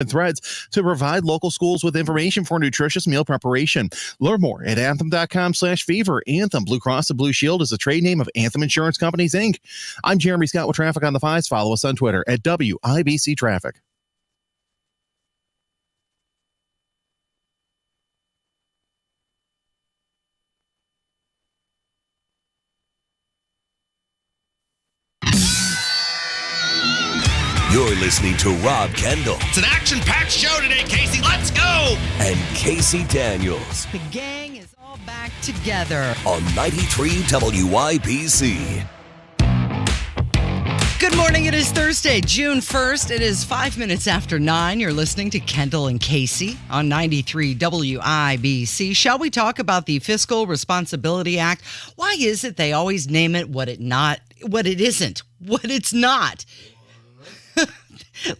and threads to provide local schools with information for nutritious meal preparation. Learn more at anthem.com/fever. Anthem Blue Cross and Blue Shield is the trade name of Anthem Insurance Companies, Inc. I'm Jeremy Scott with Traffic on the Fives. Follow us on Twitter at WIBC Traffic. You're listening to Rob Kendall. It's an action-packed show today, Casey. Let's go! And Casey Daniels. The gang is all back together. On 93 WIBC. Good morning. It is Thursday, June 1st. It is 5 minutes after 9. You're listening to Kendall and Casey on 93 WIBC. Shall we talk about the Fiscal Responsibility Act? Why is it they always name it what it isn't, what it's not?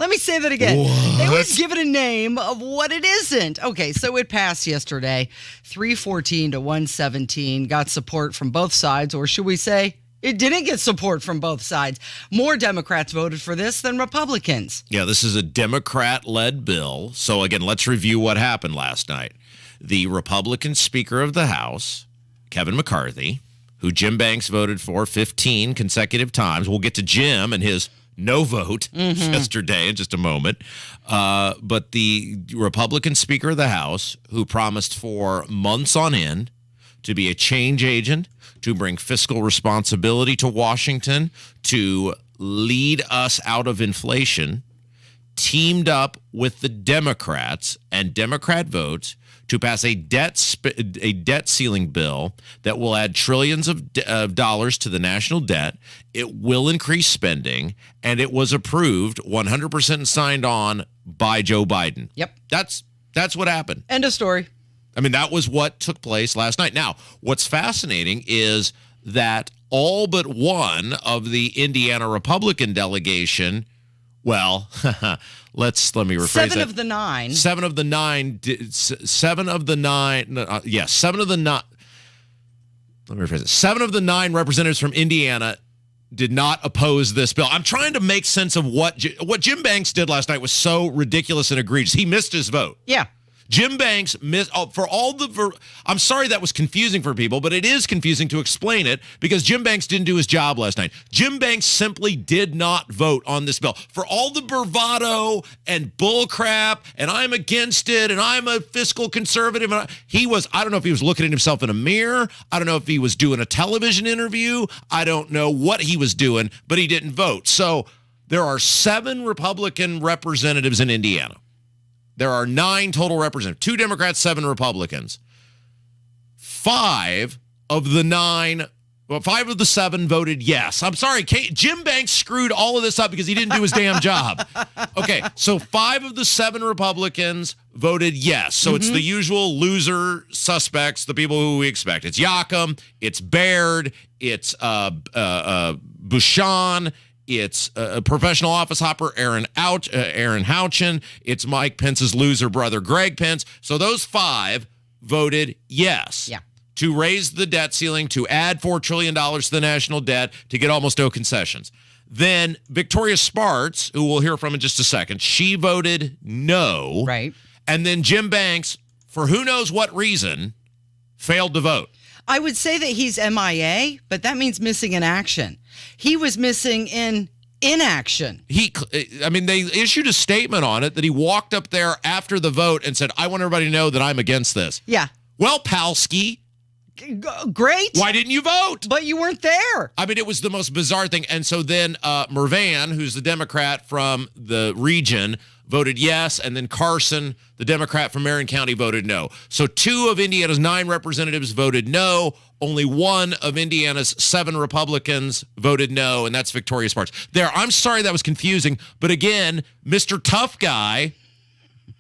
Let me say that again. What? They always give it a name of what it isn't. Okay, so it passed yesterday, 314 to 117, got support from both sides, or should we say it didn't get support from both sides. More Democrats voted for this than Republicans. Yeah, this is a Democrat-led bill. So again, let's review what happened last night. The Republican Speaker of the House, Kevin McCarthy, who Jim Banks voted for 15 consecutive times. We'll get to Jim and his no vote yesterday in just a moment. But the Republican Speaker of the House, who promised for months on end to be a change agent, to bring fiscal responsibility to Washington, to lead us out of inflation, teamed up with the Democrats and Democrat votes to pass a debt ceiling bill that will add trillions of dollars to the national debt. It will increase spending, and it was approved 100% signed on by Joe Biden. Yep. That's what happened. End of story. I mean, that was what took place last night. Now, what's fascinating is that all but one of the Indiana Republican delegation, well, let me rephrase that. Seven of the nine. Seven of the nine. Let me rephrase it. 7 of the 9 representatives from Indiana did not oppose this bill. I'm trying to make sense of what Jim Banks did last night was so ridiculous and egregious. He missed his vote. Yeah. Jim Banks missed for all the. I'm sorry that was confusing for people, but it is confusing to explain it because Jim Banks didn't do his job last night. Jim Banks simply did not vote on this bill. For all the bravado and bullcrap, and I'm against it, and I'm a fiscal conservative. And he was. I don't know if he was looking at himself in a mirror. I don't know if he was doing a television interview. I don't know what he was doing, but he didn't vote. So there are 7 Republican representatives in Indiana. There are 9 total representatives, 2 Democrats, 7 Republicans. 5 of the 7 voted yes. I'm sorry, Jim Banks screwed all of this up because he didn't do his damn job. Okay, so 5 of the 7 Republicans voted yes. So it's the usual loser suspects, the people who we expect. It's Yakum, it's Baird, it's Bouchon, it's a professional office hopper, Aaron Houchin. It's Mike Pence's loser brother, Greg Pence. So those 5 voted yes to raise the debt ceiling, to add $4 trillion to the national debt, to get almost no concessions. Then Victoria Spartz, who we'll hear from in just a second, she voted no. Right. And then Jim Banks, for who knows what reason, failed to vote. I would say that he's MIA, but that means missing in action. He was missing in inaction. They issued a statement on it that he walked up there after the vote and said, I want everybody to know that I'm against this. Yeah. Well, Palsky. Great. Why didn't you vote? But you weren't there. I mean, it was the most bizarre thing. And so then Mervan, who's the Democrat from the region, voted yes. And then Carson, the Democrat from Marion County, voted no. So 2 of Indiana's 9 representatives voted no. Only 1 of Indiana's 7 Republicans voted no. And that's Victoria Spartz. I'm sorry that was confusing. But again, Mr. Tough Guy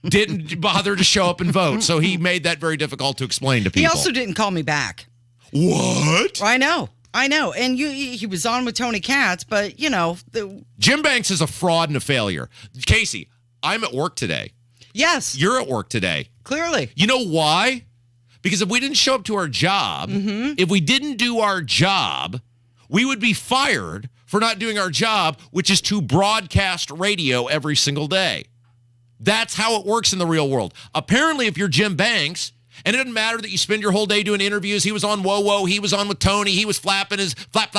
didn't bother to show up and vote. So he made that very difficult to explain to people. He also didn't call me back. What? I know. And he was on with Tony Katz, but, Jim Banks is a fraud and a failure. Casey, I'm at work today. Yes. You're at work today. Clearly. You know why? Because if we didn't show up to our job, if we didn't do our job, we would be fired for not doing our job, which is to broadcast radio every single day. That's how it works in the real world. Apparently, if you're Jim Banks, and it doesn't matter that you spend your whole day doing interviews. He was on Whoa, he was on with Tony, he was flapping his flap.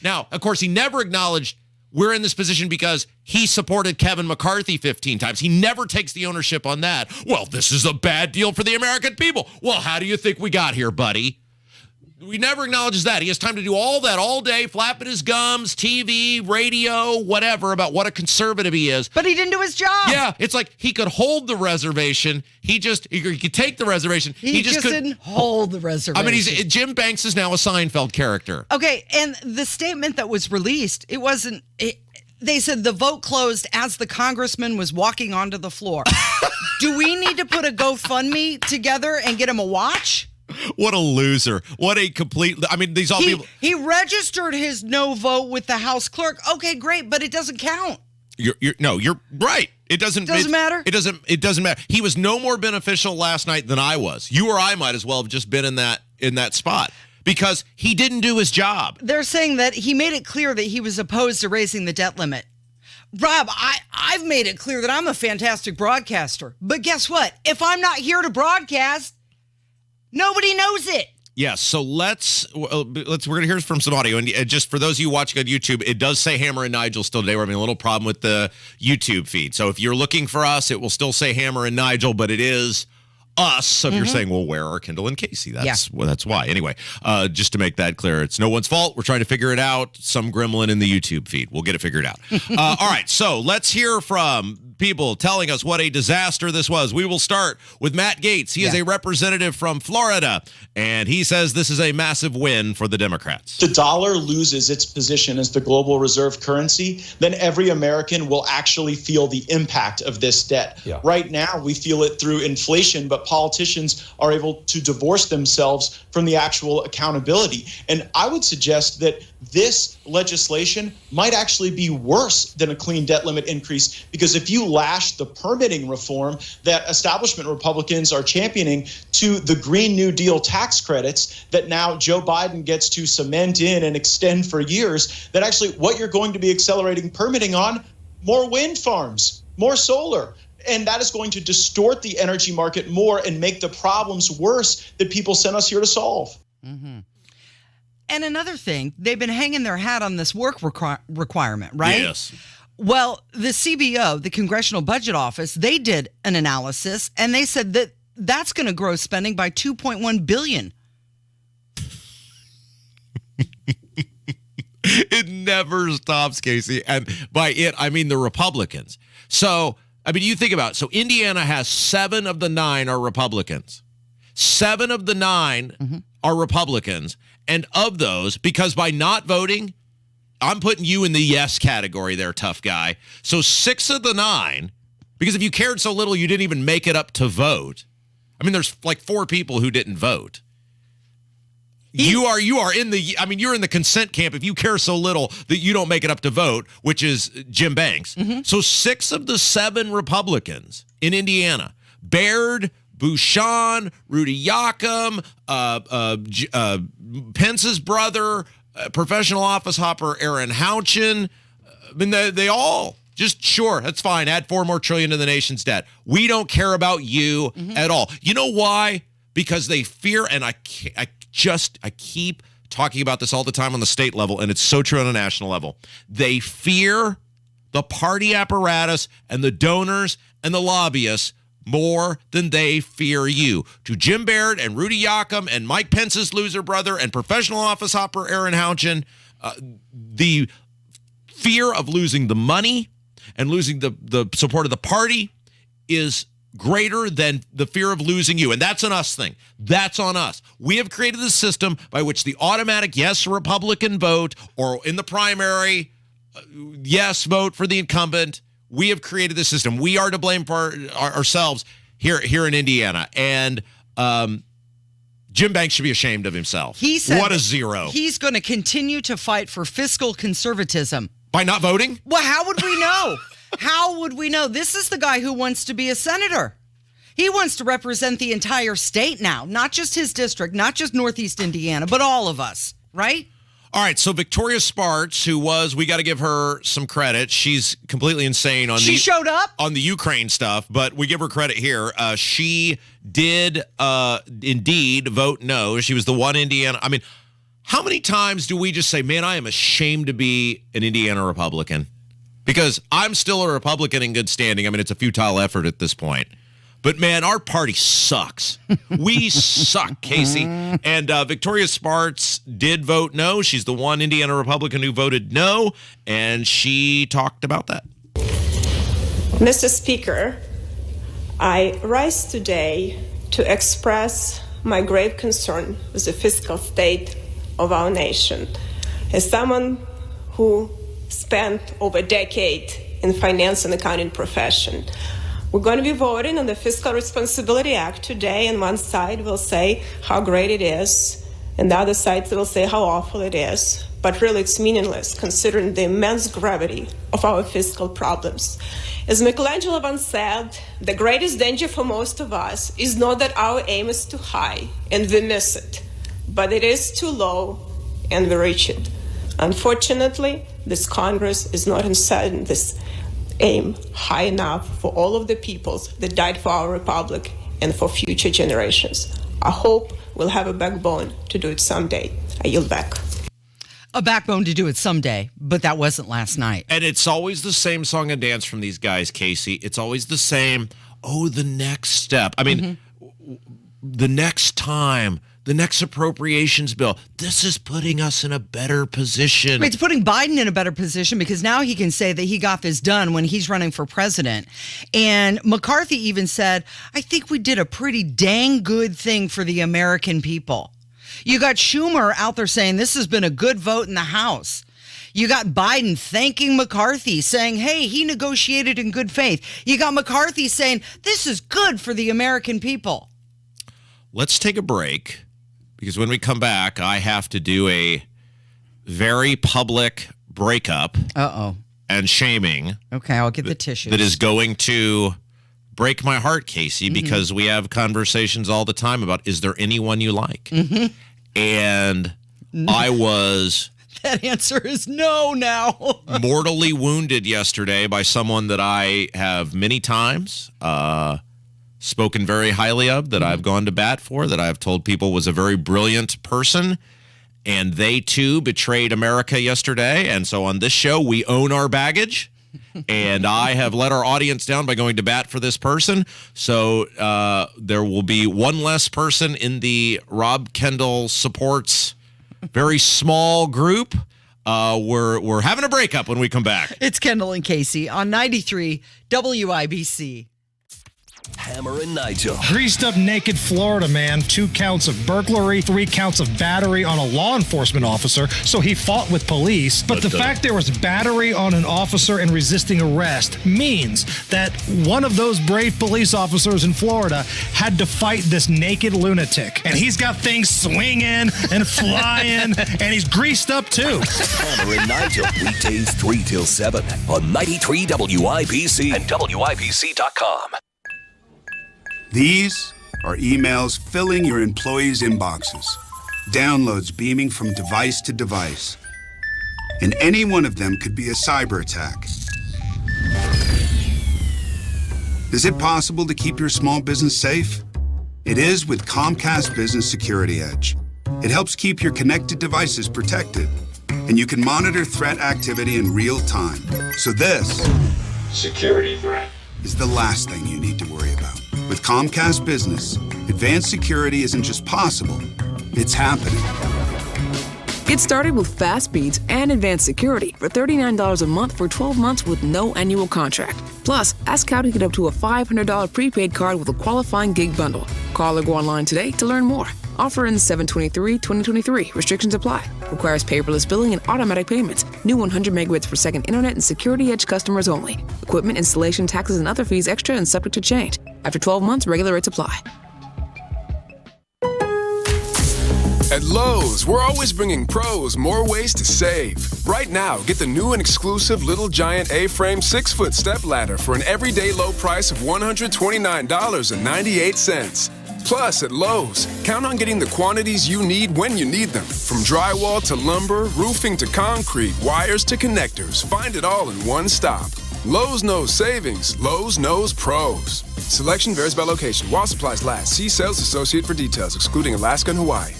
Now, of course, he never acknowledged we're in this position because he supported Kevin McCarthy 15 times. He never takes the ownership on that. Well, this is a bad deal for the American people. Well, how do you think we got here, buddy? He never acknowledges that. He has time to do all that all day, flapping his gums, TV, radio, whatever, about what a conservative he is. But he didn't do his job. Yeah, it's like he could hold the reservation. He could take the reservation. He just didn't hold the reservation. I mean, Jim Banks is now a Seinfeld character. Okay, and the statement that was released, they said the vote closed as the congressman was walking onto the floor. Do we need to put a GoFundMe together and get him a watch? What a loser. What a complete... I mean, these all people... He registered his no vote with the House clerk. Okay, great, but it doesn't count. You're right. It doesn't matter? It doesn't matter. He was no more beneficial last night than I was. You or I might as well have just been in that spot because he didn't do his job. They're saying that he made it clear that he was opposed to raising the debt limit. Rob, I've made it clear that I'm a fantastic broadcaster. But guess what? If I'm not here to broadcast, nobody knows it. Yes, so we're going to hear from some audio. And just for those of you watching on YouTube, it does say Hammer and Nigel still today. We're having a little problem with the YouTube feed. So if you're looking for us, it will still say Hammer and Nigel, but it is us. So if you're saying, well, where are Kendall and Casey? That's why. Anyway, just to make that clear, it's no one's fault. We're trying to figure it out. Some gremlin in the YouTube feed. We'll get it figured out. All right, so let's hear from people telling us what a disaster this was. We will start with Matt Gaetz. He is a representative from Florida, and he says this is a massive win for the Democrats. The dollar loses its position as the global reserve currency, then every American will actually feel the impact of this debt. Yeah. Right now, we feel it through inflation, but politicians are able to divorce themselves from the actual accountability. And I would suggest that this legislation might actually be worse than a clean debt limit increase, because if you lash the permitting reform that establishment Republicans are championing to the Green New Deal tax credits that now Joe Biden gets to cement in and extend for years, that actually what you're going to be accelerating permitting on, more wind farms, more solar. And that is going to distort the energy market more and make the problems worse that people sent us here to solve. Mm-hmm. And another thing, they've been hanging their hat on this work requirement, right? Yes. Well, the CBO, the Congressional Budget Office, they did an analysis, and they said that that's going to grow spending by $2.1 billion. It never stops, Casey. And by it, I mean the Republicans. So, I mean, you think about it. So Indiana has 7 of the 9 are Republicans. 7 of the 9 are Republicans. And of those, because by not voting, I'm putting you in the yes category there, tough guy. So 6 of the 9, because if you cared so little, you didn't even make it up to vote. I mean, there's like 4 people who didn't vote. You are in the, I mean, you're in the consent camp if you care so little that you don't make it up to vote, which is Jim Banks. So 6 of the 7 Republicans in Indiana, Baird, Bouchon, Rudy Yakum, Pence's brother, professional office hopper Aaron Houchin. I mean, they all just, sure, that's fine. Add $4 more trillion to the nation's debt. We don't care about you at all. You know why? Because they fear, and I keep talking about this all the time on the state level, and it's so true on a national level. They fear the party apparatus and the donors and the lobbyists more than they fear you. To Jim Baird and Rudy Yakum and Mike Pence's loser brother and professional office hopper Aaron Houchin, the fear of losing the money and losing the support of the party is greater than the fear of losing you. And that's an us thing. That's on us. We have created the system by which the automatic yes Republican vote, or in the primary, yes vote for the incumbent. We have created this system. We are to blame for ourselves here in Indiana. And Jim Banks should be ashamed of himself. He said, what a zero. He's going to continue to fight for fiscal conservatism. By not voting? Well, how would we know? How would we know? This is the guy who wants to be a senator. He wants to represent the entire state now, not just his district, not just Northeast Indiana, but all of us, right? All right, so Victoria Spartz, who was, we got to give her some credit. She's completely insane on She showed up on the Ukraine stuff, but we give her credit here. She did indeed vote no. She was the one Indiana. I mean, how many times do we just say, man, I am ashamed to be an Indiana Republican? Because I'm still a Republican in good standing. I mean, it's a futile effort at this point. But, man, our party sucks. We suck, Casey. And Victoria Spartz did vote no. She's the one Indiana Republican who voted no, and she talked about that. Mr. Speaker, I rise today to express my grave concern with the fiscal state of our nation. As someone who spent over a decade in finance and accounting profession, we're going to be voting on the Fiscal Responsibility Act today, and one side will say how great it is, and the other side will say how awful it is. But really, it's meaningless considering the immense gravity of our fiscal problems. As Michelangelo once said, the greatest danger for most of us is not that our aim is too high and we miss it, but it is too low and we reach it. Unfortunately, this Congress is not setting this aim high enough for all of the peoples that died for our republic and for future generations. I hope we'll have a backbone to do it someday. I yield back. a backbone to do it someday, but that wasn't last night. And it's always the same song and dance from these guys, Casey. It's always the same, the next step. I mean, the next time, the next appropriations bill, this is putting us in a better position. It's putting Biden in a better position because now he can say that he got this done when he's running for president. And McCarthy even said, I think we did a pretty dang good thing for the American people. You got Schumer out there saying this has been a good vote in the House. You got Biden thanking McCarthy, saying, hey, he negotiated in good faith. You got McCarthy saying this is good for the American people. Let's take a break, because when we come back, I have to do a very public breakup and shaming. Okay, I'll get the tissues. That is going to break my heart, Casey, because we have conversations all the time about, is there anyone you like? And I was... That answer is no now. mortally wounded yesterday by someone that I have many times spoken very highly of, that I've gone to bat for, that I've told people was a very brilliant person. And they, too, betrayed America yesterday. And so on this show, we own our baggage. And I have let our audience down by going to bat for this person. So there will be one less person in the Rob Kendall supports very small group. We're having a breakup when we come back. It's Kendall and Casey on 93 WIBC. Hammer and Nigel. Greased up naked Florida man, 2 counts of burglary, 3 counts of battery on a law enforcement officer, so he fought with police. But the fact there was battery on an officer and resisting arrest means that one of those brave police officers in Florida had to fight this naked lunatic. And he's got things swinging and flying, and he's greased up too. Hammer and Nigel, weekdays 3 till 7 on 93 WIBC and WIBC.com. These are emails filling your employees' inboxes, downloads beaming from device to device. And any one of them could be a cyber attack. Is it possible to keep your small business safe? It is with Comcast Business Security Edge. It helps keep your connected devices protected, and you can monitor threat activity in real time. So this security threat is the last thing you need to worry about. With Comcast Business, advanced security isn't just possible, it's happening. Get started with fast speeds and advanced security for $39 a month for 12 months with no annual contract. Plus, ask how to get up to a $500 prepaid card with a qualifying gig bundle. Call or go online today to learn more. Offer ends 7/23/2023. Restrictions apply. Requires paperless billing and automatic payments. New 100 megabits per second internet and Security Edge customers only. Equipment, installation, taxes, and other fees extra and subject to change. After 12 months, regular rates apply. At Lowe's, we're always bringing pros more ways to save. Right now, get the new and exclusive Little Giant A-frame 6-foot step ladder for an everyday low price of $129.98. Plus, at Lowe's, count on getting the quantities you need when you need them. From drywall to lumber, roofing to concrete, wires to connectors, find it all in one stop. Lowe's knows savings. Lowe's knows pros. Selection varies by location. While supplies last, see sales associate for details, excluding Alaska and Hawaii.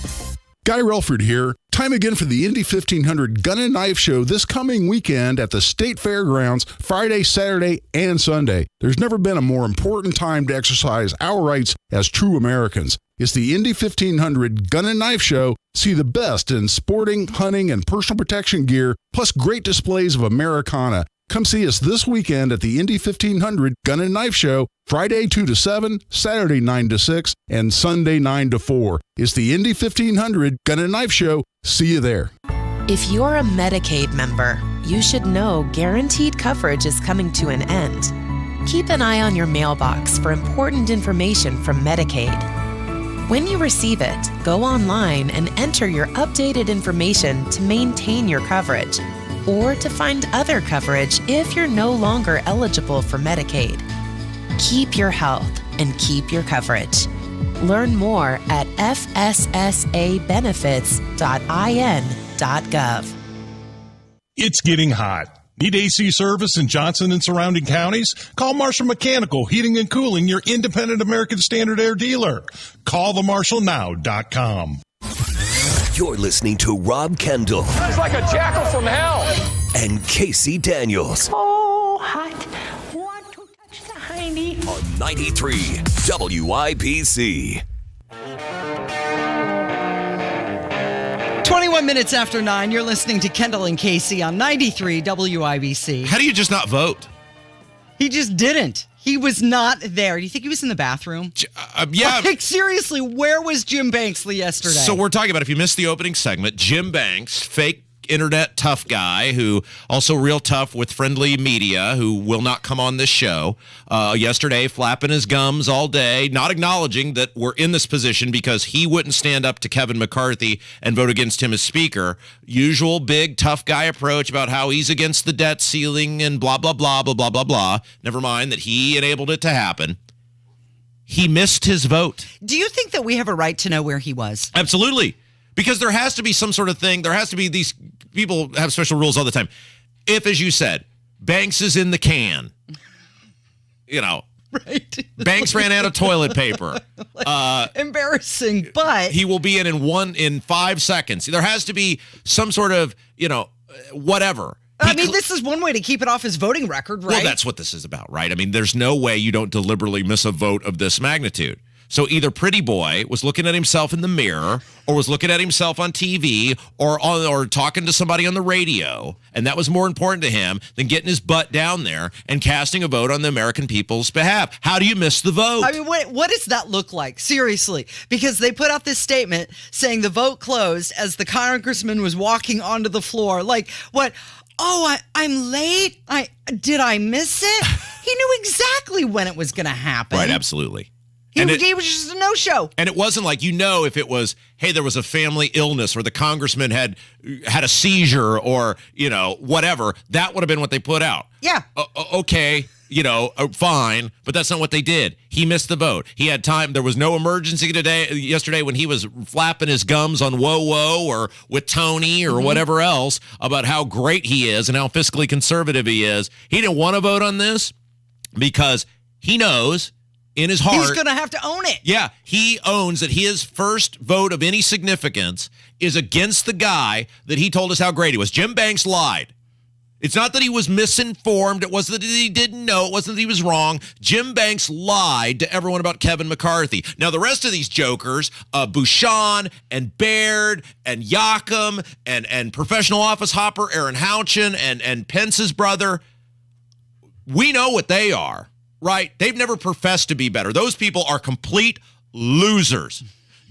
Guy Relford here. Time again for the Indy 1500 Gun and Knife Show this coming weekend at the State Fairgrounds, Friday, Saturday, and Sunday. There's never been a more important time to exercise our rights as true Americans. It's the Indy 1500 Gun and Knife Show. See the best in sporting, hunting, and personal protection gear, plus great displays of Americana. Come see us this weekend at the Indy 1500 Gun and Knife Show, Friday 2 to 7, Saturday 9 to 6, and Sunday 9 to 4. It's the Indy 1500 Gun and Knife Show. See you there. If you're a Medicaid member, you should know guaranteed coverage is coming to an end. Keep an eye on your mailbox for important information from Medicaid. When you receive it, go online and enter your updated information to maintain your coverage, or to find other coverage if you're no longer eligible for Medicaid. Keep your health and keep your coverage. Learn more at fssabenefits.in.gov. It's getting hot. Need AC service in Johnson and surrounding counties? Call Marshall Mechanical Heating and Cooling, your independent American Standard Air dealer. Call themarshallnow.com. You're listening to Rob Kendall. It's like a jackal from hell. And Casey Daniels. Oh, hot. Want to touch the hiney. On 93 WIBC. 21 minutes after 9, you're listening to Kendall and Casey on 93 WIBC. How do you just not vote? He just didn't. He was not there. Do you think he was in the bathroom? Yeah. Like, seriously, where was Jim Banks yesterday? So we're talking about, if you missed the opening segment, Jim Banks, fake internet tough guy who also real tough with friendly media who will not come on this show. Yesterday, flapping his gums all day, not acknowledging that we're in this position because he wouldn't stand up to Kevin McCarthy and vote against him as speaker. Usual big tough guy approach about how he's against the debt ceiling and blah, blah, blah, blah, blah, blah, blah. Never mind that he enabled it to happen. He missed his vote. Do you think that we have a right to know where he was? Absolutely. Because there has to be some sort of thing. There has to be these people have special rules all the time. If, as you said, Banks is in the can, you know, right? Banks ran out of toilet paper. Embarrassing, but he will be in 5 seconds. There has to be some sort of, whatever. This is one way to keep it off his voting record, right? Well, that's what this is about, right? I mean, there's no way you don't deliberately miss a vote of this magnitude. So either Pretty Boy was looking at himself in the mirror, or was looking at himself on TV, or talking to somebody on the radio, and that was more important to him than getting his butt down there and casting a vote on the American people's behalf. How do you miss the vote? I mean, what does that look like? Seriously, because they put out this statement saying the vote closed as the congressman was walking onto the floor. Like, what? Oh, I'm late? Did I miss it? He knew exactly when it was going to happen. Right, absolutely. He was just a no-show. And it wasn't like, if it was, hey, there was a family illness or the congressman had a seizure or, whatever, that would have been what they put out. Yeah. Okay, fine, but that's not what they did. He missed the vote. He had time. There was no emergency yesterday when he was flapping his gums on Whoa or with Tony or whatever else about how great he is and how fiscally conservative he is. He didn't want to vote on this because he knows in his heart, he's going to have to own it. Yeah, he owns that his first vote of any significance is against the guy that he told us how great he was. Jim Banks lied. It's not that he was misinformed. It wasn't that he didn't know. It wasn't that he was wrong. Jim Banks lied to everyone about Kevin McCarthy. Now, the rest of these jokers, Bouchon and Baird and Yakum and professional office hopper Aaron Houchin and Pence's brother, we know what they are. Right? They've never professed to be better. Those people are complete losers.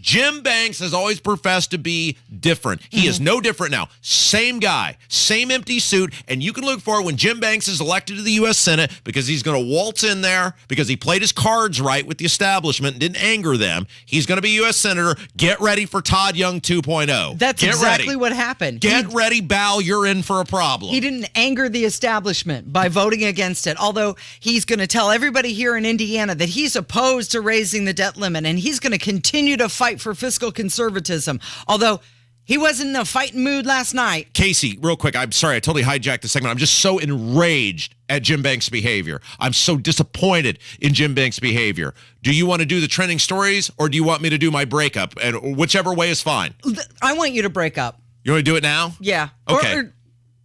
Jim Banks has always professed to be different. He is no different now. Same guy, same empty suit, and you can look for it when Jim Banks is elected to the U.S. Senate because he's going to waltz in there because he played his cards right with the establishment and didn't anger them. He's going to be U.S. Senator. Get ready for Todd Young 2.0. That's exactly what happened. Get ready, Bal. You're in for a problem. He didn't anger the establishment by voting against it, although he's going to tell everybody here in Indiana that he's opposed to raising the debt limit, and he's going to continue to fight for fiscal conservatism, although he wasn't in a fighting mood last night. Casey, real quick, I'm sorry, I totally hijacked the segment. I'm just so enraged at Jim Banks' behavior. I'm so disappointed in Jim Banks' behavior. Do you want to do the trending stories, or do you want me to do my breakup? And whichever way is fine. I want you to break up. You want to do it now? Yeah. Okay.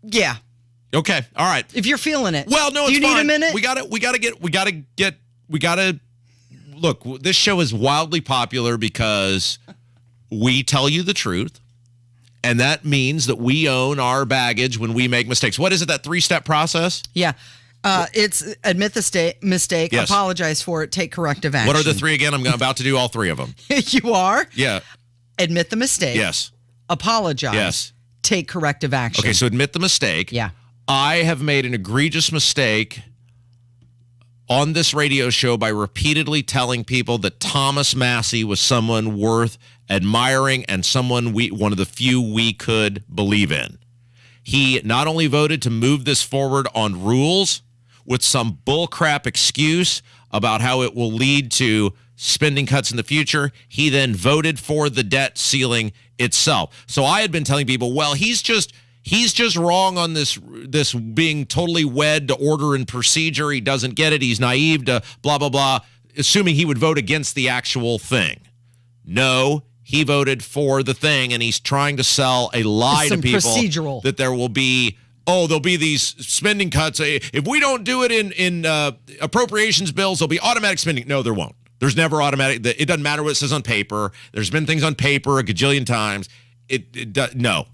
Yeah. Okay. All right. If you're feeling it. Well, no, it's do you fine. need a minute? We gotta look, this show is wildly popular because we tell you the truth. And that means that we own our baggage when we make mistakes. What is it, that 3-step process? Yeah. It's admit the mistake, Yes. apologize for it, take corrective action. What are the 3 again? I'm about to do all 3 of them. You are? Yeah. Admit the mistake. Yes. Apologize. Yes. Take corrective action. Okay, so admit the mistake. Yeah. I have made an egregious mistake on this radio show by repeatedly telling people that Thomas Massie was someone worth admiring and someone one of the few we could believe in. He not only voted to move this forward on rules with some bullcrap excuse about how it will lead to spending cuts in the future, he then voted for the debt ceiling itself. So I had been telling people, well, he's just wrong on this being totally wed to order and procedure. He doesn't get it. He's naive to blah, blah, blah, assuming he would vote against the actual thing. No, he voted for the thing, and he's trying to sell a lie to people procedural. That there will be, there'll be these spending cuts. If we don't do it in appropriations bills, there'll be automatic spending. No, there won't. There's never automatic. It doesn't matter what it says on paper. There's been things on paper a gajillion times. No.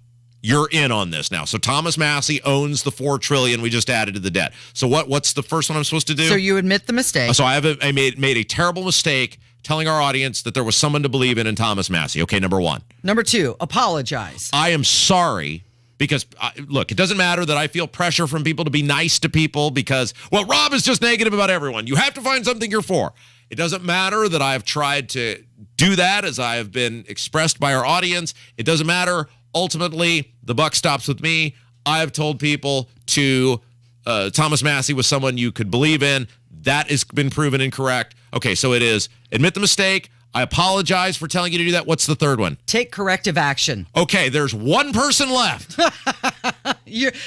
You're in on this now. So Thomas Massie owns the $4 trillion we just added to the debt. So what's the first one I'm supposed to do? So you admit the mistake. So I made a terrible mistake telling our audience that there was someone to believe in Thomas Massie. Okay, number 1. Number 2, apologize. I am sorry because, look, it doesn't matter that I feel pressure from people to be nice to people because, well, Rob is just negative about everyone. You have to find something you're for. It doesn't matter that I have tried to do that as I have been expressed by our audience. It doesn't matter. Ultimately, the buck stops with me. I have told people Thomas Massie was someone you could believe in. That has been proven incorrect. Okay, so it is admit the mistake. I apologize for telling you to do that. What's the third one? Take corrective action. Okay, there's one person left.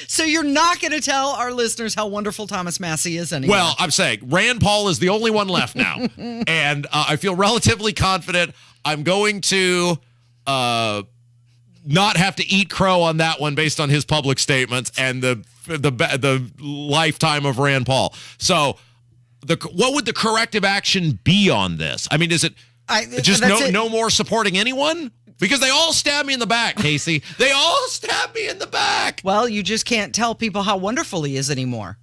So you're not going to tell our listeners how wonderful Thomas Massie is anymore. Well, I'm saying Rand Paul is the only one left now. And I feel relatively confident I'm going to not have to eat crow on that one based on his public statements and the lifetime of Rand Paul. So what would the corrective action be on this? I mean, is it just no more supporting anyone? Because they all stab me in the back, Casey. They all stab me in the back. Well, you just can't tell people how wonderful he is anymore.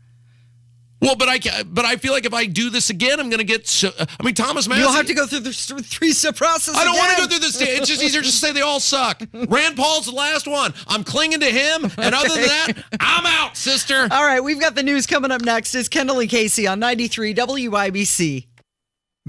Well, but I feel like if I do this again, I'm going to get. Thomas Massie. You'll have to go through the 3-step process. I don't want to go through this. It's just easier just to say they all suck. Rand Paul's the last one. I'm clinging to him, and other than that, I'm out, sister. All right, we've got the news coming up next. It's Kendall and Casey on 93 WIBC.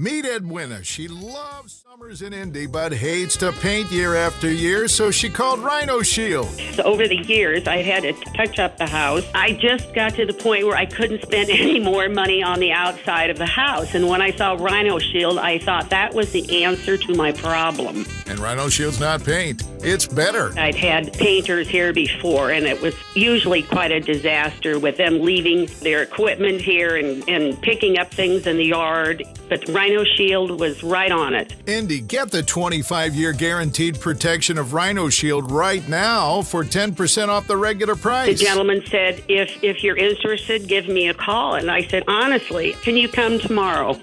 Meet Edwina. She loves summers in Indy, but hates to paint year after year, so she called Rhino Shield. So over the years, I had to touch up the house. I just got to the point where I couldn't spend any more money on the outside of the house. And when I saw Rhino Shield, I thought that was the answer to my problem. And Rhino Shield's not paint. It's better. I'd had painters here before, and it was usually quite a disaster with them leaving their equipment here and picking up things in the yard. But Rhino Shield was right on it. Indy, get the 25-year guaranteed protection of Rhino Shield right now for 10% off the regular price. The gentleman said, if you're interested, give me a call. And I said, honestly, can you come tomorrow?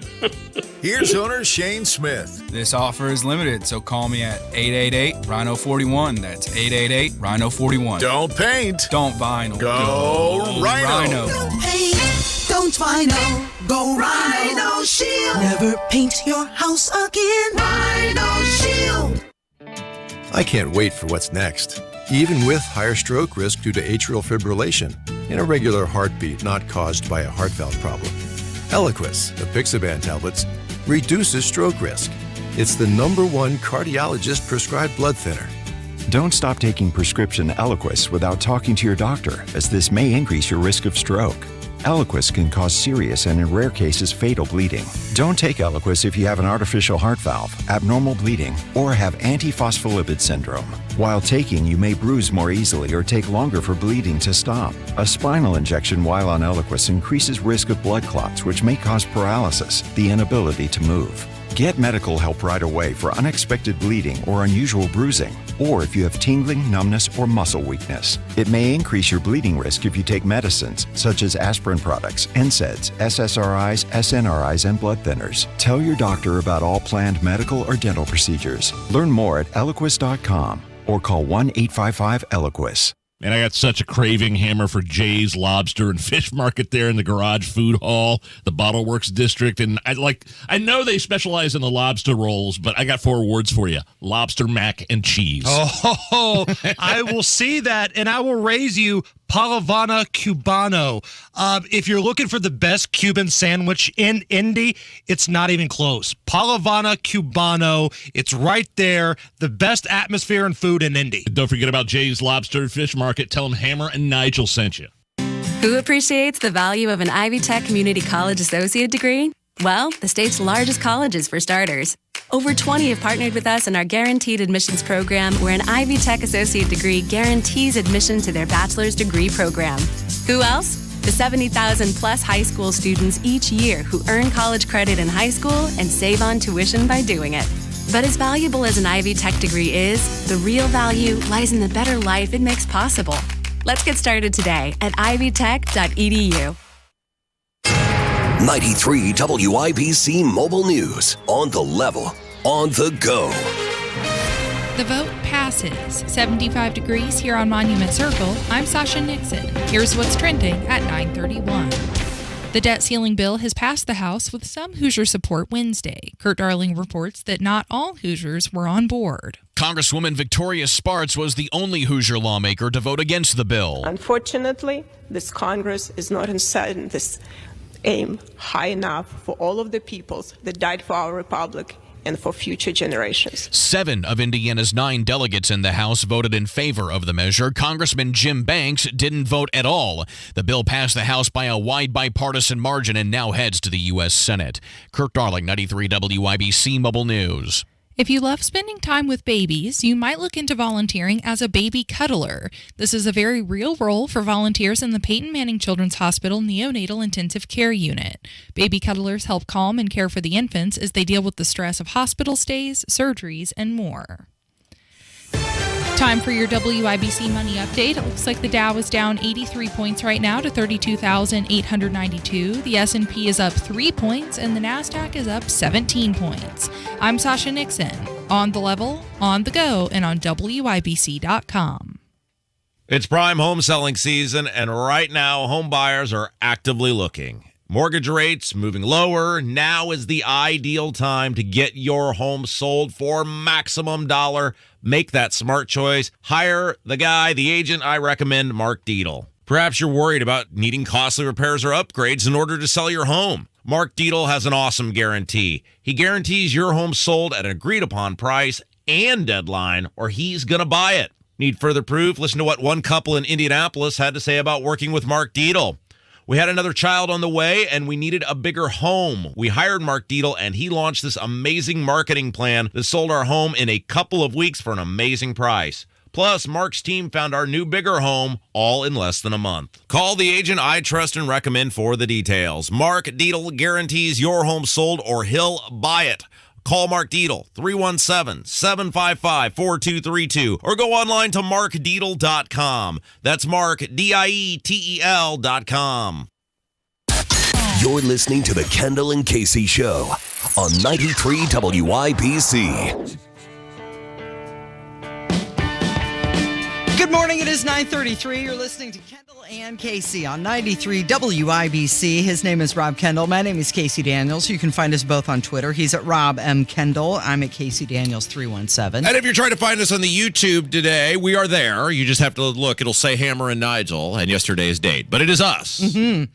Here's owner Shane Smith. This offer is limited, so call me at 888-RHINO-41. That's 888-RHINO-41. Don't paint. Don't vinyl. Go Rhino. Rhino. Don't paint. Don't vinyl. Go Rhino Shield. Never paint your house again. Rhino Shield. I can't wait for what's next. Even with higher stroke risk due to atrial fibrillation, irregular heartbeat not caused by a heart valve problem. Eliquis, the Pixaban tablets, reduces stroke risk. It's the #1 cardiologist prescribed blood thinner. Don't stop taking prescription Eliquis without talking to your doctor, as this may increase your risk of stroke. Eliquis can cause serious and in rare cases fatal bleeding. Don't take Eliquis if you have an artificial heart valve, abnormal bleeding, or have antiphospholipid syndrome. While taking, you may bruise more easily or take longer for bleeding to stop. A spinal injection while on Eliquis increases risk of blood clots, which may cause paralysis, the inability to move. Get medical help right away for unexpected bleeding or unusual bruising, or if you have tingling, numbness, or muscle weakness. It may increase your bleeding risk if you take medicines such as aspirin products, NSAIDs, SSRIs, SNRIs, and blood thinners. Tell your doctor about all planned medical or dental procedures. Learn more at Eliquis.com or call 1-855-ELIQUIS. Man, I got such a craving, Hammer, for Jay's Lobster and Fish Market there in the Garage Food Hall, the Bottle Works District. And I know they specialize in the lobster rolls, but I got 4 words for you. Lobster, mac, and cheese. Oh, I will see that, and I will raise you Palavana Cubano. If you're looking for the best Cuban sandwich in Indy, it's not even close. Palavana Cubano, it's right there. The best atmosphere and food in Indy. Don't forget about Jay's Lobster and Fish Market. Tell them Hammer and Nigel sent you. Who appreciates the value of an Ivy Tech Community College Associate degree? Well, the state's largest colleges, for starters. Over 20 have partnered with us in our Guaranteed Admissions program, where an Ivy Tech Associate degree guarantees admission to their bachelor's degree program. Who else? The 70,000 plus high school students each year who earn college credit in high school and save on tuition by doing it. But as valuable as an Ivy Tech degree is, the real value lies in the better life it makes possible. Let's get started today at ivytech.edu. 93 WIBC Mobile News. On the level, on the go. The vote passes. 75 degrees here on Monument Circle. I'm Sasha Nixon. Here's what's trending at 9:31. The debt ceiling bill has passed the House with some Hoosier support Wednesday. Kurt Darling reports that not all Hoosiers were on board. Congresswoman Victoria Spartz was the only Hoosier lawmaker to vote against the bill. Unfortunately, this Congress is not setting this aim high enough for all of the peoples that died for our republic and for future generations. 7 of Indiana's 9 delegates in the House voted in favor of the measure. Congressman Jim Banks didn't vote at all. The bill passed the House by a wide bipartisan margin and now heads to the U.S. Senate. Kirk Darling, 93 WIBC Mobile News. If you love spending time with babies, you might look into volunteering as a baby cuddler. This is a very real role for volunteers in the Peyton Manning Children's Hospital Neonatal Intensive Care Unit. Baby cuddlers help calm and care for the infants as they deal with the stress of hospital stays, surgeries, and more. Time for your WIBC Money Update. It looks like the Dow is down 83 points right now to 32,892. The S&P is up 3 points, and the NASDAQ is up 17 points. I'm Sasha Nixon. On the level, on the go, and on WIBC.com. It's prime home selling season, and right now, home buyers are actively looking. Mortgage rates moving lower. Now is the ideal time to get your home sold for maximum dollar. Make that smart choice. Hire the guy, the agent I recommend, Mark Dietl. Perhaps you're worried about needing costly repairs or upgrades in order to sell your home. Mark Dietl has an awesome guarantee. He guarantees your home sold at an agreed-upon price and deadline, or he's going to buy it. Need further proof? Listen to what one couple in Indianapolis had to say about working with Mark Dietl. We had another child on the way, and we needed a bigger home. We hired Mark Dietl, and he launched this amazing marketing plan that sold our home in a couple of weeks for an amazing price. Plus, Mark's team found our new bigger home all in less than a month. Call the agent I trust and recommend for the details. Mark Dietl guarantees your home sold or he'll buy it. Call Mark Dietl, 317-755-4232, or go online to markdietl.com. That's Mark, DIETEL.com. You're listening to the Kendall and Casey Show on 93 WIBC. Good morning. It is 9:33. You're listening to Kendall and Casey on 93 WIBC. His name is Rob Kendall. My name is Casey Daniels. You can find us both on Twitter. He's at Rob M. Kendall. I'm at Casey Daniels 317. And if you're trying to find us on the YouTube today, we are there. You just have to look. It'll say Hammer and Nigel and yesterday's date. But it is us. Mm-hmm.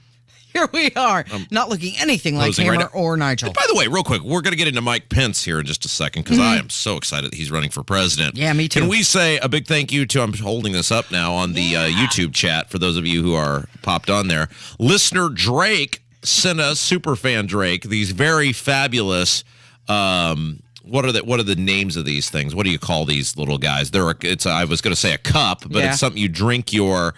Here we are, not looking anything like Hammer right or Nigel. And by the way, real quick, we're going to get into Mike Pence here in just a second because I am so excited that he's running for president. Yeah, me too. Can we say a big thank you to, I'm holding this up now on the YouTube chat for those of you who are popped on there. Listener Drake sent us, superfan Drake, these very fabulous, what are the names of these things? What do you call these little guys? I was going to say a cup, but it's something you drink your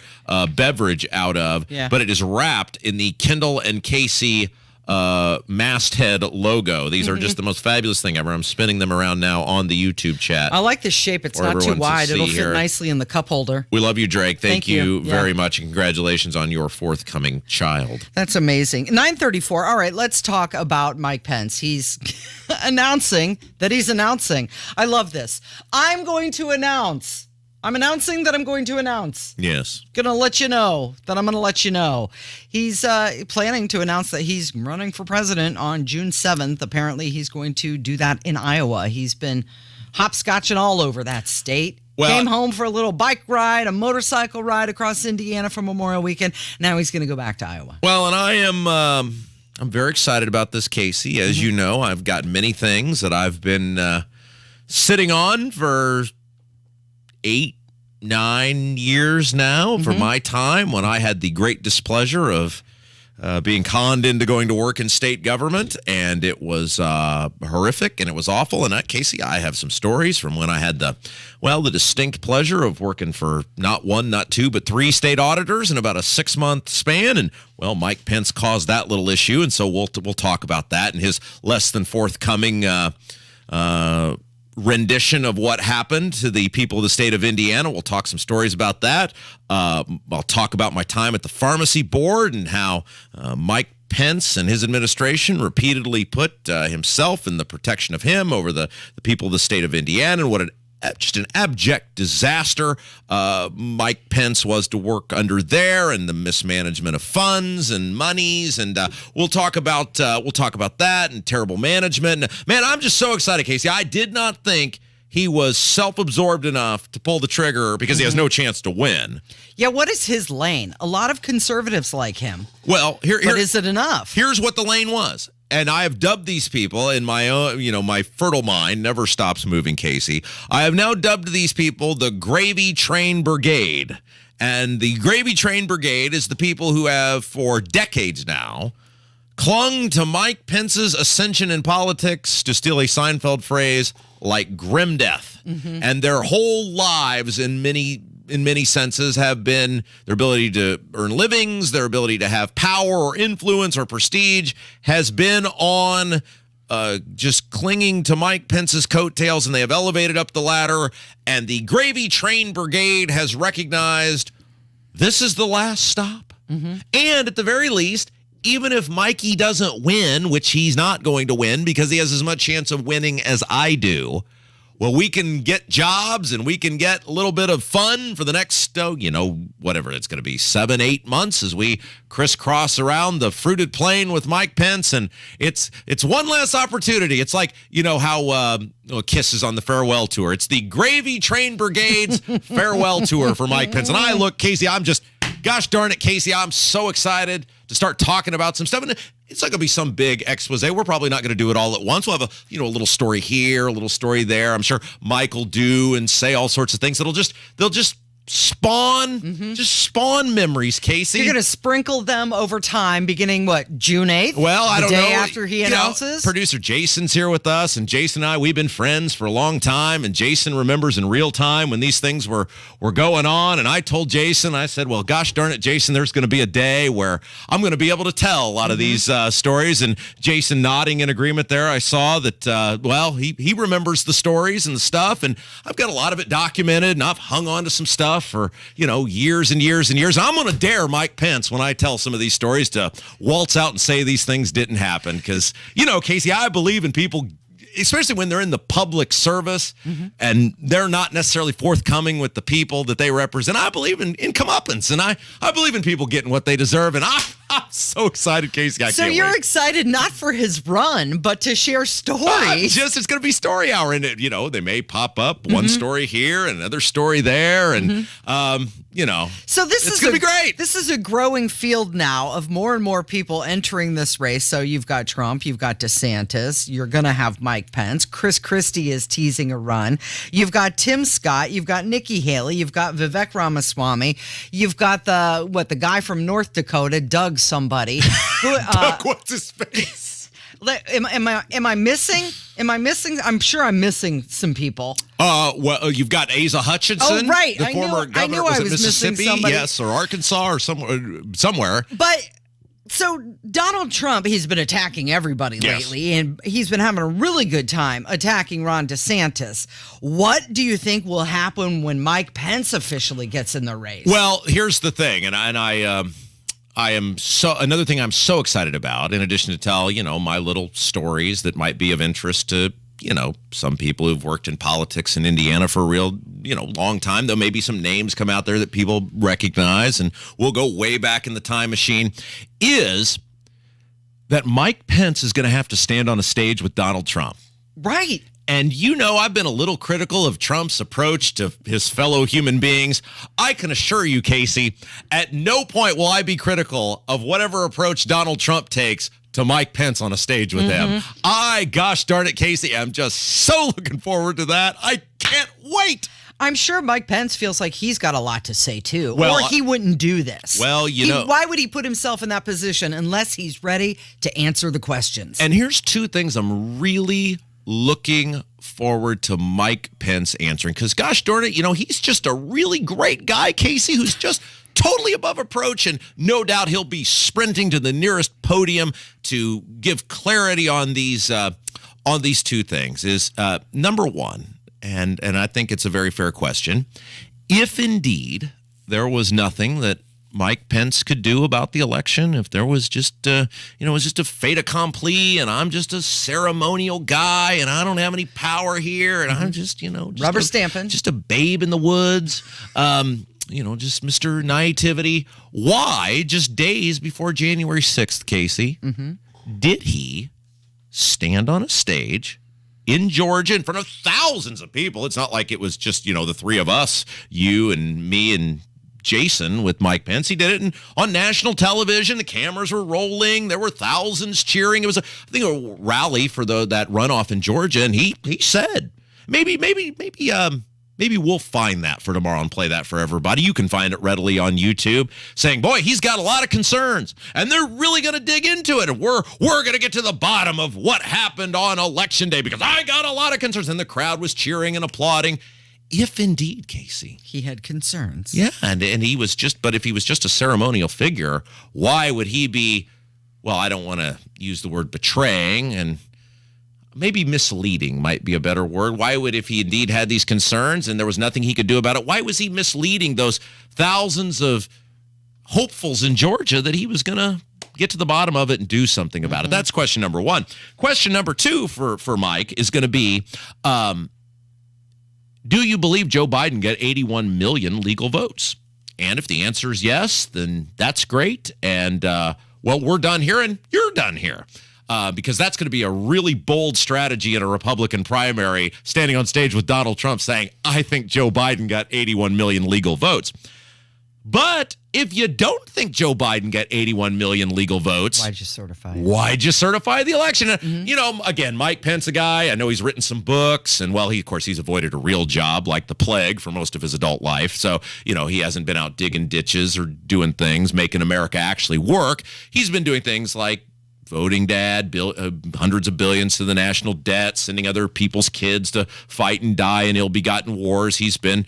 beverage out of. Yeah. But it is wrapped in the Kendall and Casey masthead logo. These are just the most fabulous thing ever. I'm spinning them around now on the YouTube chat. I like the shape. It's not too wide. It'll fit nicely in the cup holder. We love you, Drake. Thank you very much, and congratulations on your forthcoming child. That's amazing. 9:34. All right, let's talk about Mike Pence. He's announcing that he's announcing. I love this. I'm announcing that I'm going to announce. Yes. Going to let you know that I'm going to let you know. He's planning to announce that he's running for president on June 7th. Apparently, he's going to do that in Iowa. He's been hopscotching all over that state. Came home for a little bike ride, a motorcycle ride across Indiana for Memorial Weekend. Now he's going to go back to Iowa. Well, and I am I'm very excited about this, Casey. As you know, I've got many things that I've been sitting on for 8-9 years now for my time when I had the great displeasure of being conned into going to work in state government, and it was horrific and it was awful. And Casey, I have some stories from when I had the distinct pleasure of working for not one, not two, but 3 state auditors in about a 6-month span. And Mike Pence caused that little issue, and so we'll talk about that and his less than forthcoming rendition of what happened to the people of the state of Indiana. We'll talk some stories about that. I'll talk about my time at the pharmacy board and how Mike Pence and his administration repeatedly put himself and the protection of him over the people of the state of Indiana, and what just an abject disaster Mike Pence was to work under there, and the mismanagement of funds and monies, and we'll talk about that and terrible management. Man, I'm just so excited, Casey. I did not think he was self-absorbed enough to pull the trigger because he has no chance to win. Yeah, what is his lane? A lot of conservatives like him. Well, but is it enough? Here's what the lane was. And I have dubbed these people in my own, my fertile mind never stops moving, Casey. I have now dubbed these people the Gravy Train Brigade. And the Gravy Train Brigade is the people who have, for decades now, clung to Mike Pence's ascension in politics, to steal a Seinfeld phrase, like grim death. And their whole lives, in many senses, have been their ability to earn livings, their ability to have power or influence or prestige has been on just clinging to Mike Pence's coattails, and they have elevated up the ladder. And the Gravy Train Brigade has recognized this is the last stop. And at the very least, even if Mikey doesn't win, which he's not going to win because he has as much chance of winning as I do, we can get jobs and we can get a little bit of fun for the next, whatever it's going to be, 7-8 months as we crisscross around the fruited plain with Mike Pence. And it's one last opportunity. It's like, how Kiss is on the farewell tour. It's the Gravy Train Brigade's farewell tour for Mike Pence. And Casey, gosh darn it, Casey, I'm so excited to start talking about some stuff. And it's not going to be some big expose. We're probably not going to do it all at once. We'll have a little story here, a little story there. I'm sure Mike will do and say all sorts of things. They'll just spawn memories, Casey. You're going to sprinkle them over time, beginning, June 8th? Well, I don't know. The day after he announces? Producer Jason's here with us, and Jason and I, we've been friends for a long time, and Jason remembers in real time when these things were going on, and I told Jason, I said, well, gosh darn it, Jason, there's going to be a day where I'm going to be able to tell a lot of these stories, and Jason nodding in agreement there. I saw that, he remembers the stories and the stuff, and I've got a lot of it documented, and I've hung on to some stuff for, years and years and years. I'm going to dare Mike Pence when I tell some of these stories to waltz out and say these things didn't happen. Because, Casey, I believe in people especially when they're in the public service and they're not necessarily forthcoming with the people that they represent. I believe in comeuppance, and I believe in people getting what they deserve, and I'm so excited, Casey. So you're excited not for his run, but to share stories. It's going to be story hour, and they may pop up one story here and another story there, and So it's going to be great. This is a growing field now of more and more people entering this race. So you've got Trump, you've got DeSantis, you're going to have Mike Pence. Chris Christie is teasing a run. You've got Tim Scott, you've got Nikki Haley, you've got Vivek Ramaswamy, you've got the guy from North Dakota, Doug somebody. Doug, what's his face? Am I missing? I'm sure I'm missing some people. Well, you've got Asa Hutchinson. Oh, right. The former governor. I knew I was Mississippi? missing somebody. Yes, or Arkansas or somewhere. But so Donald Trump, he's been attacking everybody lately, and he's been having a really good time attacking Ron DeSantis. What do you think will happen when Mike Pence officially gets in the race? Well, here's the thing, and I am another thing I'm so excited about, in addition to tell, my little stories that might be of interest to, some people who've worked in politics in Indiana for a real, long time. Though maybe some names come out there that people recognize, and we'll go way back in the time machine, is that Mike Pence is going to have to stand on a stage with Donald Trump. Right. And I've been a little critical of Trump's approach to his fellow human beings. I can assure you, Casey, at no point will I be critical of whatever approach Donald Trump takes to Mike Pence on a stage with him. Gosh darn it, Casey, I'm just so looking forward to that. I can't wait. I'm sure Mike Pence feels like he's got a lot to say, too. Well, or he wouldn't do this. Well, why would he put himself in that position unless he's ready to answer the questions? And here's two things I'm really looking forward to Mike Pence answering, because gosh darn it, he's just a really great guy, Casey, who's just totally above approach, and no doubt he'll be sprinting to the nearest podium to give clarity on these two things. Is number one, and I think it's a very fair question, if indeed there was nothing that Mike Pence could do about the election, if there was just, it was just a fait accompli, and I'm just a ceremonial guy, and I don't have any power here, and I'm just, rubber stamping, just a babe in the woods, just Mr. Naivety. Why, just days before January 6th, Casey, did he stand on a stage in Georgia in front of thousands of people? It's not like it was just, the three of us, you and me and Jason with Mike Pence. He did it on national television. The cameras were rolling. There were thousands cheering. It was, a rally for that runoff in Georgia, and he said, maybe we'll find that for tomorrow and play that for everybody. You can find it readily on YouTube, saying, boy, he's got a lot of concerns, and they're really going to dig into it, and we're going to get to the bottom of what happened on Election Day, because I got a lot of concerns. And the crowd was cheering and applauding. If indeed, Casey, he had concerns. Yeah, and he was but if he was just a ceremonial figure, why would he be, well, I don't want to use the word betraying, and maybe misleading might be a better word. Why would, if he indeed had these concerns and there was nothing he could do about it, why was he misleading those thousands of hopefuls in Georgia that he was going to get to the bottom of it and do something about it? That's question number one. Question number two for Mike is going to be, do you believe Joe Biden got 81 million legal votes? And if the answer is yes, then that's great. And, we're done here and you're done here. Because that's going to be a really bold strategy in a Republican primary, standing on stage with Donald Trump saying, I think Joe Biden got 81 million legal votes. But if you don't think Joe Biden got 81 million legal votes, why'd you certify it? Why'd you certify the election? Again, Mike Pence, a guy, I know he's written some books, and he's avoided a real job like the plague for most of his adult life. So, he hasn't been out digging ditches or doing things, making America actually work. He's been doing things like voting dad, hundreds of billions to the national debt, sending other people's kids to fight and die in ill-begotten wars. He's been,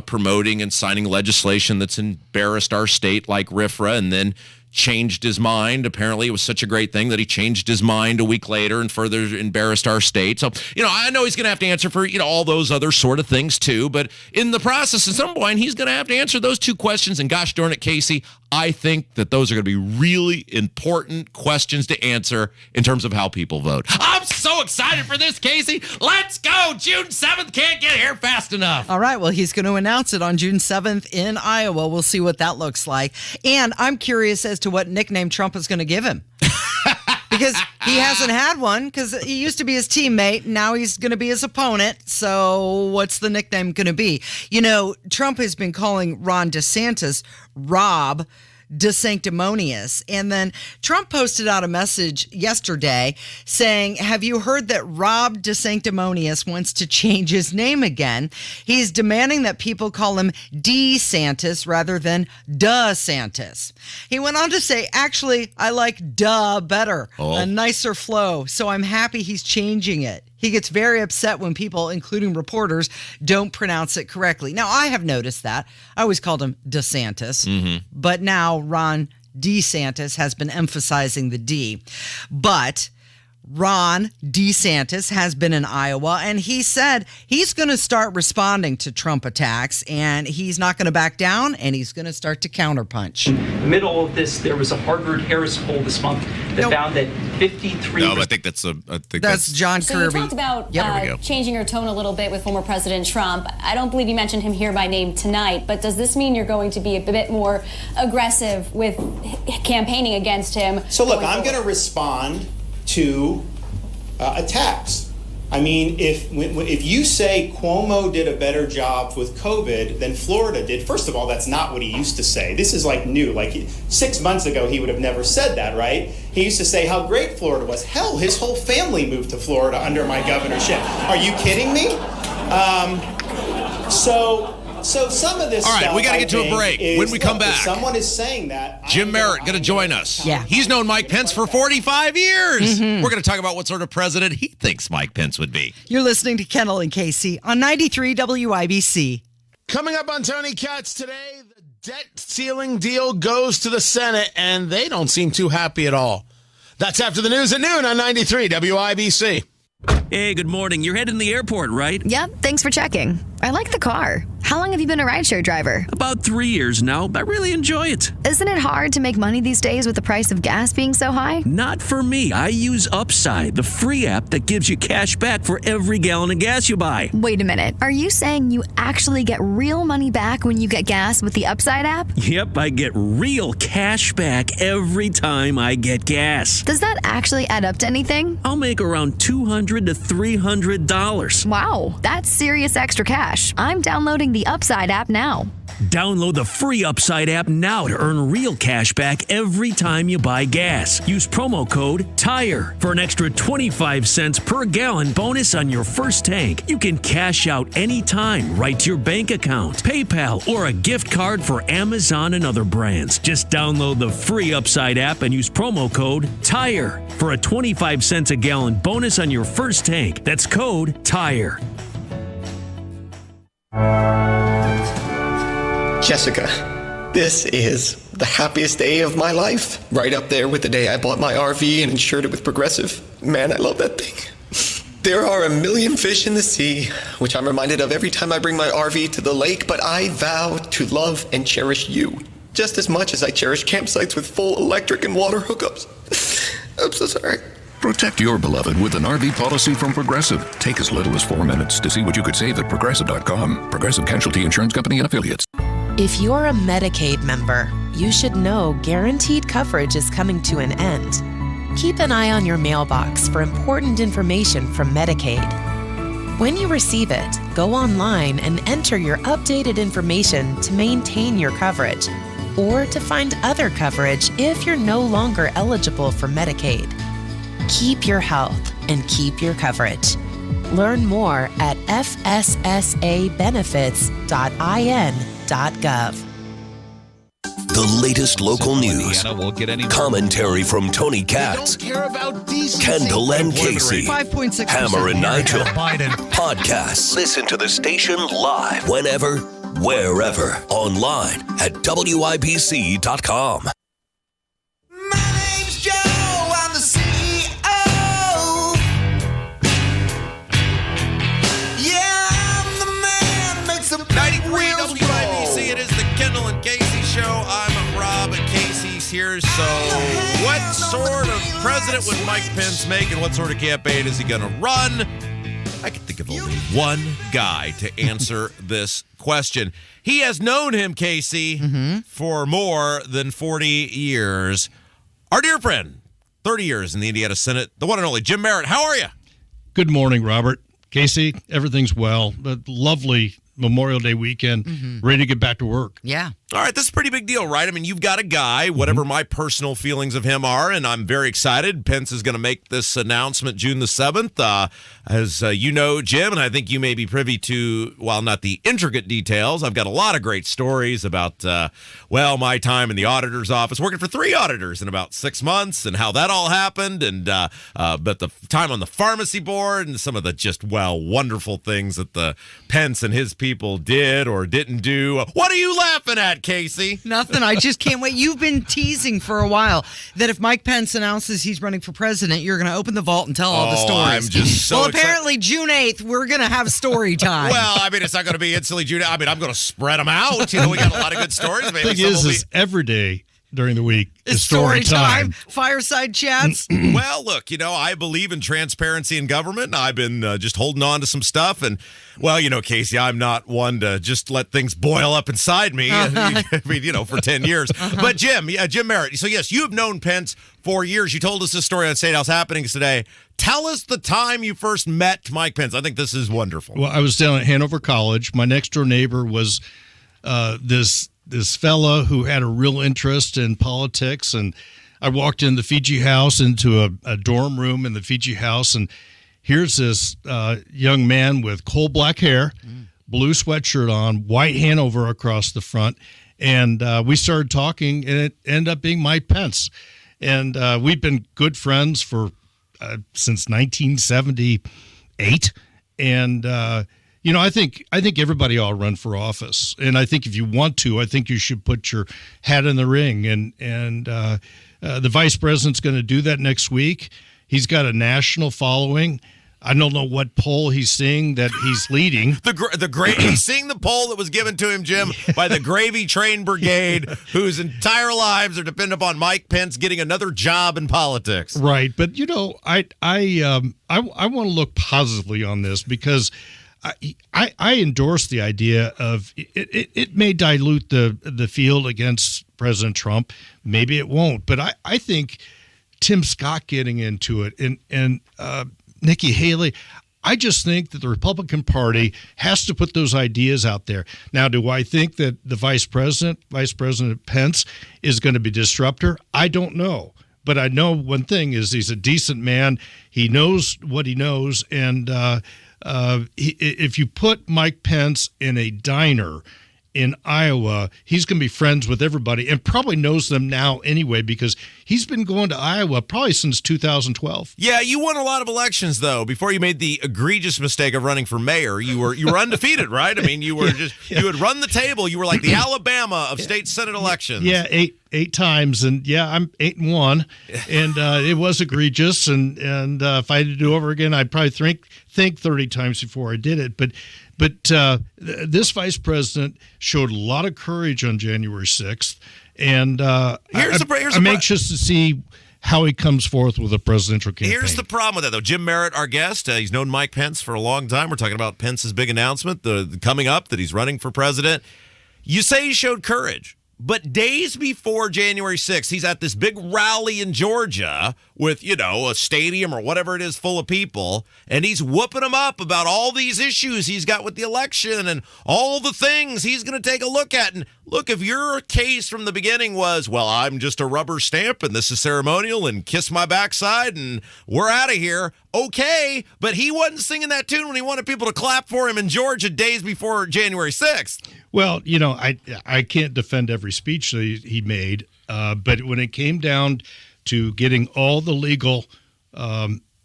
promoting and signing legislation that's embarrassed our state like RFRA, and then changed his mind. Apparently, it was such a great thing that he changed his mind a week later and further embarrassed our state. So, I know he's going to have to answer for, all those other sort of things too. But in the process, at some point, he's going to have to answer those two questions. And gosh darn it, Casey, I think that those are going to be really important questions to answer in terms of how people vote. I'm so excited for this, Casey. Let's go. June 7th can't get here fast enough. All right. Well, he's going to announce it on June 7th in Iowa. We'll see what that looks like. And I'm curious as to what nickname Trump is going to give him. Because he hasn't had one, because he used to be his teammate. Now he's going to be his opponent. So what's the nickname going to be? You know, Trump has been calling Ron DeSantis Rob DeSanctimonious. And then Trump posted out a message yesterday saying, have you heard that Rob DeSanctimonious wants to change his name again? He's demanding that people call him DeSantis rather than DeSantis. He went on to say, actually, I like duh better, a nicer flow. So I'm happy he's changing it. He gets very upset when people, including reporters, don't pronounce it correctly. Now, I have noticed that. I always called him DeSantis, but now Ron DeSantis has been emphasizing the D. But Ron DeSantis has been in Iowa, and he said he's going to start responding to Trump attacks, and he's not going to back down, and he's going to start to counterpunch. In the middle of this, there was a Harvard-Harris poll this month that found that 53%. No, I think that's John Kirby. So you talked about changing your tone a little bit with former President Trump. I don't believe you mentioned him here by name tonight, but does this mean you're going to be a bit more aggressive with campaigning against him? So look, I'm going to respond to attacks. I mean, if you say Cuomo did a better job with COVID than Florida did, first of all, that's not what he used to say. This is like new. Like 6 months ago, he would have never said that, right? He used to say how great Florida was. Hell, his whole family moved to Florida under my governorship. Are you kidding me? So some of this all right, stuff, we got to get to a break. When we come back, if someone is saying that, Jim Merritt going to join us. Yeah. He's known Mike Pence for 45 years. We're going to talk about what sort of president he thinks Mike Pence would be. You're listening to Kendall and Casey on 93 WIBC. Coming up on Tony Katz today, the debt ceiling deal goes to the Senate, and they don't seem too happy at all. That's after the news at noon on 93 WIBC. Hey, good morning. You're heading to the airport, right? Yep, thanks for checking. I like the car. How long have you been a rideshare driver? About 3 years now. I really enjoy it. Isn't it hard to make money these days with the price of gas being so high? Not for me. I use Upside, the free app that gives you cash back for every gallon of gas you buy. Wait a minute. Are you saying you actually get real money back when you get gas with the Upside app? Yep, I get real cash back every time I get gas. Does that actually add up to anything? I'll make around $200 to $300. Wow, that's serious extra cash. I'm downloading the Upside app now. Download the free Upside app now to earn real cash back every time you buy gas. Use promo code TIRE for an extra 25 cents per gallon bonus on your first tank. You can cash out anytime right to your bank account, PayPal, or a gift card for Amazon and other brands. Just download the free Upside app and use promo code TIRE for a 25 cents a gallon bonus on your first tank. That's code TIRE. Jessica, this is the happiest day of my life. Right up there with the day I bought my RV and insured it with Progressive. Man, I love that thing. There are a million fish in the sea, which I'm reminded of every time I bring my RV to the lake, but I vow to love and cherish you just as much as I cherish campsites with full electric and water hookups. I'm so sorry. Protect your beloved with an RV policy from Progressive. Take as little as 4 minutes to see what you could save at Progressive.com. Progressive Casualty Insurance Company and Affiliates. If you're a Medicaid member, you should know guaranteed coverage is coming to an end. Keep an eye on your mailbox for important information from Medicaid. When you receive it, go online and enter your updated information to maintain your coverage or to find other coverage if you're no longer eligible for Medicaid. Keep your health and keep your coverage. Learn more at fssabenefits.in.gov. The latest local news, commentary from Tony Katz, Kendall and Casey, 5.6% Hammer and Nigel, Biden. Podcasts. Listen to the station live whenever, wherever, online at WIBC.com. WIBC, it is the Kendall and Casey show. I'm Rob, and guess here. So what sort of president would Mike Pence make, and what sort of campaign is he going to run? I can think of only one guy to answer this question. He has known him, Casey, for more than 40 years. Our dear friend, 30 years in the Indiana Senate, the one and only Jim Merritt. How are you? Good morning, Robert. Casey, everything's well. A lovely Memorial Day weekend, ready to get back to work. Yeah. All right, this is a pretty big deal, right? I mean, you've got a guy, whatever my personal feelings of him are, and I'm very excited. Pence is going to make this announcement June the 7th. As you know, Jim, and I think you may be privy to, while not the intricate details, I've got a lot of great stories about, my time in the auditor's office, working for 3 auditors in about 6 months, and how that all happened, and but the time on the pharmacy board, and some of the just, wonderful things that the Pence and his people did or didn't do. What are you laughing at, Casey? Nothing. I just can't wait. You've been teasing for a while that if Mike Pence announces he's running for president, you're going to open the vault and tell all the stories. I'm just so apparently June 8th, we're going to have story time. Well, I mean, it's not going to be instantly June. I mean, I'm going to spread them out. You know, we got a lot of good stories. Maybe The thing is every day during the week is story time. Fireside chats. Well, look, I believe in transparency in government. I've been just holding on to some stuff. And, Casey, I'm not one to just let things boil up inside me. I mean, for 10 years. But Jim Merritt. So, yes, you have known Pence for years. You told us this story on State House Happenings today. Tell us the time you first met Mike Pence. I think this is wonderful. Well, I was down at Hanover College. My next door neighbor was this fella who had a real interest in politics, and I walked in the Fiji house into a dorm room in the Fiji house, and here's this young man with coal black hair, blue sweatshirt on, white Hanover across the front, and we started talking, and it ended up being Mike Pence, and we've been good friends for since 1978, and I think everybody ought to run for office, and I think if you want to, I think you should put your hat in the ring. And the vice president's going to do that next week. He's got a national following. I don't know what poll he's seeing that he's leading. He's seeing the poll that was given to him, Jim, by the Gravy Train Brigade, whose entire lives are dependent upon Mike Pence getting another job in politics. Right, but I want to look positively on this because I endorse the idea of it may dilute the field against President Trump. Maybe it won't. But I think Tim Scott getting into it and Nikki Haley, I just think that the Republican Party has to put those ideas out there. Now, do I think that the Vice President Pence, is going to be a disruptor? I don't know. But I know one thing is he's a decent man. He knows what he knows. And if you put Mike Pence in a diner in Iowa, he's going to be friends with everybody and probably knows them now anyway because he's been going to Iowa probably since 2012. Yeah, you won a lot of elections, though. Before you made the egregious mistake of running for mayor, you were undefeated, right? I mean, you were you had run the table. You were like the Alabama of state Senate elections. Yeah, eight times, and I'm 8-1, and it was egregious. And if I had to do over again, I'd probably think 30 times before I did it. But this vice president showed a lot of courage on January 6th, and I'm anxious to see how he comes forth with a presidential campaign. Here's the problem with that, though. Jim Merritt, our guest, he's known Mike Pence for a long time. We're talking about Pence's big announcement, the coming up that he's running for president. You say he showed courage. But days before January 6th, he's at this big rally in Georgia with, a stadium or whatever it is full of people, and he's whooping them up about all these issues he's got with the election and all the things he's going to take a look at. And look, if your case from the beginning was, well, I'm just a rubber stamp and this is ceremonial and kiss my backside and we're out of here, okay, but he wasn't singing that tune when he wanted people to clap for him in Georgia days before January 6th. Well, I can't defend every speech that he made, but when it came down to getting all the legal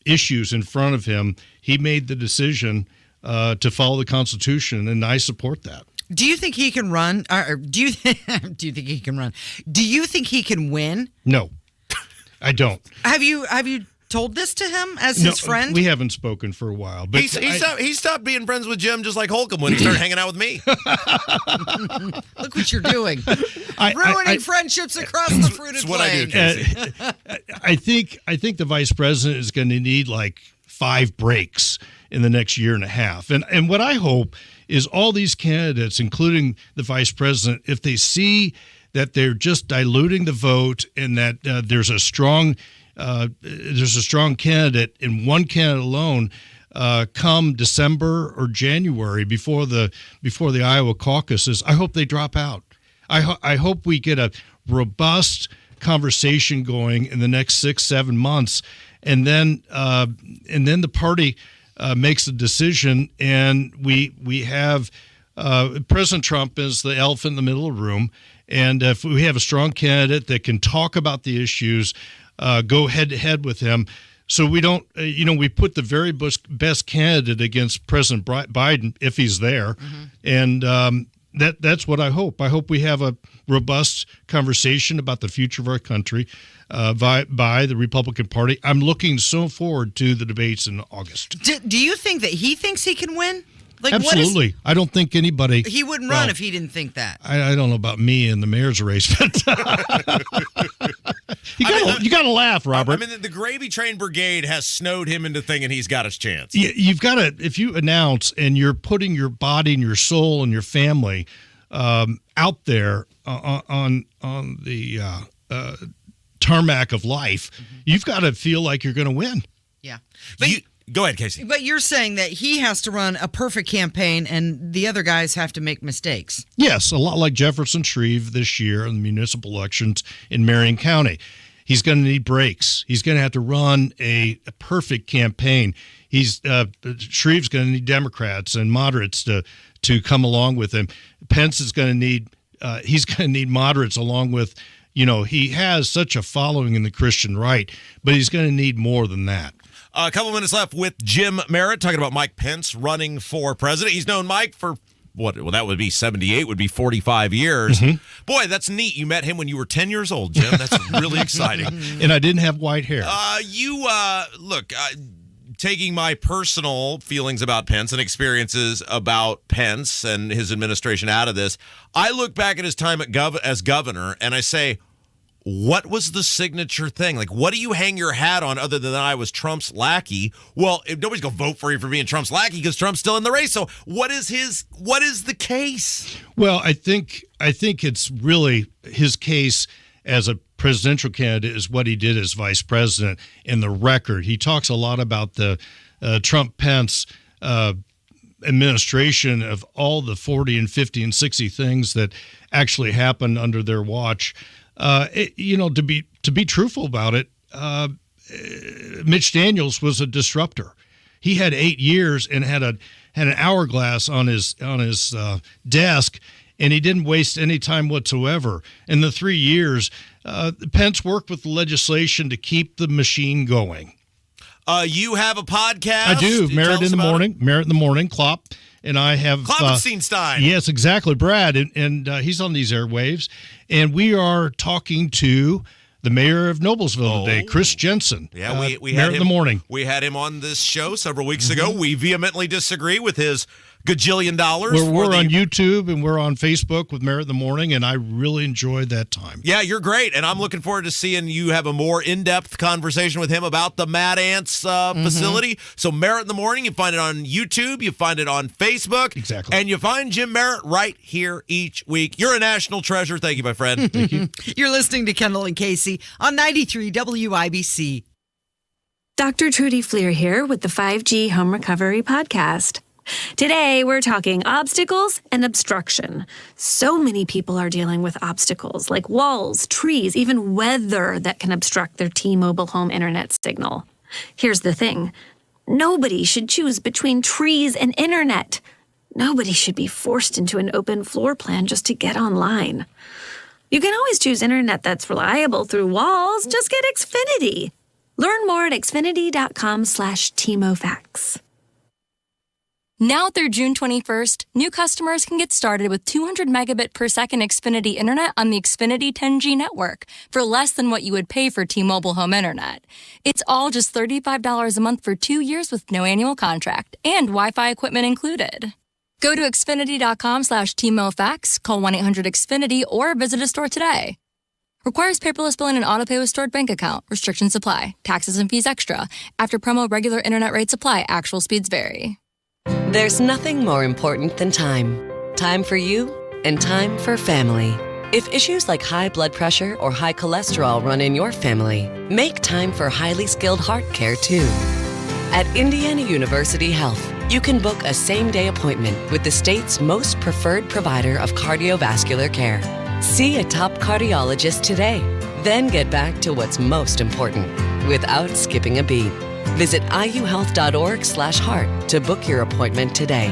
issues in front of him, he made the decision to follow the Constitution, and I support that. Do you think he can run? Or do you think he can run? Do you think he can win? No, I don't. Have you told this to him as his friend? We haven't spoken for a while. But He stopped being friends with Jim just like Holcomb when he started hanging out with me. Look what you're doing. Ruining friendships across the fruited plain. That's what I do, Casey. I think the vice president is going to need like 5 breaks in the next year and a half. And what I hope is all these candidates, including the vice president, if they see that they're just diluting the vote and that there's a strong candidate and one candidate alone come December or January before the Iowa caucuses, I hope they drop out. I hope we get a robust conversation going in the next 6-7 months, and then the party makes a decision, and we have President Trump is the elephant in the middle of the room, and if we have a strong candidate that can talk about the issues, go head to head with him. So we don't, we put the very best candidate against President Biden if he's there, and that's what I hope. I hope we have a robust conversation about the future of our country by the Republican Party. I'm looking so forward to the debates in August. Do you think that he thinks he can win? Like, absolutely. I don't think anybody. He wouldn't run if he didn't think that. I don't know about me in the mayor's race, but you got to laugh, Robert. I mean, the gravy train brigade has snowed him into thinking he's got his chance. You've got to, if you announce and you're putting your body and your soul and your family out there on the tarmac of life, you've got to feel like you're going to win. Yeah. Go ahead, Casey. But you're saying that he has to run a perfect campaign and the other guys have to make mistakes. Yes, a lot like Jefferson Shreve this year in the municipal elections in Marion County. He's going to need breaks. He's going to have to run a perfect campaign. Shreve's going to need Democrats and moderates to come along with him. Pence is going to need he's going to need moderates along with, he has such a following in the Christian right, but he's going to need more than that. A couple minutes left with Jim Merritt talking about Mike Pence running for president. He's known Mike for that would be 78, would be 45 years. Boy, that's neat. You met him when you were 10 years old, Jim. That's really exciting. And I didn't have white hair. Taking my personal feelings about Pence and experiences about Pence and his administration out of this, I look back at his time as governor and I say, what was the signature thing? Like, what do you hang your hat on other than that I was Trump's lackey? Well, nobody's going to vote for you for being Trump's lackey because Trump's still in the race. So what is the case? Well, I think it's really his case as a presidential candidate is what he did as vice president and the record. He talks a lot about the Trump-Pence administration of all the 40 and 50 and 60 things that actually happened under their watch. To be truthful about it, Mitch Daniels was a disruptor. He had 8 years and had an hourglass on his desk, and he didn't waste any time whatsoever. In the 3 years, Pence worked with the legislation to keep the machine going. You have a podcast? I do. Merritt in the morning, Klopp. And I have Kloppensteinstein. Yes, exactly, Brad, and he's on these airwaves, and we are talking to the mayor of Noblesville today, Chris Jensen. Yeah, we Merritt in the morning. We had him on this show several weeks ago. We vehemently disagree with his gajillion dollars. We're on YouTube and we're on Facebook with Merritt in the morning, and I really enjoyed that time. Yeah, you're great, and I'm looking forward to seeing you have a more in-depth conversation with him about the Mad Ants facility. So Merritt in the morning, you find it on YouTube, you find it on Facebook. Exactly. And you find Jim Merritt right here each week. You're a national treasure. Thank you, my friend. Thank you. You're listening to Kendall and Casey on 93 WIBC. Dr. Trudy Fleer here with the 5G Home Recovery Podcast. Today, we're talking obstacles and obstruction. So many people are dealing with obstacles like walls, trees, even weather that can obstruct their T-Mobile home internet signal. Here's the thing. Nobody should choose between trees and internet. Nobody should be forced into an open floor plan just to get online. You can always choose internet that's reliable through walls. Just get Xfinity. Learn more at xfinity.com/TMOFacts. Now through June 21st, new customers can get started with 200 megabit per second Xfinity internet on the Xfinity 10G network for less than what you would pay for T-Mobile home internet. It's all just $35 a month for 2 years with no annual contract and Wi-Fi equipment included. Go to Xfinity.com/TMOFax, call 1-800-XFINITY, or visit a store today. Requires paperless billing and autopay with stored bank account. Restrictions apply. Taxes and fees extra. After promo, regular internet rates apply. Actual speeds vary. There's nothing more important than time. Time for you and time for family. If issues like high blood pressure or high cholesterol run in your family, make time for highly skilled heart care too. At Indiana University Health, you can book a same-day appointment with the state's most preferred provider of cardiovascular care. See a top cardiologist today, then get back to what's most important without skipping a beat. Visit iuhealth.org/heart to book your appointment today.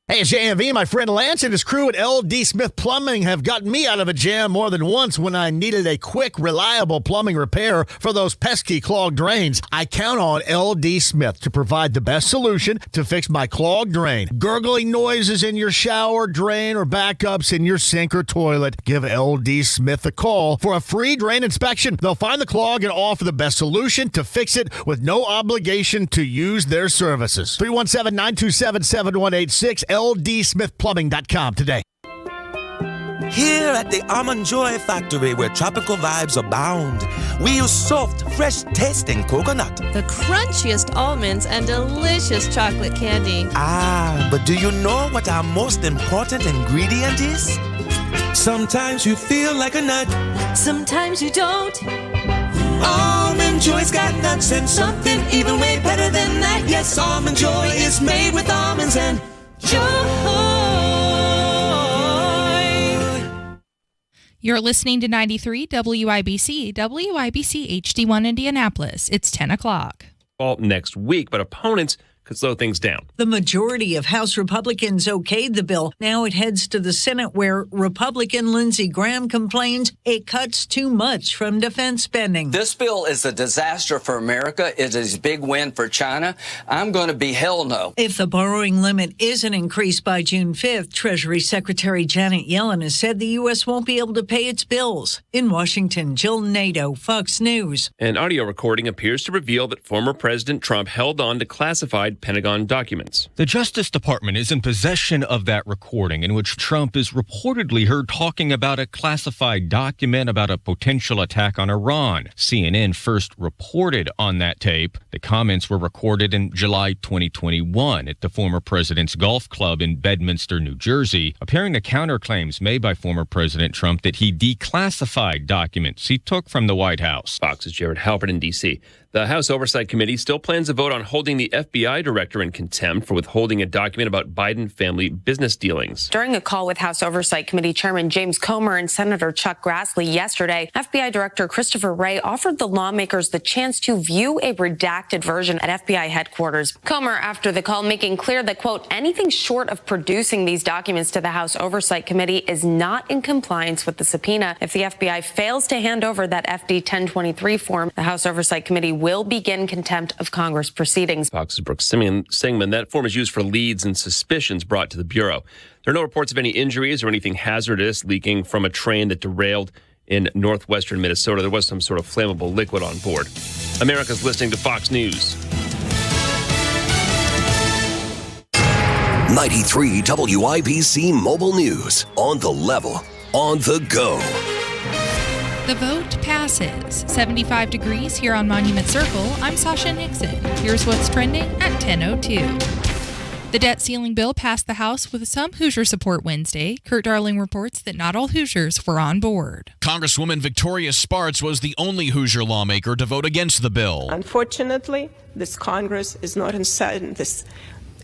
Hey, it's JMV. My friend Lance and his crew at LD Smith Plumbing have gotten me out of a jam more than once when I needed a quick, reliable plumbing repair for those pesky clogged drains. I count on LD Smith to provide the best solution to fix my clogged drain. Gurgling noises in your shower, drain, or backups in your sink or toilet. Give LD Smith a call for a free drain inspection. They'll find the clog and offer the best solution to fix it with no obligation to use their services. 317-927-7186. LDSmithPlumbing.com today. Here at the Almond Joy Factory, where tropical vibes abound, we use soft, fresh-tasting coconut. The crunchiest almonds and delicious chocolate candy. Ah, but do you know what our most important ingredient is? Sometimes you feel like a nut. Sometimes you don't. Almond Joy's got nuts and something even way better than that. Yes, Almond Joy is made with almonds and joy. You're listening to 93 WIBC, WIBC HD1 Indianapolis. It's 10 o'clock. Next week, but opponents could slow things down. The majority of House Republicans okayed the bill. Now it heads to the Senate, where Republican Lindsey Graham complains it cuts too much from defense spending. This bill is a disaster for America. It is a big win for China. I'm going to be hell no. If the borrowing limit isn't increased by June 5th, Treasury Secretary Janet Yellen has said the U.S. won't be able to pay its bills. In Washington, Jill Nato, Fox News. An audio recording appears to reveal that former President Trump held on to classified Pentagon documents. The Justice Department is in possession of that recording in which Trump is reportedly heard talking about a classified document about a potential attack on Iran. CNN first reported on that tape. The comments were recorded in July 2021 at the former president's golf club in Bedminster, New Jersey, appearing to counter claims made by former President Trump that he declassified documents he took from the White House. Fox's Jared Halpern in D.C. The House Oversight Committee still plans to vote on holding the FBI director in contempt for withholding a document about Biden family business dealings. During a call with House Oversight Committee Chairman James Comer and Senator Chuck Grassley yesterday, FBI Director Christopher Wray offered the lawmakers the chance to view a redacted version at FBI headquarters. Comer, after the call, making clear that, quote, anything short of producing these documents to the House Oversight Committee is not in compliance with the subpoena. If the FBI fails to hand over that FD 1023 form, the House Oversight Committee will begin contempt of Congress proceedings. Fox's Brooke Singman, that form is used for leads and suspicions brought to the Bureau. There are no reports of any injuries or anything hazardous leaking from a train that derailed in northwestern Minnesota. There was some sort of flammable liquid on board. America's listening to Fox News. 93 WIBC Mobile News. On the level, on the go. The vote passes. 75 degrees here on Monument Circle. I'm Sasha Nixon. Here's what's trending at 10:02. The debt ceiling bill passed the House with some Hoosier support Wednesday. Kurt Darling reports that not all Hoosiers were on board. Congresswoman Victoria Spartz was the only Hoosier lawmaker to vote against the bill. Unfortunately, this Congress is not in this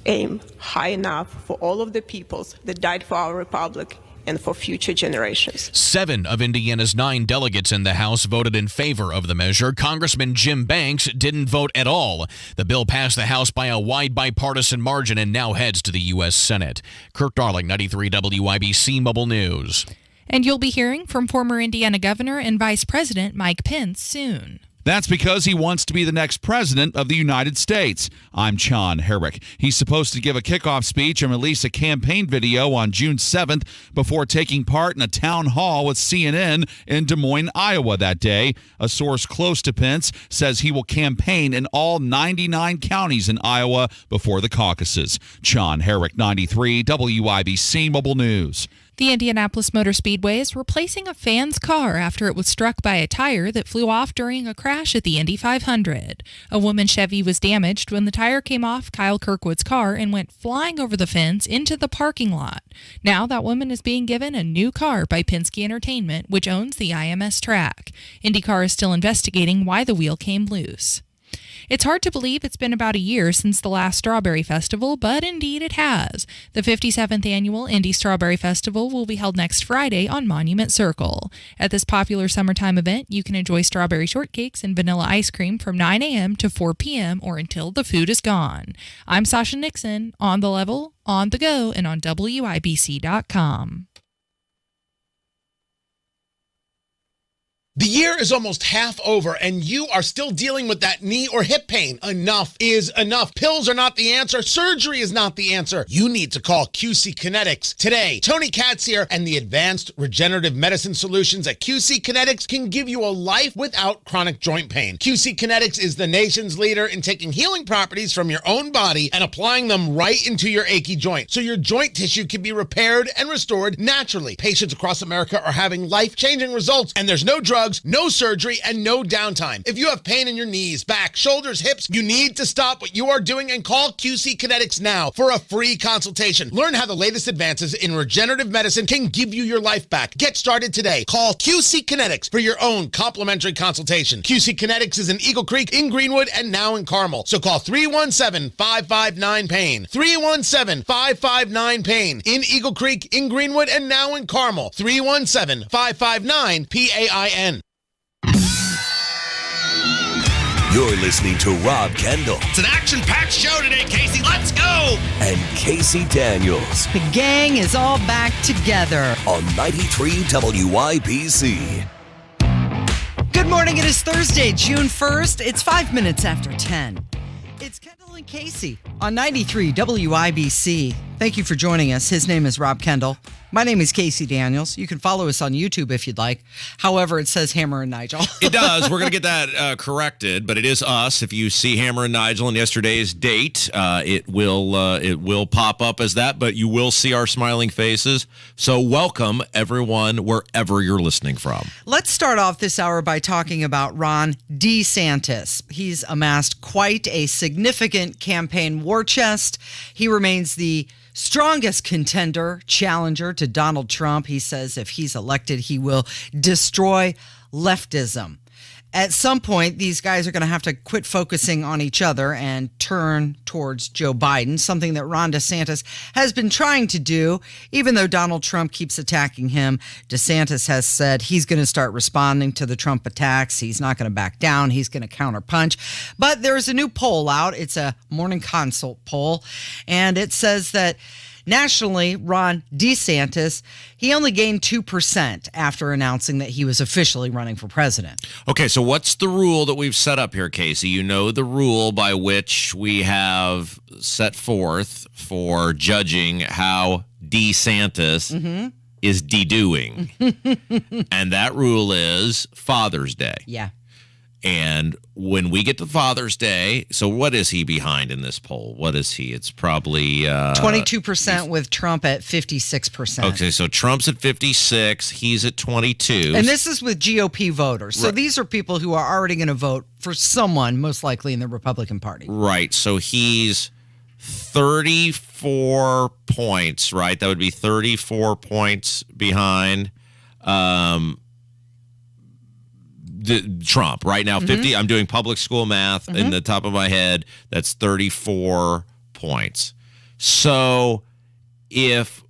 aim high enough for all of the peoples that died for our republic and for future generations. 7 of Indiana's 9 delegates in the House voted in favor of the measure. Congressman Jim Banks didn't vote at all. The bill passed the House by a wide bipartisan margin and now heads to the U.S. Senate. Kirk Darling, 93 WIBC Mobile News. And you'll be hearing from former Indiana Governor and Vice President Mike Pence soon. That's because he wants to be the next president of the United States. I'm John Herrick. He's supposed to give a kickoff speech and release a campaign video on June 7th before taking part in a town hall with CNN in Des Moines, Iowa that day. A source close to Pence says he will campaign in all 99 counties in Iowa before the caucuses. John Herrick, 93 WIBC Mobile News. The Indianapolis Motor Speedway is replacing a fan's car after it was struck by a tire that flew off during a crash at the Indy 500. A woman's Chevy was damaged when the tire came off Kyle Kirkwood's car and went flying over the fence into the parking lot. Now that woman is being given a new car by Penske Entertainment, which owns the IMS track. IndyCar is still investigating why the wheel came loose. It's hard to believe it's been about a year since the last Strawberry Festival, but indeed it has. The 57th annual Indy Strawberry Festival will be held next Friday on Monument Circle. At this popular summertime event, you can enjoy strawberry shortcakes and vanilla ice cream from 9 a.m. to 4 p.m. or until the food is gone. I'm Sasha Nixon, on the level, on the go, and on WIBC.com. The year is almost half over, and you are still dealing with that knee or hip pain. Enough is enough. Pills are not the answer. Surgery is not the answer. You need to call QC Kinetics today. Tony Katz here, and the advanced regenerative medicine solutions at QC Kinetics can give you a life without chronic joint pain. QC Kinetics is the nation's leader in taking healing properties from your own body and applying them right into your achy joint, so your joint tissue can be repaired and restored naturally. Patients across America are having life-changing results, and there's no drugs, no surgery, and no downtime. If you have pain in your knees, back, shoulders, hips, you need to stop what you are doing and call QC Kinetics now for a free consultation. Learn how the latest advances in regenerative medicine can give you your life back. Get started today. Call QC Kinetics for your own complimentary consultation. QC Kinetics is in Eagle Creek, in Greenwood, and now in Carmel. So call 317-559-PAIN. 317-559-PAIN. In Eagle Creek, in Greenwood, and now in Carmel. 317-559-PAIN. You're listening to Rob Kendall. It's an action-packed show today, Casey. Let's go! And Casey Daniels. The gang is all back together. On 93 WIBC. Good morning. It is Thursday, June 1st. It's 5 minutes after 10. It's Kendall and Casey on 93 WIBC. Thank you for joining us. His name is Rob Kendall. My name is Casey Daniels. You can follow us on YouTube if you'd like. However, it says Hammer and Nigel. It does. We're going to get that corrected, but it is us. If you see Hammer and Nigel in yesterday's date, it will pop up as that, but you will see our smiling faces. So welcome, everyone, wherever you're listening from. Let's start off this hour by talking about Ron DeSantis. He's amassed quite a significant campaign war chest. He remains the strongest contender, challenger to Donald Trump. He says if he's elected, he will destroy leftism. At some point, these guys are going to have to quit focusing on each other and turn towards Joe Biden, something that Ron DeSantis has been trying to do. Even though Donald Trump keeps attacking him, DeSantis has said he's going to start responding to the Trump attacks. He's not going to back down. He's going to counterpunch. But there's a new poll out. It's a Morning Consult poll, and it says that nationally, Ron DeSantis, he only gained 2% after announcing that he was officially running for president. Okay, so what's the rule that we've set up here, Casey? You know the rule by which we have set forth for judging how DeSantis is de-doing. And that rule is Father's Day. Yeah. And when we get to Father's Day, so what is he behind in this poll? What is he? It's probably 22% with Trump at 56%. Okay, so Trump's at 56, he's at 22. And this is with GOP voters. So these are people who are already going to vote for someone, most likely in the Republican Party. Right. So he's 34 points, right? That would be 34 points behind Trump right now. 50. I'm doing public school math in the top of my head. That's 34 points. So if,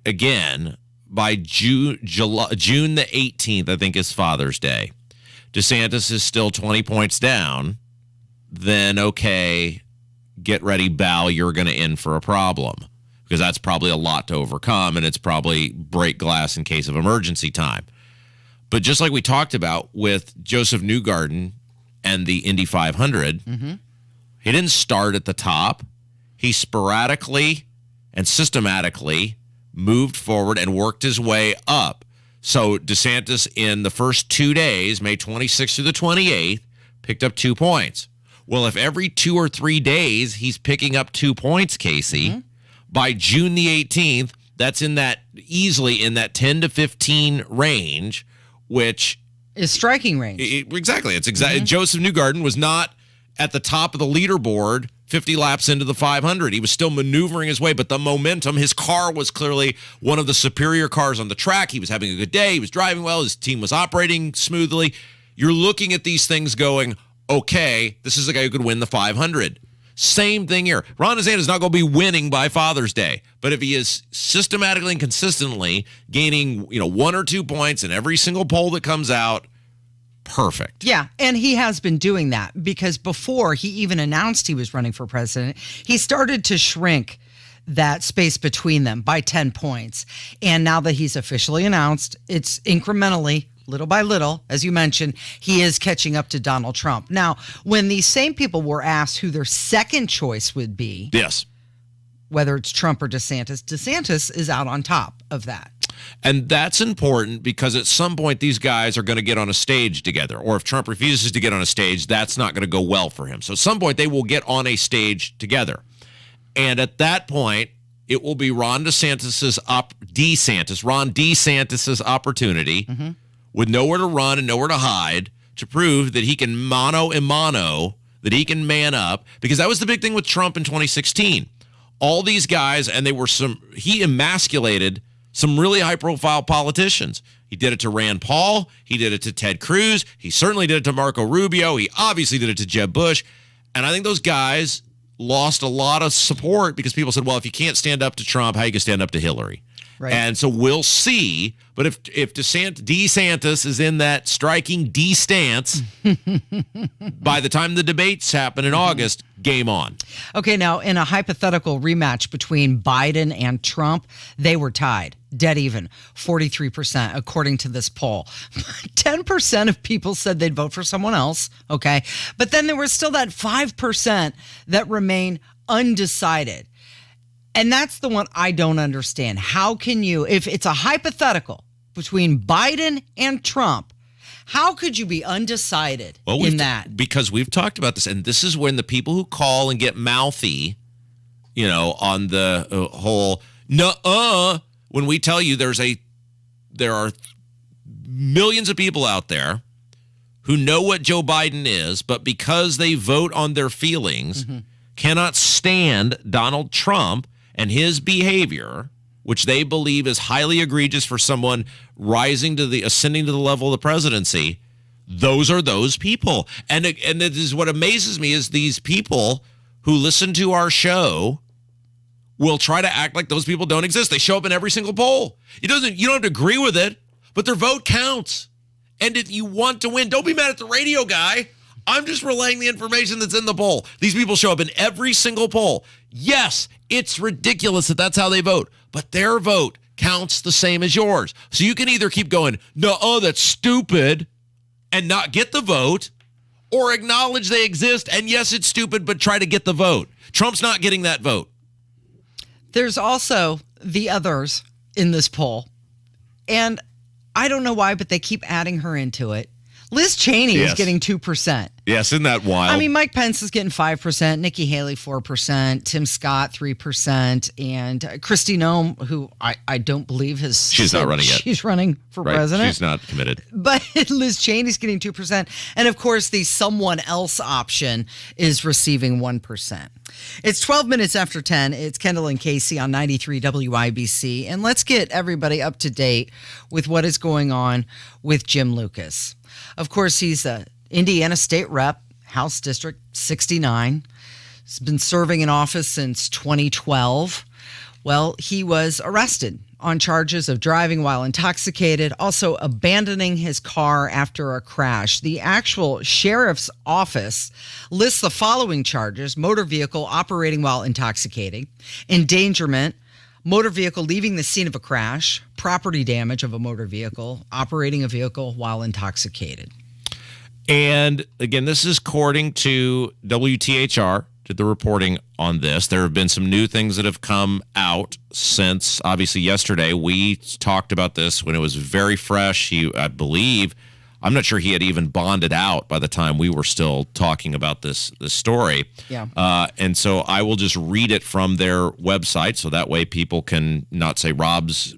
again, by June the 18th, I think is Father's Day, DeSantis is still 20 points down, then okay, get ready, Bal, you're going to in for a problem, because that's probably a lot to overcome, and it's probably break glass in case of emergency time. But just like we talked about with Joseph Newgarden and the Indy 500, he didn't start at the top. He sporadically and systematically moved forward and worked his way up. So DeSantis in the first 2 days, May 26th through the 28th, picked up 2 points. Well, if every 2 or 3 days he's picking up 2 points, Casey, by June the 18th, that's easily in that 10 to 15 range, which is striking range. Exactly. It's exactly. Joseph Newgarden was not at the top of the leaderboard 50 laps into the 500. He was still maneuvering his way, but the momentum, his car was clearly one of the superior cars on the track. He was having a good day. He was driving well. His team was operating smoothly. You're looking at these things going, okay, this is a guy who could win the 500. Same thing here. Ron DeSantis is not going to be winning by Father's Day, but if he is systematically and consistently gaining, 1 or 2 points in every single poll that comes out, perfect. Yeah, and he has been doing that because before he even announced he was running for president, he started to shrink that space between them by 10 points. And now that he's officially announced, it's incrementally, little by little, as you mentioned, he is catching up to Donald Trump. Now, when these same people were asked who their second choice would be, yes, whether it's Trump or DeSantis is out on top of that. And that's important because at some point these guys are going to get on a stage together. Or if Trump refuses to get on a stage, that's not going to go well for him. So at some point they will get on a stage together. And at that point, it will be Ron DeSantis' opportunity with nowhere to run and nowhere to hide to prove that he can mano a mano, that he can man up. Because that was the big thing with Trump in 2016. All these guys, and he emasculated some really high-profile politicians. He did it to Rand Paul. He did it to Ted Cruz. He certainly did it to Marco Rubio. He obviously did it to Jeb Bush. And I think those guys lost a lot of support because people said, well, if you can't stand up to Trump, how you can stand up to Hillary? Right. And so we'll see. But if DeSantis is in that striking D stance, by the time the debates happen in August, game on. Okay, now in a hypothetical rematch between Biden and Trump, they were tied, dead even, 43%, according to this poll. 10% of people said they'd vote for someone else, okay? But then there was still that 5% that remain undecided. And that's the one I don't understand. How can you, if it's a hypothetical between Biden and Trump, how could you be undecided in that? Because we've talked about this, and this is when the people who call and get mouthy, on the whole, when we tell you there are millions of people out there who know what Joe Biden is, but because they vote on their feelings, cannot stand Donald Trump and his behavior, which they believe is highly egregious for someone ascending to the level of the presidency. Those are those people. And this is what amazes me is these people who listen to our show will try to act like those people don't exist. They show up in every single poll. You don't have to agree with it, but their vote counts. And if you want to win, don't be mad at the radio guy. I'm just relaying the information that's in the poll. These people show up in every single poll. Yes, it's ridiculous that that's how they vote, but their vote counts the same as yours. So you can either keep going, no, that's stupid, and not get the vote, or acknowledge they exist, and yes, it's stupid, but try to get the vote. Trump's not getting that vote. There's also the others in this poll, and I don't know why, but they keep adding her into it. Liz Cheney is getting 2%. Yes, isn't that wild? I mean, Mike Pence is getting 5%, Nikki Haley 4%, Tim Scott 3%, and Kristi Noem, who I don't believe she's not running yet. She's running for president. She's not committed. But Liz Cheney's getting 2%. And of course, the someone else option is receiving 1%. It's 12 minutes after 10. It's Kendall and Casey on 93 WIBC. And let's get everybody up to date with what is going on with Jim Lucas. Of course, he's a Indiana State Rep, House District 69. He's been serving in office since 2012. Well, he was arrested on charges of driving while intoxicated, also abandoning his car after a crash. The actual sheriff's office lists the following charges: motor vehicle operating while intoxicating, endangerment, motor vehicle leaving the scene of a crash, property damage of a motor vehicle, operating a vehicle while intoxicated. And again, this is according to WTHR, did the reporting on this. There have been some new things that have come out since, obviously, yesterday. We talked about this when it was very fresh. I believe, I'm not sure he had even bonded out by the time we were still talking about this story. Yeah. And so I will just read it from their website, so that way people can not say Rob's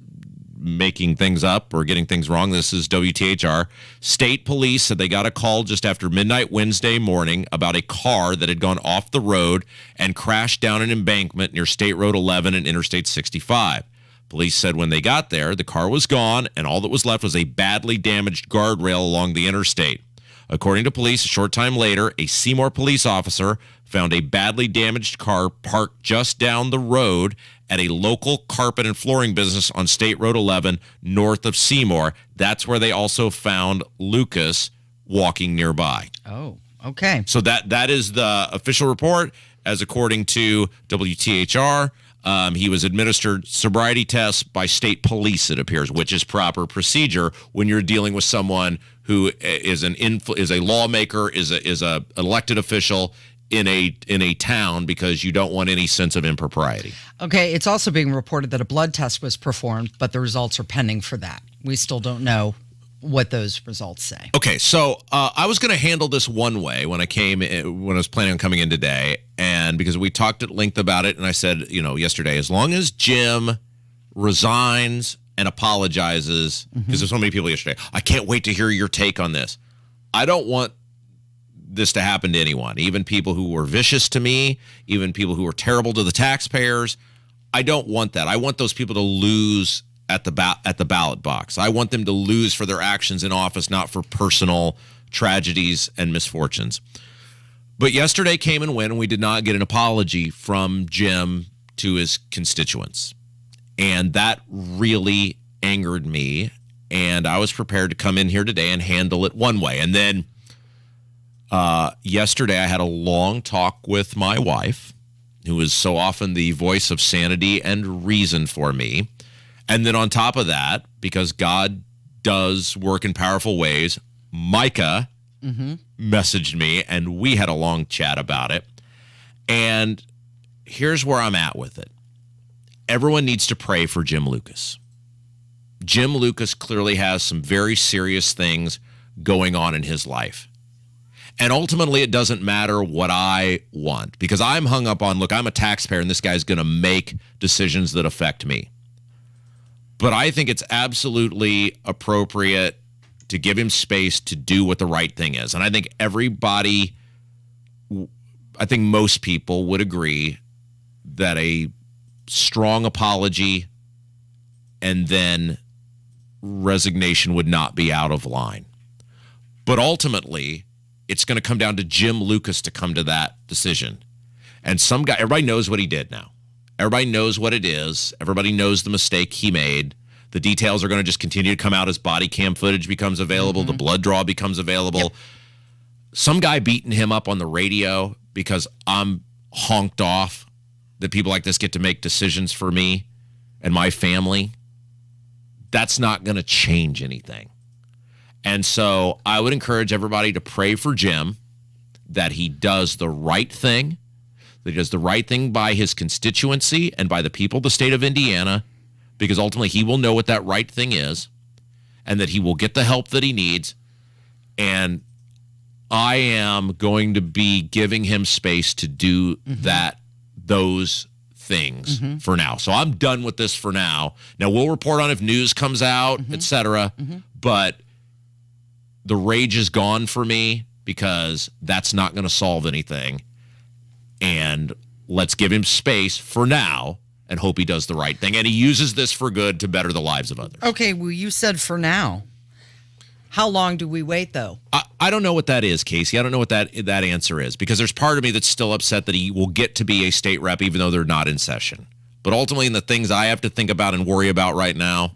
making things up or getting things wrong. This is WTHR. State police said they got a call just after midnight Wednesday morning about a car that had gone off the road and crashed down an embankment near State Road 11 and Interstate 65. Police said when they got there, the car was gone and all that was left was a badly damaged guardrail along the interstate. According to police, a short time later, a Seymour police officer found a badly damaged car parked just down the road at a local carpet and flooring business on State Road 11 north of Seymour. That's where they also found Lucas walking nearby. Oh, okay. So that is the official report, as according to WTHR. He was administered sobriety tests by state police, it appears, which is proper procedure when you're dealing with someone who is a lawmaker, is a elected official in a town, because you don't want any sense of impropriety. Okay, it's also being reported that a blood test was performed, but the results are pending for that. We still don't know what those results say. Okay, so I was going to handle this one way when I was planning on coming in today, and because we talked at length about it, and I said, yesterday, as long as Jim resigns and apologizes, because there's so many people yesterday, I can't wait to hear your take on this. I don't want this to happen to anyone, even people who were vicious to me, even people who were terrible to the taxpayers. I don't want that. I want those people to lose at the ballot box. I want them to lose for their actions in office, not for personal tragedies and misfortunes. But yesterday came and went, and we did not get an apology from Jim to his constituents. And that really angered me. And I was prepared to come in here today and handle it one way. And then yesterday I had a long talk with my wife, who is so often the voice of sanity and reason for me. And then on top of that, because God does work in powerful ways, Micah messaged me, and we had a long chat about it. And here's where I'm at with it. Everyone needs to pray for Jim Lucas. Jim Lucas clearly has some very serious things going on in his life. And ultimately, it doesn't matter what I want, because I'm hung up on, look, I'm a taxpayer, and this guy's going to make decisions that affect me. But I think it's absolutely appropriate to give him space to do what the right thing is. And I think most people would agree that a strong apology and then resignation would not be out of line. But ultimately, it's going to come down to Jim Lucas to come to that decision. And everybody knows what he did now. Everybody knows what it is. Everybody knows the mistake he made. The details are going to just continue to come out as body cam footage becomes available. The blood draw becomes available. Yep. Some guy beating him up on the radio because I'm honked off that people like this get to make decisions for me and my family. That's not going to change anything. And so I would encourage everybody to pray for Jim, that he does the right thing, that he does the right thing by his constituency and by the people of the state of Indiana, because ultimately he will know what that right thing is, and that he will get the help that he needs. And I am going to be giving him space to do those things for now. So I'm done with this for now. Now we'll report on if news comes out, etc. But the rage is gone for me, because that's not going to solve anything. And let's give him space for now and hope he does the right thing. And he uses this for good to better the lives of others. Okay, well, you said for now. How long do we wait, though? I don't know what that is, Casey. I don't know what that answer is, because there's part of me that's still upset that he will get to be a state rep even though they're not in session. But ultimately, in the things I have to think about and worry about right now,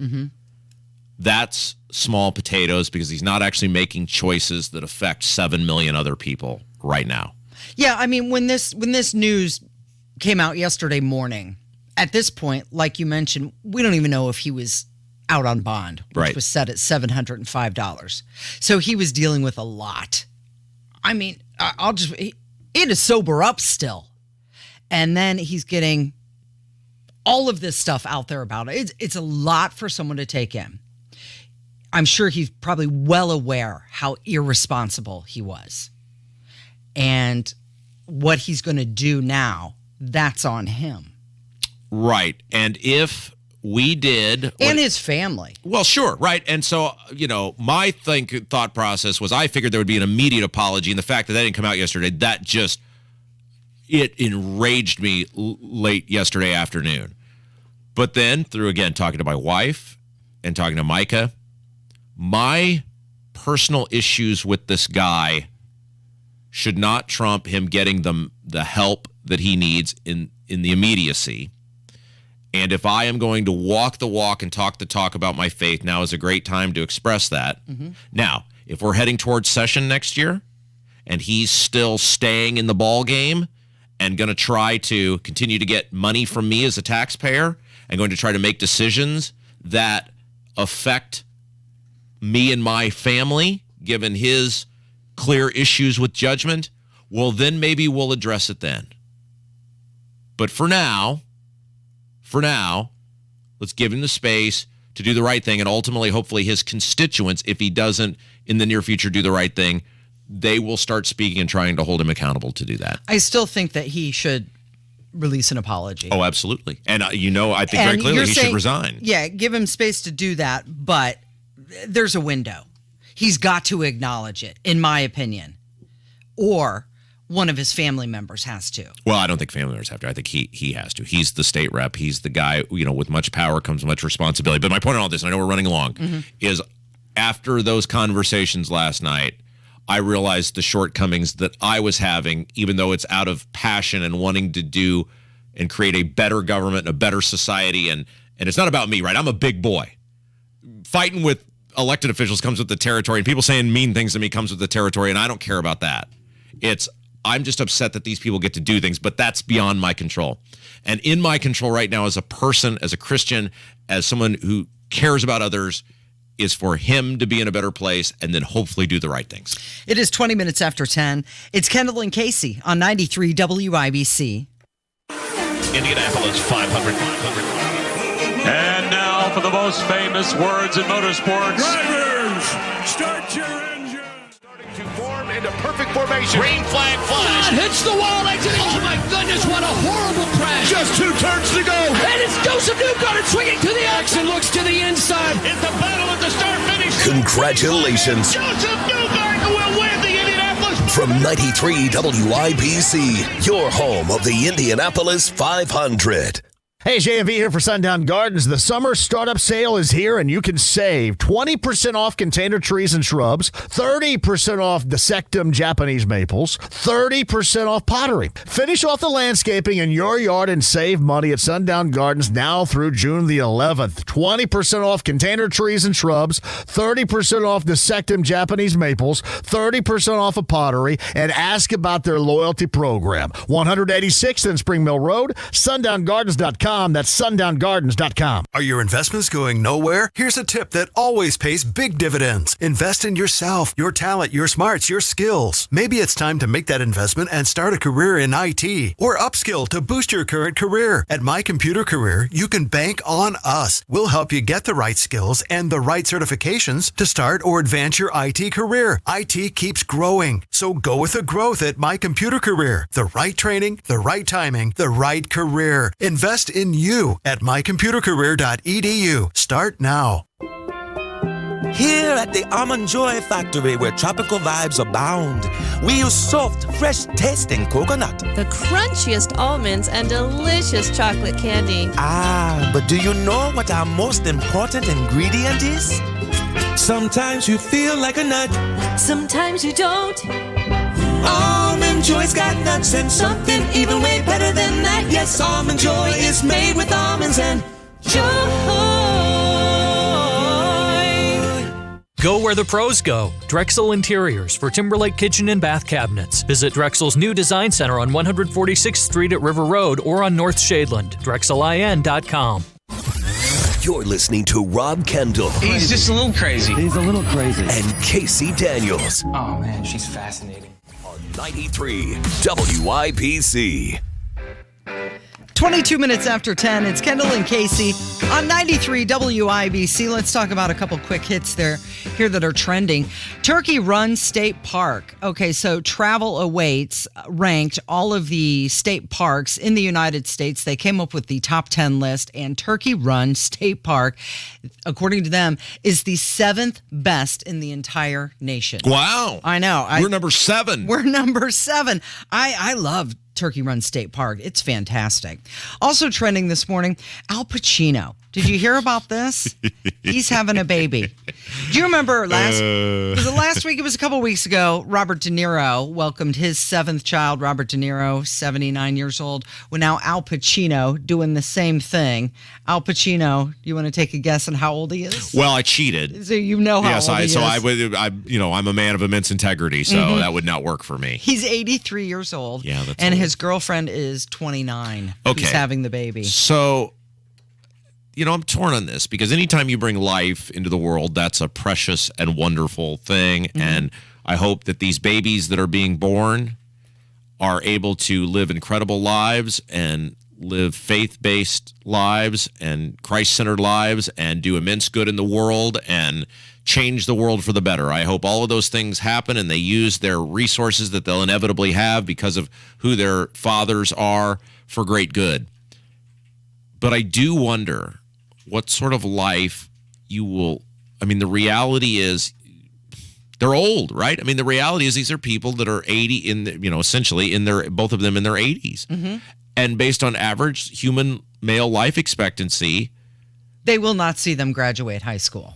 that's small potatoes, because he's not actually making choices that affect 7 million other people right now. Yeah, I mean, when this news came out yesterday morning, at this point, like you mentioned, we don't even know if he was out on bond, which was set at $705. So he was dealing with a lot. I mean, it is sober up still. And then he's getting all of this stuff out there about it. It's a lot for someone to take in. I'm sure he's probably well aware how irresponsible he was. And what he's going to do now, that's on him. Right. And if we did... And his family. Well, sure, right. And so, my thought process was I figured there would be an immediate apology, and the fact that didn't come out yesterday, that just... It enraged me late yesterday afternoon. But then, through, again, talking to my wife and talking to Micah, my personal issues with this guy should not trump him getting the help that he needs in the immediacy. And if I am going to walk the walk and talk the talk about my faith, now is a great time to express that. Mm-hmm. Now, if we're heading towards session next year and he's still staying in the ball game and going to try to continue to get money from me as a taxpayer and going to try to make decisions that affect me and my family, given his clear issues with judgment, well, then maybe we'll address it then. But for now, let's give him the space to do the right thing, and ultimately, hopefully, his constituents, if he doesn't in the near future do the right thing, they will start speaking and trying to hold him accountable to do that. I still think that he should release an apology. Oh, absolutely. And, I think very clearly he should resign. Yeah, give him space to do that, but there's a window. He's got to acknowledge it, in my opinion. Or one of his family members has to. Well, I don't think family members have to. I think he has to. He's the state rep. He's the guy, with much power comes much responsibility. But my point on all this, and I know we're running along, is after those conversations last night, I realized the shortcomings that I was having, even though it's out of passion and wanting to do and create a better government and a better society. And it's not about me, right? I'm a big boy. Fighting with elected officials comes with the territory, and people saying mean things to me comes with the territory, and I don't care about that. I'm just upset that these people get to do things, but that's beyond my control. And in my control right now as a person, as a Christian, as someone who cares about others, is for him to be in a better place and then hopefully do the right things. It is 20 minutes after 10. It's Kendall and Casey on 93 WIBC. Indianapolis 500. And now for the most famous words in motorsports. Drivers, start your engine. Starting to form into perfect formation. Green flag flies. Hits the wall, exiting. Oh my goodness, what a horrible crash. Just 2 turns to go. And it's Joseph Newgarden swinging to the exit, looks to the inside. It's the battle at the start-finish. Congratulations. Joseph Newgarden will win the Indianapolis. From 93 WIBC, your home of the Indianapolis 500. Hey, JMV here for Sundown Gardens. The summer startup sale is here, and you can save 20% off container trees and shrubs, 30% off Dissectum Japanese maples, 30% off pottery. Finish off the landscaping in your yard and save money at Sundown Gardens now through June the 11th. 20% off container trees and shrubs, 30% off Dissectum Japanese maples, 30% off of pottery, and ask about their loyalty program. 186th and Spring Mill Road, sundown.gardens.com. That's sundown.gardens.com. Are your investments going nowhere? Here's a tip that always pays big dividends. Invest in yourself, your talent, your smarts, your skills. Maybe it's time to make that investment and start a career in IT or upskill to boost your current career. At My Computer Career, you can bank on us. We'll help you get the right skills and the right certifications to start or advance your IT career. IT keeps growing, so go with the growth at My Computer Career. The right training, the right timing, the right career. Invest in you at mycomputercareer.edu. Start now. Here at the Almond Joy Factory, where tropical vibes abound, we use soft, fresh-tasting coconut. The crunchiest almonds and delicious chocolate candy. Ah, but do you know what our most important ingredient is? Sometimes you feel like a nut. Sometimes you don't. Almond Joy's got nuts and something even way better than that. Yes, Almond Joy is made with almonds and joy. Go where the pros go. Drexel Interiors for Timberlake Kitchen and Bath Cabinets. Visit Drexel's new design center on 146th Street at River Road or on North Shadeland. DrexelIN.com. You're listening to Rob Kendall. He's just a little crazy. He's a little crazy. And Casey Daniels. Oh, man, she's fascinating. On 93 WIBC. 22 minutes after 10, it's Kendall and Casey on 93 WIBC. Let's talk about a couple quick hits here that are trending. Turkey Run State Park. Okay, so Travel Awaits ranked all of the state parks in the United States. They came up with the top 10 list, and Turkey Run State Park, according to them, is the 7th best in the entire nation. Wow. I know. We're number 7. We're number 7. I love Turkey Run State Park. It's fantastic. Also trending this morning, Al Pacino. Did you hear about this? He's having a baby. Do you remember was it last week? It was a couple weeks ago. Robert De Niro welcomed his 7th child. Robert De Niro, 79 years old. Well, now Al Pacino doing the same thing. Al Pacino, you want to take a guess on how old he is? Well, I cheated. So you know how old he is. I'm a man of immense integrity, so that would not work for me. He's 83 years old. Yeah, that's and old. His girlfriend is 29. Okay. Who's having the baby. So, I'm torn on this because anytime you bring life into the world, that's a precious and wonderful thing. Mm-hmm. And I hope that these babies that are being born are able to live incredible lives and live faith-based lives and Christ-centered lives and do immense good in the world and change the world for the better. I hope all of those things happen and they use their resources that they'll inevitably have because of who their fathers are for great good. But I do wonder what sort of life you will. I mean, the reality is they're old, right? I mean, the reality is these are people that are 80 essentially both of them in their 80s. Mm-hmm. And based on average human male life expectancy, they will not see them graduate high school.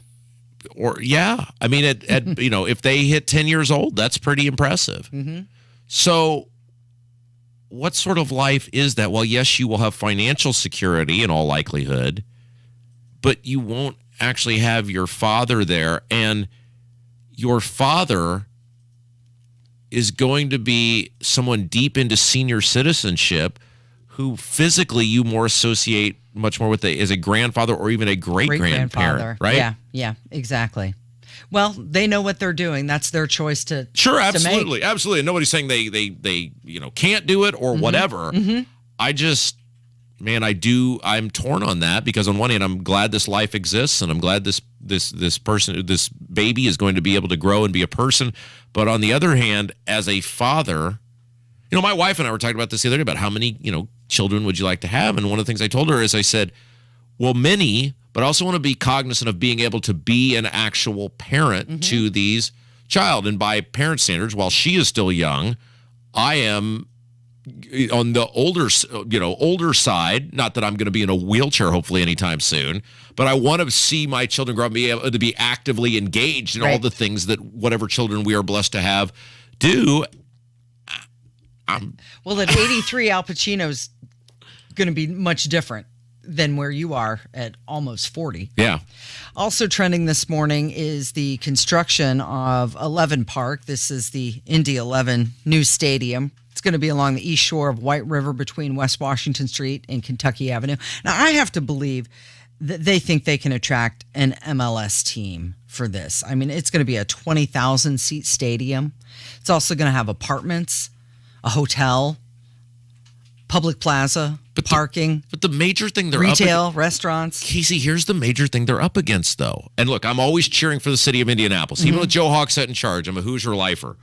Or I mean, at if they hit 10 years old, that's pretty impressive. Mm-hmm. So what sort of life is that? Well, yes, you will have financial security in all likelihood, but you won't actually have your father there. And your father is going to be someone deep into senior citizenship who physically you more associate much more with as a grandfather or even a great-grandparent, right? Yeah, exactly. Well, they know what they're doing. That's their choice to Sure, to absolutely. make. Absolutely. And nobody's saying they can't do it or whatever. Mm-hmm. I'm torn on that because on one hand, I'm glad this life exists and I'm glad this baby is going to be able to grow and be a person. But on the other hand, as a father, my wife and I were talking about this the other day about how many, children would you like to have? And one of the things I told her is I said, well, many, but I also want to be cognizant of being able to be an actual parent to these child. And by parent standards, while she is still young, I am on the older side. Not that I'm going to be in a wheelchair, hopefully anytime soon, but I want to see my children grow up and be able to be actively engaged in all the things that whatever children we are blessed to have do. Well, at 83, Al Pacino's going to be much different than where you are at almost 40. Yeah. Also trending this morning is the construction of 11 Park. This is the Indy 11 new stadium. It's going to be along the east shore of White River between West Washington Street and Kentucky Avenue. Now, I have to believe that they think they can attract an MLS team for this. I mean, it's going to be a 20,000-seat stadium. It's also going to have apartments, a hotel, public plaza, parking. But the major thing they're retail, restaurants. Casey, here's the major thing they're up against, though. And look, I'm always cheering for the city of Indianapolis. Even with Joe Hogsett in charge, I'm a Hoosier lifer.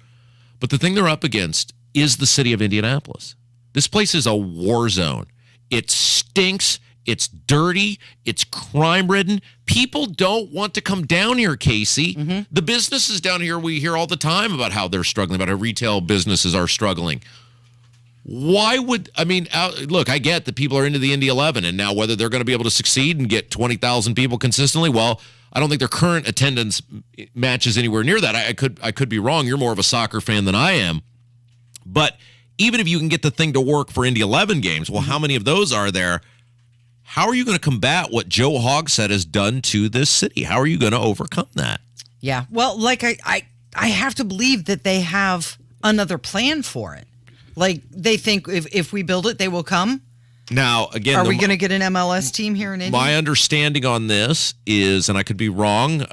But the thing they're up against is the city of Indianapolis. This place is a war zone. It stinks. It's dirty. It's crime-ridden. People don't want to come down here, Casey. The businesses down here, we hear all the time about how they're struggling, about how retail businesses are struggling. Why would, look, I get that people are into the Indy 11, and now whether they're going to be able to succeed and get 20,000 people consistently, well, I don't think their current attendance matches anywhere near that. I could be wrong. You're more of a soccer fan than I am. But even if you can get the thing to work for Indy 11 games, well, how many of those are there? How are you going to combat what Joe Hogsett has done to this city? How are you going to overcome that? Yeah. Well, like I have to believe that they have another plan for it. Like they think if we build it, they will come. Now, again, are we going to get an MLS team here in Indy? My understanding on this is, and I could be wrong,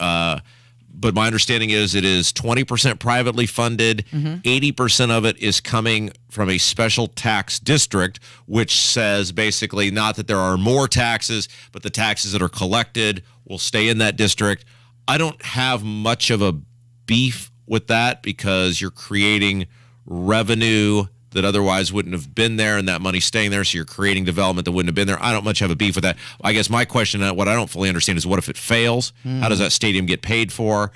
but my understanding is it is 20% privately funded. 80% of it is coming from a special tax district, which says basically not that there are more taxes, but the taxes that are collected will stay in that district. I don't have much of a beef with that because you're creating revenue that otherwise wouldn't have been there, and that money staying there, so you're creating development that wouldn't have been there. I don't much have a beef with that. I guess my question, what I don't fully understand, is what if it fails? How does that stadium get paid for?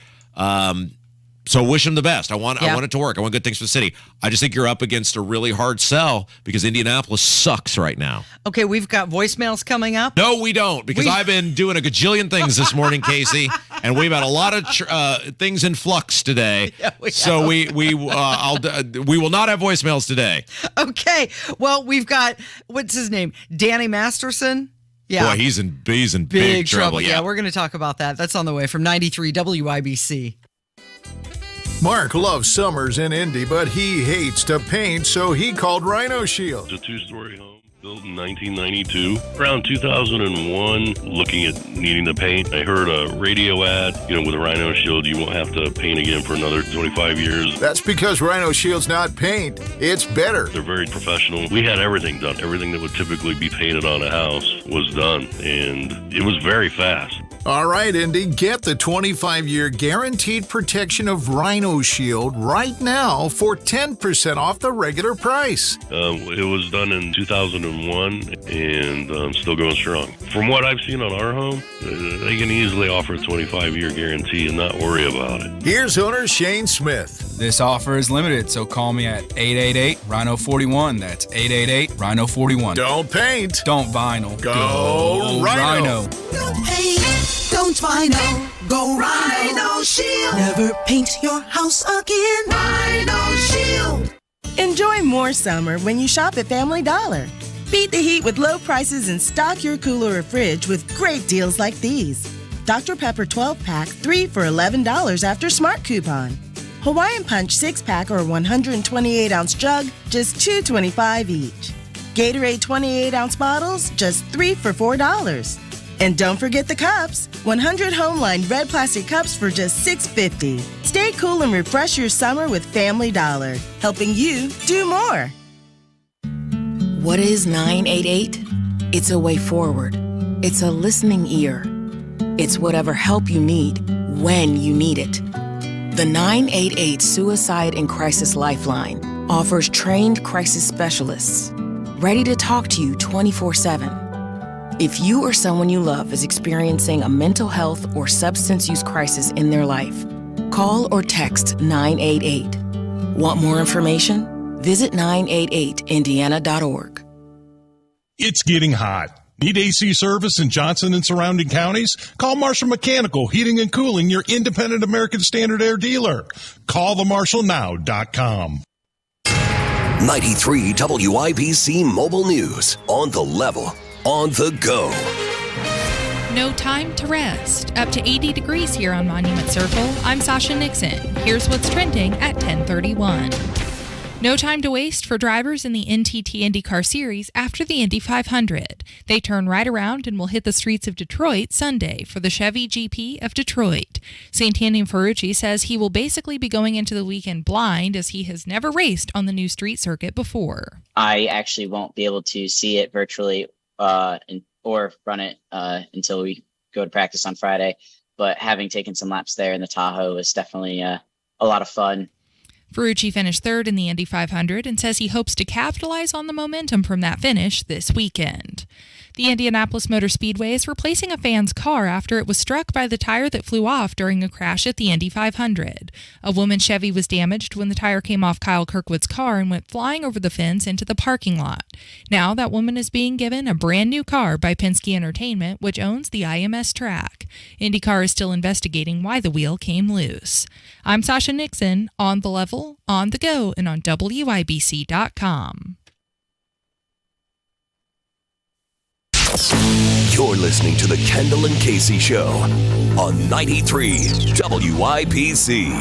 So wish them the best. I want it to work. I want good things for the city. I just think you're up against a really hard sell because Indianapolis sucks right now. Okay, we've got voicemails coming up. No, we don't, because I've been doing a gajillion things this morning, Casey, and we've had a lot of things in flux today. Yeah, so we will not have voicemails today. Okay, well, we've got, what's his name? Danny Masterson. Yeah. Boy, he's in big trouble. Yeah, we're going to talk about that. That's on the way from 93 WIBC. Mark loves summers in Indy, but he hates to paint, so he called Rhino Shield. It's a two-story home built in 1992. Around 2001, looking at needing to paint, I heard a radio ad, with a Rhino Shield, you won't have to paint again for another 25 years. That's because Rhino Shield's not paint, it's better. They're very professional. We had everything done. Everything that would typically be painted on a house was done, and it was very fast. All right, Indy, get the 25-year guaranteed protection of Rhino Shield right now for 10% off the regular price. It was done in 2001 and still going strong. From what I've seen on our home, they can easily offer a 25-year guarantee and not worry about it. Here's owner Shane Smith. This offer is limited, so call me at 888-RHINO-41. That's 888-RHINO-41. Don't paint. Don't vinyl. Go Rhino. Don't paint. Don't vinyl. Go Rhino Shield. Never paint your house again. Rhino Shield. Enjoy more summer when you shop at Family Dollar. Beat the heat with low prices and stock your cooler or fridge with great deals like these. Dr. Pepper 12-pack, 3 for $11 after Smart Coupon. Hawaiian Punch 6-pack or 128-ounce jug, just $2.25 each. Gatorade 28-ounce bottles, just 3 for $4. And don't forget the cups. 100 Homeline red plastic cups for just $6.50. Stay cool and refresh your summer with Family Dollar, helping you do more. What is 988? It's a way forward. It's a listening ear. It's whatever help you need, when you need it. The 988 Suicide and Crisis Lifeline offers trained crisis specialists, ready to talk to you 24/7. If you or someone you love is experiencing a mental health or substance use crisis in their life, call or text 988. Want more information? Visit 988indiana.org. It's getting hot. Need AC service in Johnson and surrounding counties? Call Marshall Mechanical Heating and Cooling, your independent American Standard Air dealer. CallTheMarshallNow.com. 93 WIBC Mobile News. On the level. On the go. No time to rest. Up to 80 degrees here on Monument Circle. I'm Sasha Nixon. Here's what's trending at 10:31. No time to waste for drivers in the NTT IndyCar Series after the Indy 500. They turn right around and will hit the streets of Detroit Sunday for the Chevy GP of Detroit. Santanian Ferrucci says he will basically be going into the weekend blind as he has never raced on the new street circuit before. I actually won't be able to see it virtually or run it until we go to practice on Friday. But having taken some laps there in the Tahoe is definitely a lot of fun. Ferrucci finished third in the Indy 500 and says he hopes to capitalize on the momentum from that finish this weekend. The Indianapolis Motor Speedway is replacing a fan's car after it was struck by the tire that flew off during a crash at the Indy 500. A woman's Chevy was damaged when the tire came off Kyle Kirkwood's car and went flying over the fence into the parking lot. Now that woman is being given a brand new car by Penske Entertainment, which owns the IMS track. IndyCar is still investigating why the wheel came loose. I'm Sasha Nixon, on the level, on the go, and on WIBC.com. You're listening to the Kendall and Casey Show on 93 WIBC.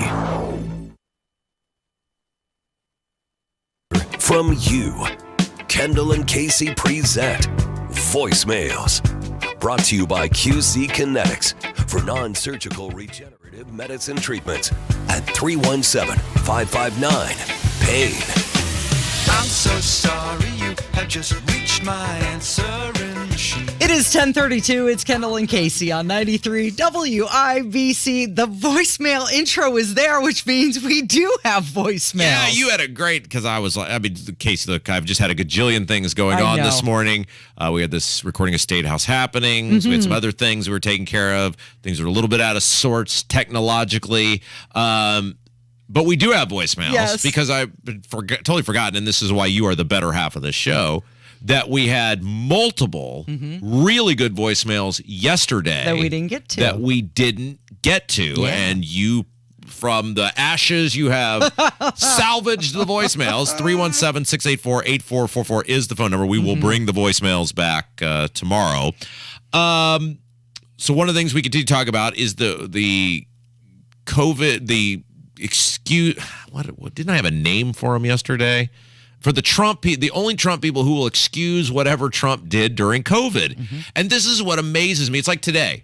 From you, Kendall and Casey present Voicemails. Brought to you by QC Kinetics for non-surgical regenerative medicine treatments at 317-559-PAIN. I'm so sorry you have just reached my answering machine. It is 10:32. It's Kendall and Casey on 93 WIBC. The voicemail intro is there, which means we do have voicemails. Yeah, you had a great, because I was like, Casey, look, I've just had a gajillion things going on this morning. We had this recording of State House happenings. We had some other things we were taking care of. Things were a little bit out of sorts technologically. But we do have voicemails because I totally forgotten, and this is why you are the better half of the show, that we had multiple really good voicemails yesterday. That we didn't get to. Yeah. And you, from the ashes, you have salvaged the voicemails. 317-684-8444 is the phone number. We will bring the voicemails back tomorrow. So one of the things we continue to talk about is the COVID, the excuse, what didn't I have a name for him yesterday? For the Trump, the only Trump people who will excuse whatever Trump did during COVID. And this is what amazes me. It's like today,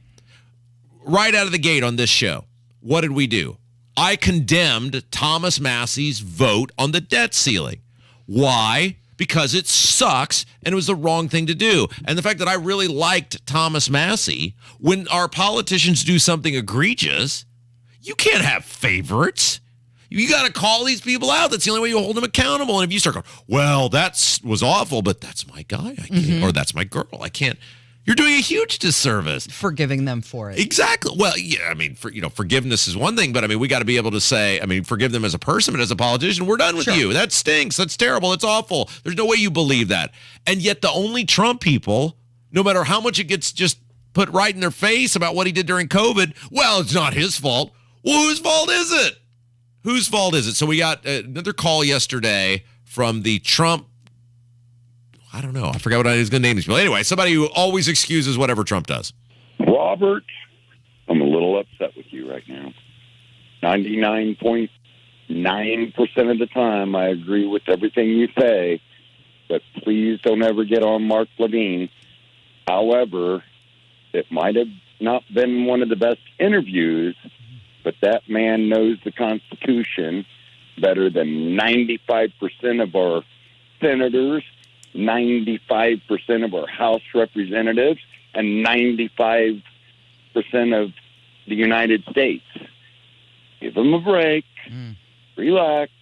right out of the gate on this show, what did we do? I condemned Thomas Massie's vote on the debt ceiling. Why? Because it sucks and it was the wrong thing to do. And the fact that I really liked Thomas Massie, when our politicians do something egregious, you can't have favorites. You got to call these people out. That's the only way you hold them accountable. And if you start going, well, that was awful, but that's my guy, I can't, or that's my girl, I can't. You're doing a huge disservice. Forgiving them for it. Exactly. Well, yeah, I mean, forgiveness is one thing, but I mean, we got to be able to say, I mean, forgive them as a person, but as a politician, we're done with you. That stinks. That's terrible. It's awful. There's no way you believe that. And yet the only Trump people, no matter how much it gets just put right in their face about what he did during COVID, well, it's not his fault. Well, whose fault is it? Whose fault is it? So we got another call yesterday from the Trump, I don't know, I forgot what I was going to name these people. Anyway, somebody who always excuses whatever Trump does. Robert, I'm a little upset with you right now. 99.9% of the time, I agree with everything you say, but please don't ever get on Mark Levine. However, it might have not been one of the best interviews, but that man knows the Constitution better than 95% of our senators, 95% of our House representatives, and 95% of the United States. Give him a break, relax,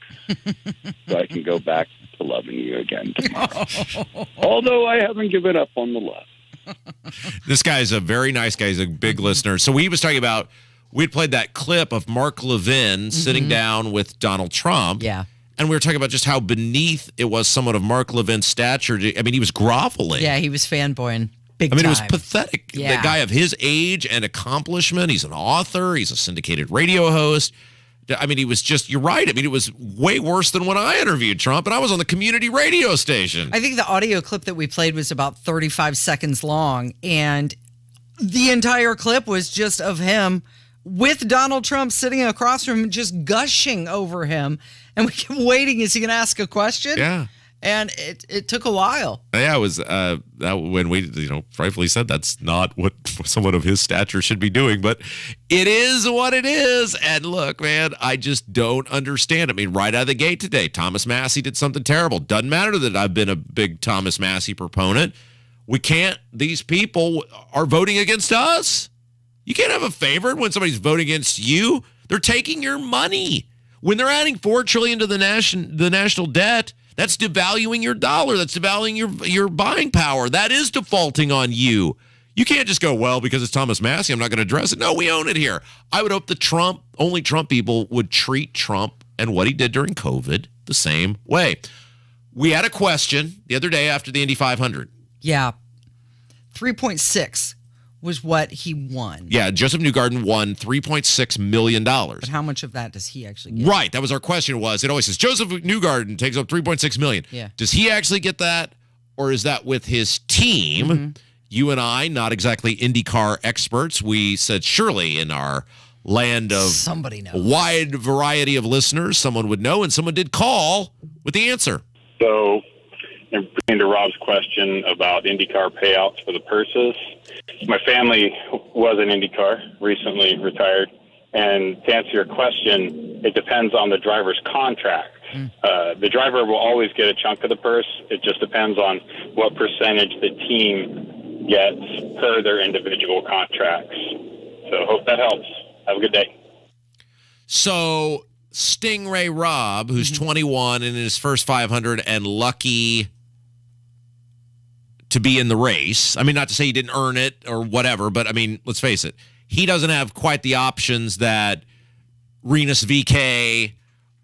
so I can go back to loving you again tomorrow. Although I haven't given up on the love. This guy's a very nice guy. He's a big listener. So we was talking about, we'd played that clip of Mark Levin sitting down with Donald Trump. Yeah. And we were talking about just how beneath it was somewhat of Mark Levin's stature. I mean, he was groveling. Yeah, he was fanboying. Big I mean, time. it was pathetic. Yeah. The guy of his age and accomplishment, he's an author, he's a syndicated radio host. I mean, he was just, you're right. I mean, it was way worse than when I interviewed Trump, and I was on the community radio station. I think the audio clip that we played was about 35 seconds long, and the entire clip was just of him with Donald Trump sitting across from him, just gushing over him. And we kept waiting, is he going to ask a question? Yeah. And it took a while. Yeah, it was when we, rightfully said that's not what someone of his stature should be doing, but it is what it is. And look, man, I just don't understand. I mean, right out of the gate today, Thomas Massie did something terrible. Doesn't matter that I've been a big Thomas Massie proponent. These people are voting against us. You can't have a favorite when somebody's voting against you. They're taking your money. When they're adding $4 trillion to the national debt, that's devaluing your dollar. That's devaluing your buying power. That is defaulting on you. You can't just go, well, because it's Thomas Massie, I'm not going to address it. No, we own it here. I would hope the only Trump people would treat Trump and what he did during COVID the same way. We had a question the other day after the Indy 500. Yeah. 3.6 was what he won. Yeah, Joseph Newgarden won $3.6 million. But how much of that does he actually get? Right, that was our question. It always says Joseph Newgarden takes up $3.6 million. Yeah. Does he actually get that, or is that with his team? you and I, not exactly IndyCar experts, we said surely in our land of somebody knows. A wide variety of listeners, someone would know, and someone did call with the answer. So, in to Rob's question about IndyCar payouts for the purses, my family was an IndyCar, recently retired, and to answer your question, it depends on the driver's contract. The driver will always get a chunk of the purse. It just depends on what percentage the team gets per their individual contracts. So hope that helps. Have a good day. So Stingray Rob, who's 21 and in his first 500 and lucky to be in the race. I mean, not to say he didn't earn it or whatever, but I mean, let's face it. He doesn't have quite the options that Renus VK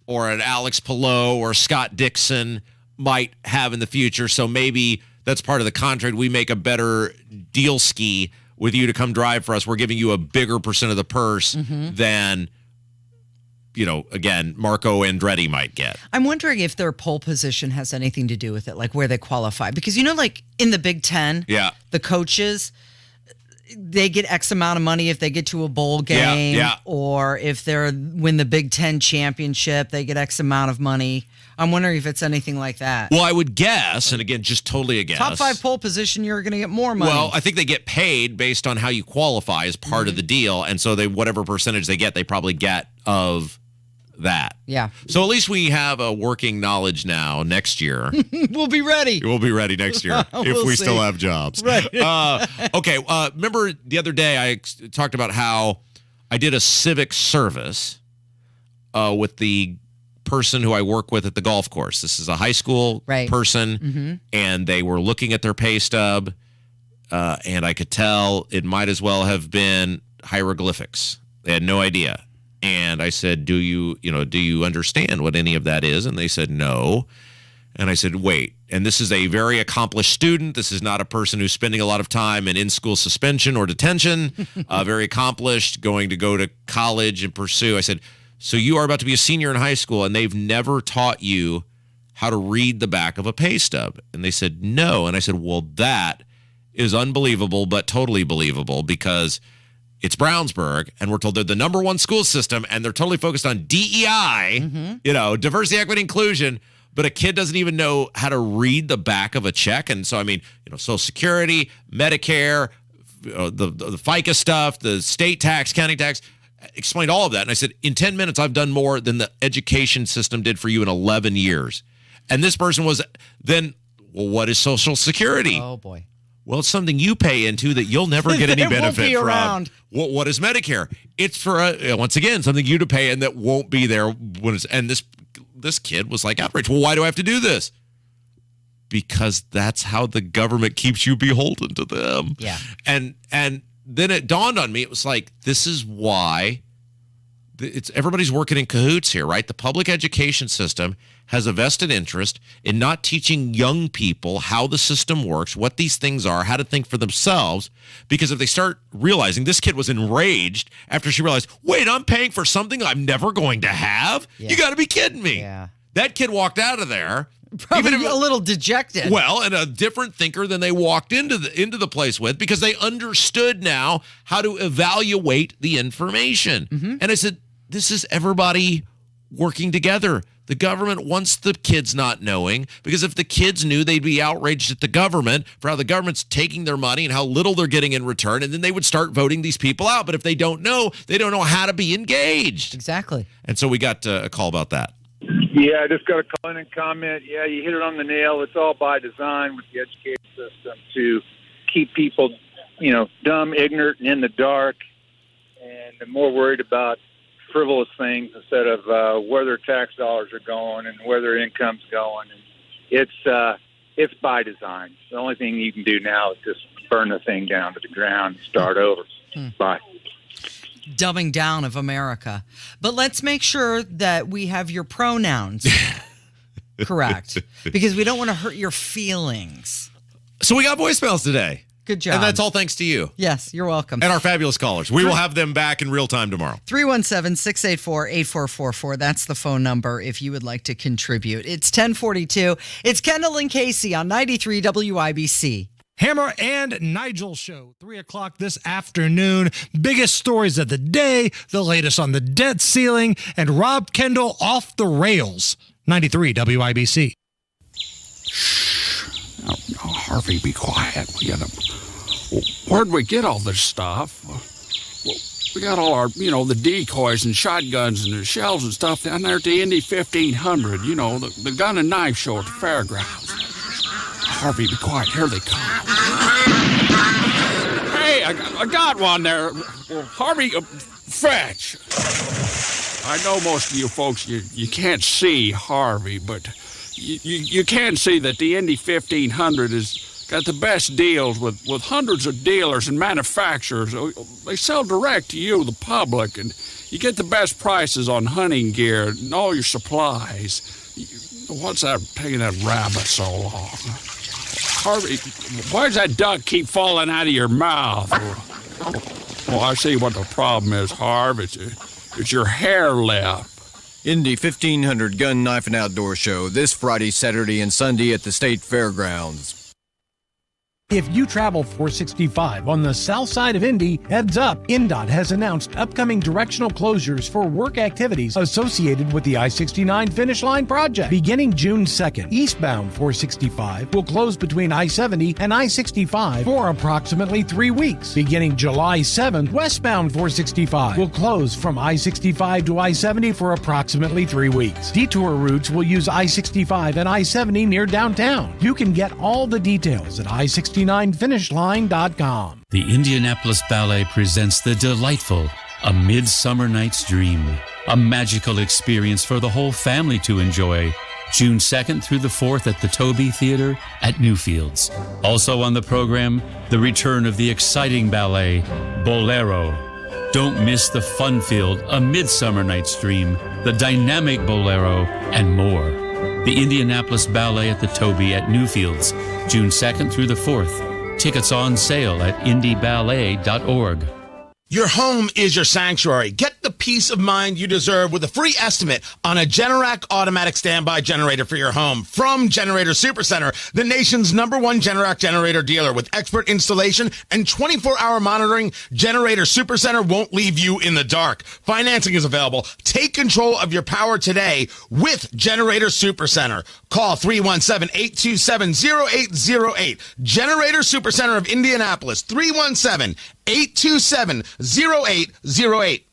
or an Alex Palou or Scott Dixon might have in the future. So maybe that's part of the contract. We make a better deal ski with you to come drive for us. We're giving you a bigger percent of the purse than, you know, again, Marco Andretti might get. I'm wondering if their pole position has anything to do with it, like where they qualify. Because, you know, like in the Big Ten, the coaches, they get X amount of money if they get to a bowl game, or if they win the Big Ten championship, they get X amount of money. I'm wondering if it's anything like that. Well, I would guess, and again, just totally a guess. Top 5 pole position, you're going to get more money. Well, I think they get paid based on how you qualify as part of the deal, and so they whatever percentage they get, they probably get of that. Yeah. So at least we have a working knowledge now next year. We'll be ready. We'll be ready next year if we still have jobs. Right. Okay. Remember the other day I talked about how I did a civic service with the person who I work with at the golf course. This is a high school person, and they were looking at their pay stub, and I could tell it might as well have been hieroglyphics. They had no idea. And I said, do you understand what any of that is? And they said, no. And I said, wait. And this is a very accomplished student. This is not a person who's spending a lot of time in school suspension or detention. Very accomplished, going to go to college and pursue. I said, so you are about to be a senior in high school, and they've never taught you how to read the back of a pay stub. And they said, no. And I said, well, that is unbelievable, but totally believable, because it's Brownsburg, and we're told they're the number one school system, and they're totally focused on DEI, diversity, equity, inclusion, but a kid doesn't even know how to read the back of a check. And so, I mean, Social Security, Medicare, the FICA stuff, the state tax, county tax, explained all of that. And I said, in 10 minutes, I've done more than the education system did for you in 11 years. And this person was then, well, what is Social Security? Oh, boy. Well, it's something you pay into that you'll never get any benefit from. Around. What is Medicare? It's for once again something you to pay and that won't be there when it's. And this kid was like outraged. Well, why do I have to do this? Because that's how the government keeps you beholden to them. Yeah. And then it dawned on me. It was like, this is why everybody's working in cahoots here, right? The public education system has a vested interest in not teaching young people how the system works, what these things are, how to think for themselves, because if they start realizing, this kid was enraged after she realized, wait, I'm paying for something I'm never going to have? Yeah. You got to be kidding me. Yeah. That kid walked out of there. Probably even a little dejected. Well, and a different thinker than they walked into the place with, because they understood now how to evaluate the information. And I said, this is everybody working together. The government wants the kids not knowing, because if the kids knew, they'd be outraged at the government for how the government's taking their money and how little they're getting in return, and then they would start voting these people out. But if they don't know, they don't know how to be engaged. Exactly. And so we got a call about that. Yeah, I just got a call in and comment. Yeah, you hit it on the nail. It's all by design with the education system to keep people, dumb, ignorant, and in the dark, and they're more worried about frivolous things instead of where their tax dollars are going and where their income's going. And it's by design. The only thing you can do now is just burn the thing down to the ground and start over. Bye. Dumbing down of America. But let's make sure that we have your pronouns correct, because we don't want to hurt your feelings. So we got voicemails today. Good job. And that's all thanks to you. Yes, you're welcome. And our fabulous callers. We will have them back in real time tomorrow. 317-684-8444. That's the phone number if you would like to contribute. It's 1042. It's Kendall and Casey on 93 WIBC. Hammer and Nigel show, 3 o'clock this afternoon. Biggest stories of the day, the latest on the debt ceiling, and Rob Kendall off the rails. 93 WIBC. Oh, Harvey, be quiet. Where'd we get all this stuff? We got all our, the decoys and shotguns and the shells and stuff down there at the Indy 1500, the gun and knife show at the fairgrounds. Harvey, be quiet. Here they come. Hey, I got one there. Well, Harvey, fetch. I know most of you folks, you can't see Harvey, but you can see that the Indy 1500 has got the best deals with hundreds of dealers and manufacturers. They sell direct to you, the public, and you get the best prices on hunting gear and all your supplies. What's that taking that rabbit so long? Harvey, why does that duck keep falling out of your mouth? Well, I see what the problem is, Harv. It's your hair lip. Indy 1500 Gun, Knife, and Outdoor Show this Friday, Saturday, and Sunday at the State Fairgrounds. If you travel 465 on the south side of Indy, heads up, INDOT has announced upcoming directional closures for work activities associated with the I-69 Finish Line project. Beginning June 2nd, eastbound 465 will close between I-70 and I-65 for approximately 3 weeks. Beginning July 7th, westbound 465 will close from I-65 to I-70 for approximately 3 weeks. Detour routes will use I-65 and I-70 near downtown. You can get all the details at I-69finishline.com. The Indianapolis Ballet presents the delightful A Midsummer Night's Dream, a magical experience for the whole family to enjoy. June 2nd through the 4th at the Toby Theater at Newfields. Also on the program, the return of the exciting ballet, Bolero. Don't miss the fun-filled A Midsummer Night's Dream, the dynamic Bolero, and more. The Indianapolis Ballet at the Toby at Newfields, June 2nd through the 4th. Tickets on sale at indieballet.org. Your home is your sanctuary. Get the peace of mind you deserve with a free estimate on a Generac automatic standby generator for your home from Generator Supercenter, the nation's #1 Generac generator dealer. With expert installation and 24-hour monitoring, Generator Supercenter won't leave you in the dark. Financing is available. Take control of your power today with Generator Supercenter. Call 317-827-0808. Generator Supercenter of Indianapolis, 317-827-0808.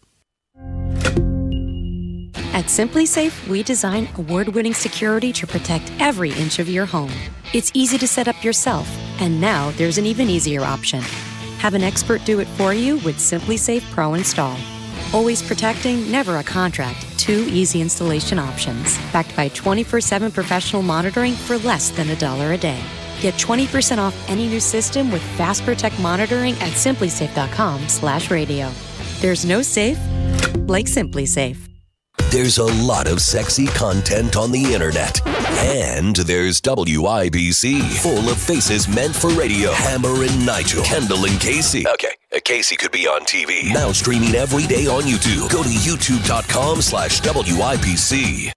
At Simply Safe, we design award-winning security to protect every inch of your home. It's easy to set up yourself, and now there's an even easier option. Have an expert do it for you with Simply Safe Pro Install. Always protecting, never a contract. 2 easy installation options, backed by 24/7 professional monitoring for less than $1 a day. Get 20% off any new system with Fast Protect monitoring at simplysafe.com/radio. There's no safe like Simply Safe. There's a lot of sexy content on the internet. And there's WIBC, full of faces meant for radio. Hammer and Nigel, Kendall and Casey. Okay, Casey could be on TV. Now streaming every day on YouTube. Go to youtube.com/WIBC.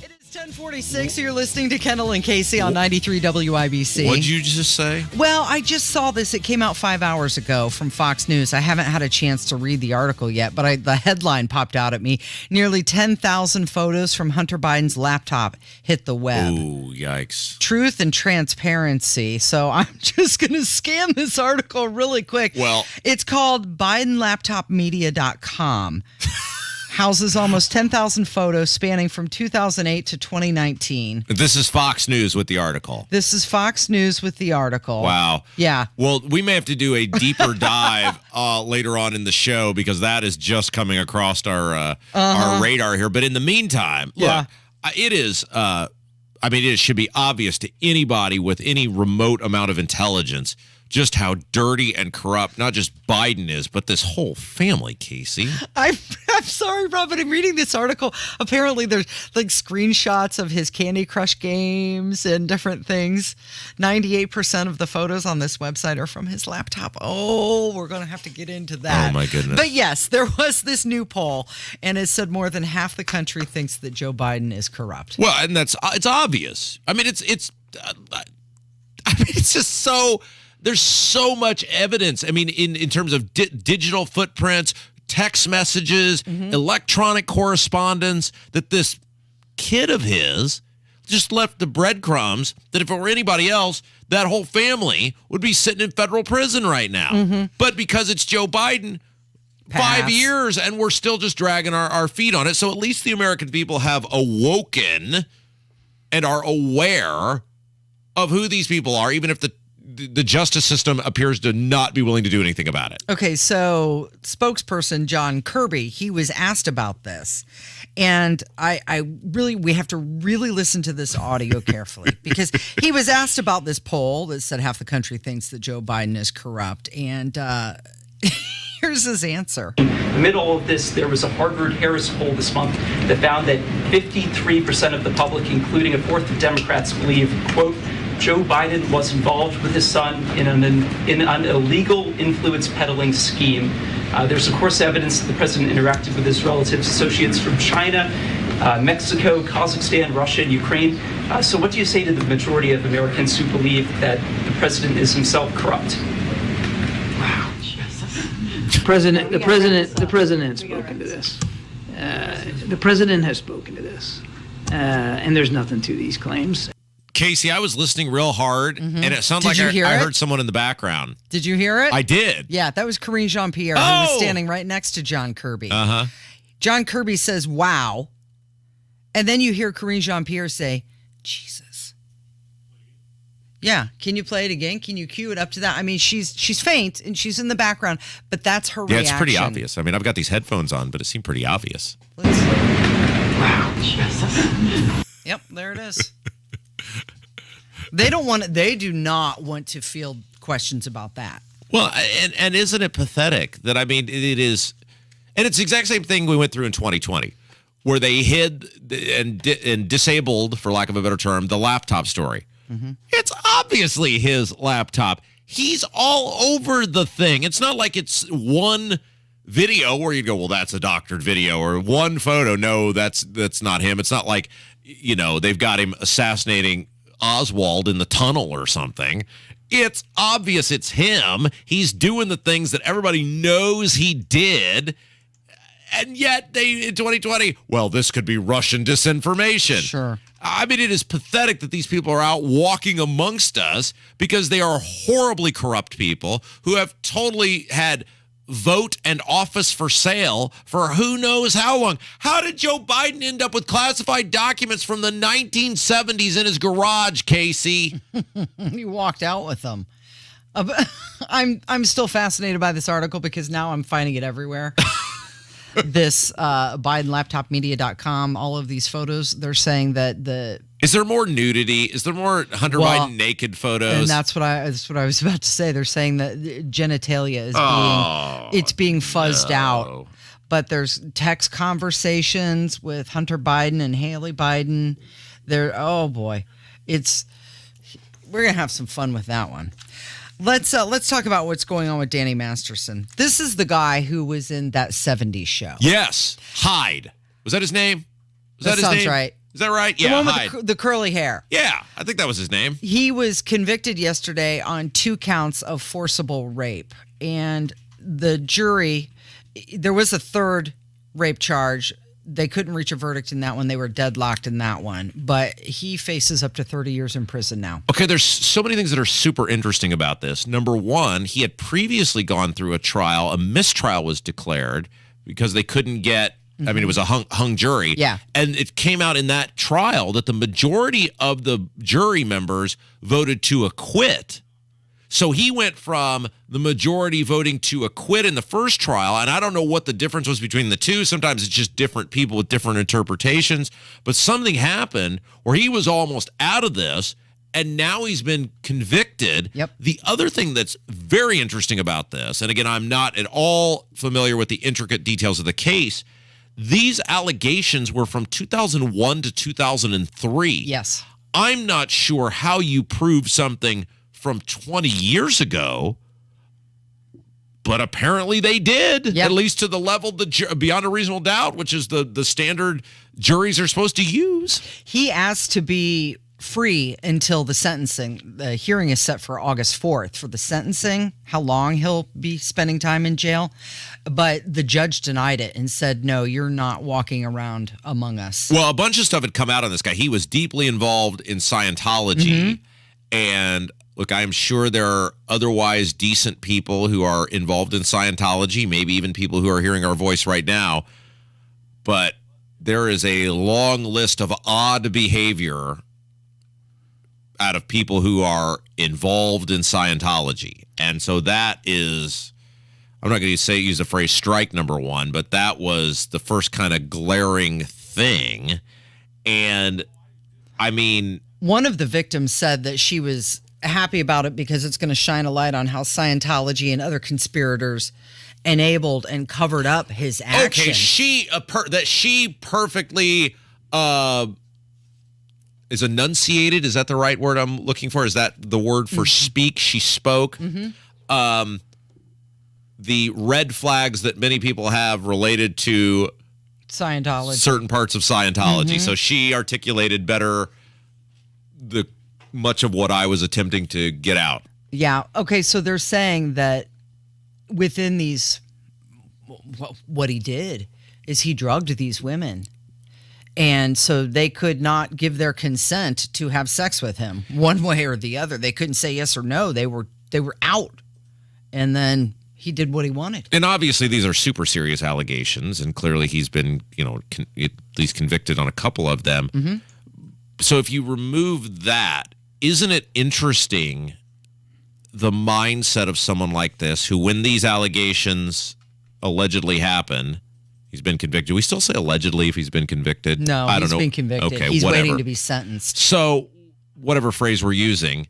It is 10:46. You're listening to Kendall and Casey on 93 WIBC. What'd you just say? Well, I just saw this. It came out 5 hours ago from Fox News. I haven't had a chance to read the article yet, but the headline popped out at me. Nearly 10,000 photos from Hunter Biden's laptop hit the web. Ooh, yikes. Truth and transparency. So I'm just going to scan this article really quick. Well, it's called BidenLaptopMedia.com. Houses almost 10,000 photos spanning from 2008 to 2019. This is Fox News with the article. This is Fox News with the article. Wow. Yeah. Well, we may have to do a deeper dive later on in the show because that is just coming across our radar here. But in the meantime, look, it is. It should be obvious to anybody with any remote amount of intelligence just how dirty and corrupt not just Biden is, but this whole family, Casey. I'm sorry, Rob, but I'm reading this article. Apparently, there's like screenshots of his Candy Crush games and different things. 98% of the photos on this website are from his laptop. Oh, we're going to have to get into that. Oh, my goodness. But yes, there was this new poll, and it said more than half the country thinks that Joe Biden is corrupt. Well, and it's obvious. I mean, it's just so... There's so much evidence. I mean, in terms of digital footprints, text messages, electronic correspondence, that this kid of his just left the breadcrumbs that if it were anybody else, that whole family would be sitting in federal prison right now. But because it's Joe Biden, 5 years, and we're still just dragging our feet on it. So at least the American people have awoken and are aware of who these people are, even if the justice system appears to not be willing to do anything about it. Okay, so spokesperson John Kirby, he was asked about this. And we have to really listen to this audio carefully because he was asked about this poll that said half the country thinks that Joe Biden is corrupt. And here's his answer. In the middle of this, there was a Harvard-Harris poll this month that found that 53% of the public, including a fourth of Democrats, believe, quote, Joe Biden was involved with his son in an illegal influence peddling scheme. There's, of course, evidence that the president interacted with his relatives, associates from China, Mexico, Kazakhstan, Russia, and Ukraine. So what do you say to the majority of Americans who believe that the president is himself corrupt? Wow. The president has spoken to this. The president has spoken to this. And there's nothing to these claims. Casey, I was listening real hard, and it sounded like I heard someone in the background. Did you hear it? I did. Yeah, that was Karine Jean-Pierre, who was standing right next to John Kirby. John Kirby says, wow. And then you hear Karine Jean-Pierre say, Jesus. Yeah, can you play it again? Can you cue it up to that? I mean, she's faint, and she's in the background, but that's her reaction. Yeah, it's pretty obvious. I mean, I've got these headphones on, but it seemed pretty obvious. Wow, Jesus. Yep, there it is. They do not want to field questions about that. Well, and isn't it pathetic that, I mean, it is, and it's the exact same thing we went through in 2020, where they hid and disabled, for lack of a better term, the laptop story. It's obviously his laptop. He's all over the thing. It's not like it's one video where you go, well, that's a doctored video, or one photo. No, that's not him. It's not like, you know, they've got him assassinating Oswald in the tunnel or something. It's obvious it's him. He's doing the things that everybody knows he did. And yet they, in 2020, well, this could be Russian disinformation. Sure. I mean, it is pathetic that these people are out walking amongst us because they are horribly corrupt people who have totally had vote and office for sale for who knows how long. How did Joe Biden end up with classified documents from the 1970s in his garage, Casey? He walked out with them. I'm still fascinated by this article because now I'm finding it everywhere. This BidenLaptopMedia.com, all of these photos, they're saying that Is there more nudity? Is there more Hunter Biden naked photos? And that's what I was about to say. They're saying that genitalia is being fuzzed out. But there's text conversations with Hunter Biden and Haley Biden. Oh boy. We're going to have some fun with that one. Let's talk about what's going on with Danny Masterson. This is the guy who was in that 70s show. Yes. Hyde. Was that his name? That sounds right. Is that right? The Yeah, one Hyde. with the curly hair. Yeah, I think that was his name. He was convicted yesterday on 2 counts of forcible rape. And the jury, there was a third rape charge. They couldn't reach a verdict in that one. They were deadlocked in that one. But he faces up to 30 years in prison now. Okay, there's so many things that are super interesting about this. Number one, he had previously gone through a trial. A mistrial was declared because they couldn't get, I mean, it was a hung jury. Yeah. And it came out in that trial that the majority of the jury members voted to acquit. So he went from the majority voting to acquit in the first trial, and I don't know what the difference was between the two. Sometimes it's just different people with different interpretations. But something happened where he was almost out of this, And now he's been convicted. Yep. The other thing that's very interesting about this, and again, I'm not at all familiar with the intricate details of the case, these allegations were from 2001 to 2003. Yes. I'm not sure how you prove something from 20 years ago, but apparently they did, at least to the level beyond a reasonable doubt, which is the standard juries are supposed to use. He asked to be free until the sentencing. The hearing is set for August 4th for the sentencing, how long he'll be spending time in jail. But the judge denied it and said, no, you're not walking around among us. Well, a bunch of stuff had come out on this guy. He was deeply involved in Scientology. And look, I'm sure there are otherwise decent people who are involved in Scientology, maybe even people who are hearing our voice right now. But there is a long list of odd behavior out of people who are involved in Scientology. And so that is, I'm not going to use the phrase strike number one, but that was the first kind of glaring thing. And I mean, one of the victims said that she was happy about it because it's going to shine a light on how Scientology and other conspirators enabled and covered up his action. Okay, she perfectly is enunciated. Is that the right word I'm looking for? Is that the word for speak? She spoke. The red flags that many people have related to Scientology, certain parts of Scientology. So she articulated better much of what I was attempting to get out. Yeah. Okay. So they're saying that within these, what he did is he drugged these women. And so they could not give their consent to have sex with him one way or the other. They couldn't say yes or no. They were out. And then he did what he wanted. And obviously these are super serious allegations, and clearly he's been, at least convicted on a couple of them. So if you remove that, isn't it interesting the mindset of someone like this who, when these allegations allegedly happen, he's been convicted. We still say allegedly if he's been convicted? No, I don't he's know. been convicted. Okay, he's whatever. waiting to be sentenced. So whatever phrase we're using,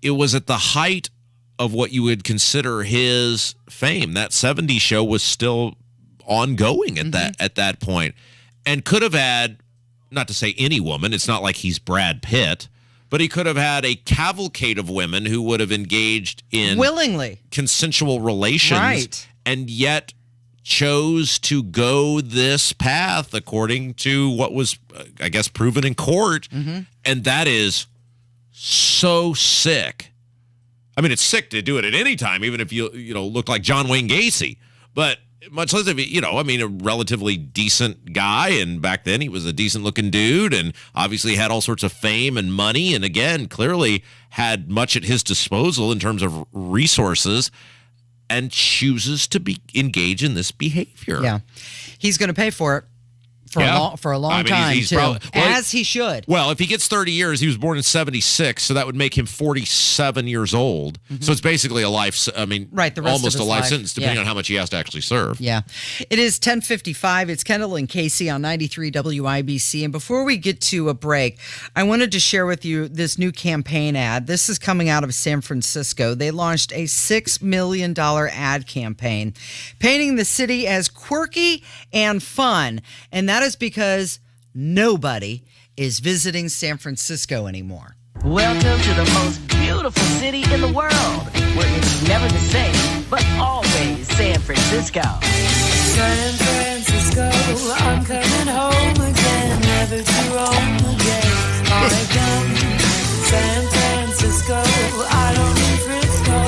it was at the height of what you would consider his fame. That 70s show was still ongoing at that point, and could have had, not to say any woman, it's not like he's Brad Pitt, but he could have had a cavalcade of women who would have engaged in willingly consensual relations, and yet chose to go this path according to what was, I guess, proven in court. And that is so sick. I mean, it's sick to do it at any time, even if you look like John Wayne Gacy, but much less if a relatively decent guy, and back then he was a decent looking dude, and obviously had all sorts of fame and money, and again, clearly had much at his disposal in terms of resources, and chooses to engage in this behavior. Yeah, he's going to pay for it for a long time, he's too, probably, as he should. Well, if he gets 30 years, he was born in 76, so that would make him 47 years old. So it's basically a life, the rest almost of a his life life. sentence, depending on how much he has to actually serve. Yeah. It is 10:55. It's Kendall and Casey on 93 WIBC. And before we get to a break, I wanted to share with you this new campaign ad. This is coming out of San Francisco. They launched a $6 million ad campaign, painting the city as quirky and fun. And that is because nobody is visiting San Francisco anymore. Welcome to the most beautiful city in the world, where it's never the same, but always San Francisco. San Francisco, I'm coming home again, never to roam again. I come San Francisco, I don't need Frisco.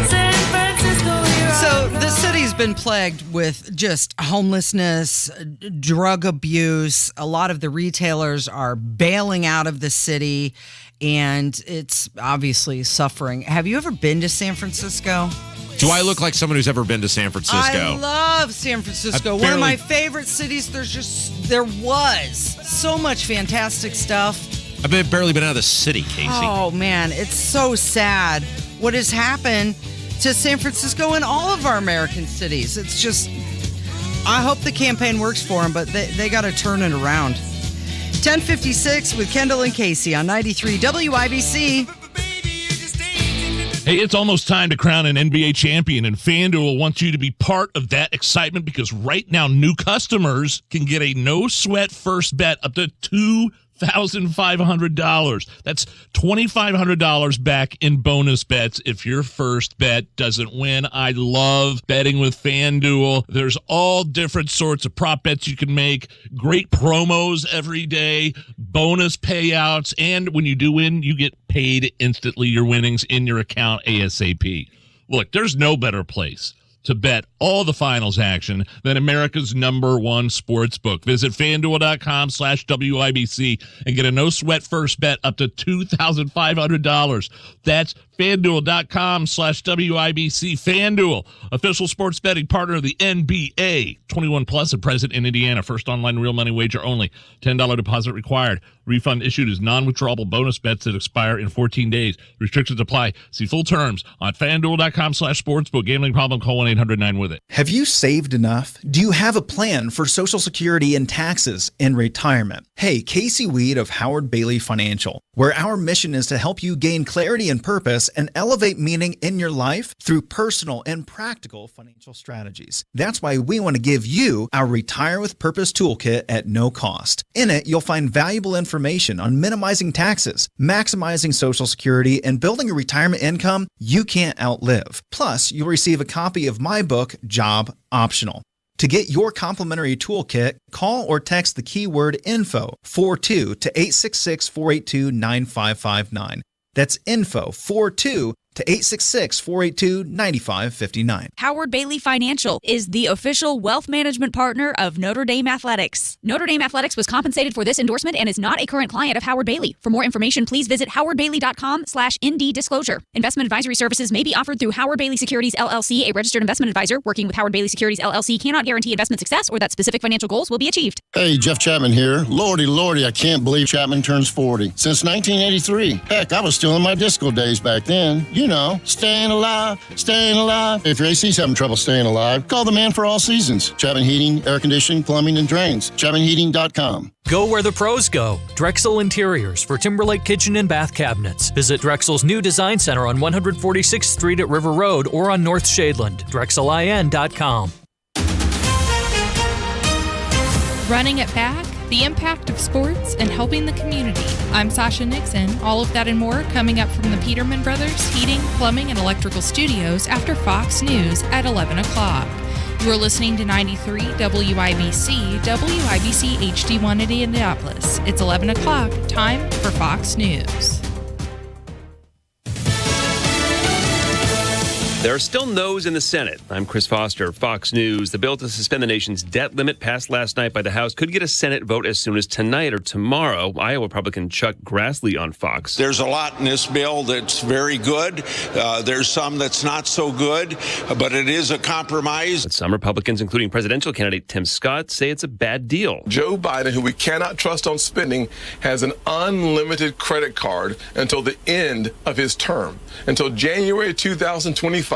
San Francisco, here So the city's been plagued with just homelessness, drug abuse. A lot of the retailers are bailing out of the city, and it's obviously suffering. Have you ever been to San Francisco? Do I look like someone who's ever been to San Francisco? I love San Francisco. One of my favorite cities. There was so much fantastic stuff. I've barely been out of the city, Casey. Oh, man, it's so sad what has happened to San Francisco and all of our American cities. It's just, I hope the campaign works for them, but they got to turn it around. 10:56 with Kendall and Casey on 93 WIBC. Hey, it's almost time to crown an NBA champion, and FanDuel wants you to be part of that excitement because right now new customers can get a no-sweat first bet up to $2,500. That's $2,500 back in bonus bets if your first bet doesn't win. I love betting with FanDuel. There's all different sorts of prop bets you can make, great promos every day, bonus payouts, and when you do win, you get paid instantly, your winnings in your account ASAP. Look, there's no better place to bet all the finals action than America's #1 sports book. Visit FanDuel.com/WIBC and get a no-sweat first bet up to $2,500. That's FanDuel.com/WIBC. FanDuel, official sports betting partner of the NBA. 21 plus at present in Indiana. First online real money wager only. $10 deposit required. Refund issued as non-withdrawable bonus bets that expire in 14 days. Restrictions apply. See full terms on FanDuel.com/sportsbook. Gambling problem, call 1-800-9-WITH-IT. Have you saved enough? Do you have a plan for Social Security and taxes in retirement? Hey, Casey Weed of Howard Bailey Financial, where our mission is to help you gain clarity and purpose and elevate meaning in your life through personal and practical financial strategies. That's why we want to give you our Retire with Purpose toolkit at no cost. In it, you'll find valuable information on minimizing taxes, maximizing Social Security, and building a retirement income you can't outlive. Plus, you'll receive a copy of my book, Job Optional. To get your complimentary toolkit, call or text the keyword info 42 to 866-482-9559. That's info 42 to 866-482-9559. Howard Bailey Financial is the official wealth management partner of Notre Dame Athletics. Notre Dame Athletics was compensated for this endorsement and is not a current client of Howard Bailey. For more information, please visit howardbailey.com/ND disclosure. Investment advisory services may be offered through Howard Bailey Securities LLC, a registered investment advisor. Working with Howard Bailey Securities LLC cannot guarantee investment success or that specific financial goals will be achieved. Hey, Jeff Chapman here. Lordy, I can't believe Chapman turns 40. Since 1983. Heck, I was still in my disco days back then. You know, staying alive. If your AC's having trouble staying alive, call the man for all seasons. Chapman Heating, Air Conditioning, Plumbing, and Drains. ChapmanHeating.com. Go where the pros go. Drexel Interiors for Timberlake kitchen and bath cabinets. Visit Drexel's new design center on 146th Street at River Road or on North Shadeland. DrexelIN.com. Running it back, the impact of sports and helping the community. I'm Sasha Nixon. All of that and more coming up from the Peterman Brothers Heating, Plumbing, and Electrical Studios after Fox News at 11 o'clock. You're listening to 93 WIBC, WIBC HD1 in Indianapolis. It's 11 o'clock, time for Fox News. There are still no's in the Senate. I'm Chris Foster, Fox News. The bill to suspend the nation's debt limit passed last night by the House could get a Senate vote as soon as tonight or tomorrow. Iowa Republican Chuck Grassley on Fox. There's a lot in this bill that's very good. There's some that's not so good, but it is a compromise. But some Republicans, including presidential candidate Tim Scott, say it's a bad deal. Joe Biden, who we cannot trust on spending, has an unlimited credit card until the end of his term. Until January 2025.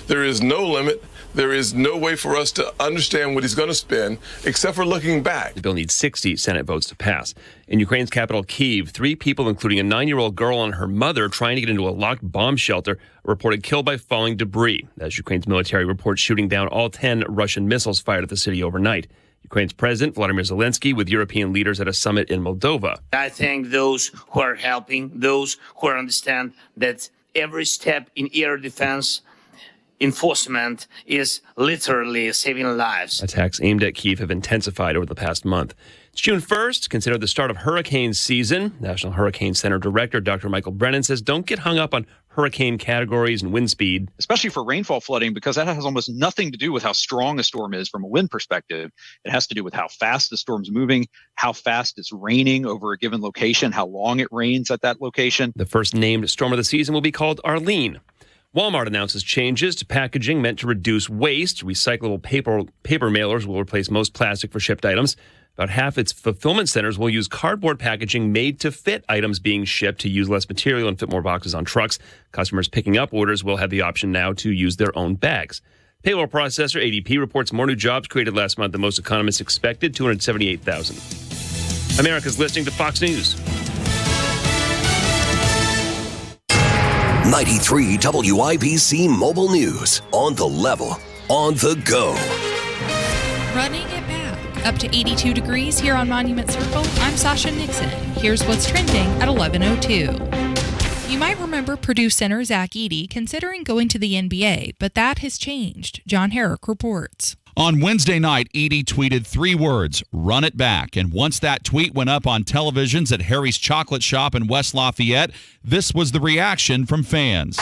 There is no limit. There is no way for us to understand what he's going to spend except for looking back. The bill needs 60 Senate votes to pass. In Ukraine's capital, Kyiv, 3 people, including a 9-year-old girl and her mother, trying to get into a locked bomb shelter, are reported killed by falling debris, as Ukraine's military reports shooting down all 10 Russian missiles fired at the city overnight. Ukraine's President Volodymyr Zelensky with European leaders at a summit in Moldova. I thank those who are helping, those who understand that every step in air defense enforcement is literally saving lives. Attacks aimed at Kyiv have intensified over the past month. It's June 1st, considered the start of hurricane season. National Hurricane Center Director Dr. Michael Brennan says don't get hung up on hurricane categories and wind speed. Especially for rainfall flooding, because that has almost nothing to do with how strong a storm is from a wind perspective. It has to do with how fast the storm's moving, how fast it's raining over a given location, how long it rains at that location. The first named storm of the season will be called Arlene. Walmart announces changes to packaging meant to reduce waste. Recyclable paper mailers will replace most plastic for shipped items. About half its fulfillment centers will use cardboard packaging made to fit items being shipped to use less material and fit more boxes on trucks. Customers picking up orders will have the option now to use their own bags. Payroll processor ADP reports more new jobs created last month than most economists expected, 278,000. America's listening to Fox News. 93 WIBC Mobile News. On the level, on the go. Running it back. Up to 82 degrees here on Monument Circle. I'm Sasha Nixon. Here's what's trending at 11:02. You might remember Purdue center Zach Edey considering going to the NBA, but that has changed. John Herrick reports. On Wednesday night, Edey tweeted 3 words, "Run it back." And once that tweet went up on televisions at Harry's Chocolate Shop in West Lafayette, this was the reaction from fans.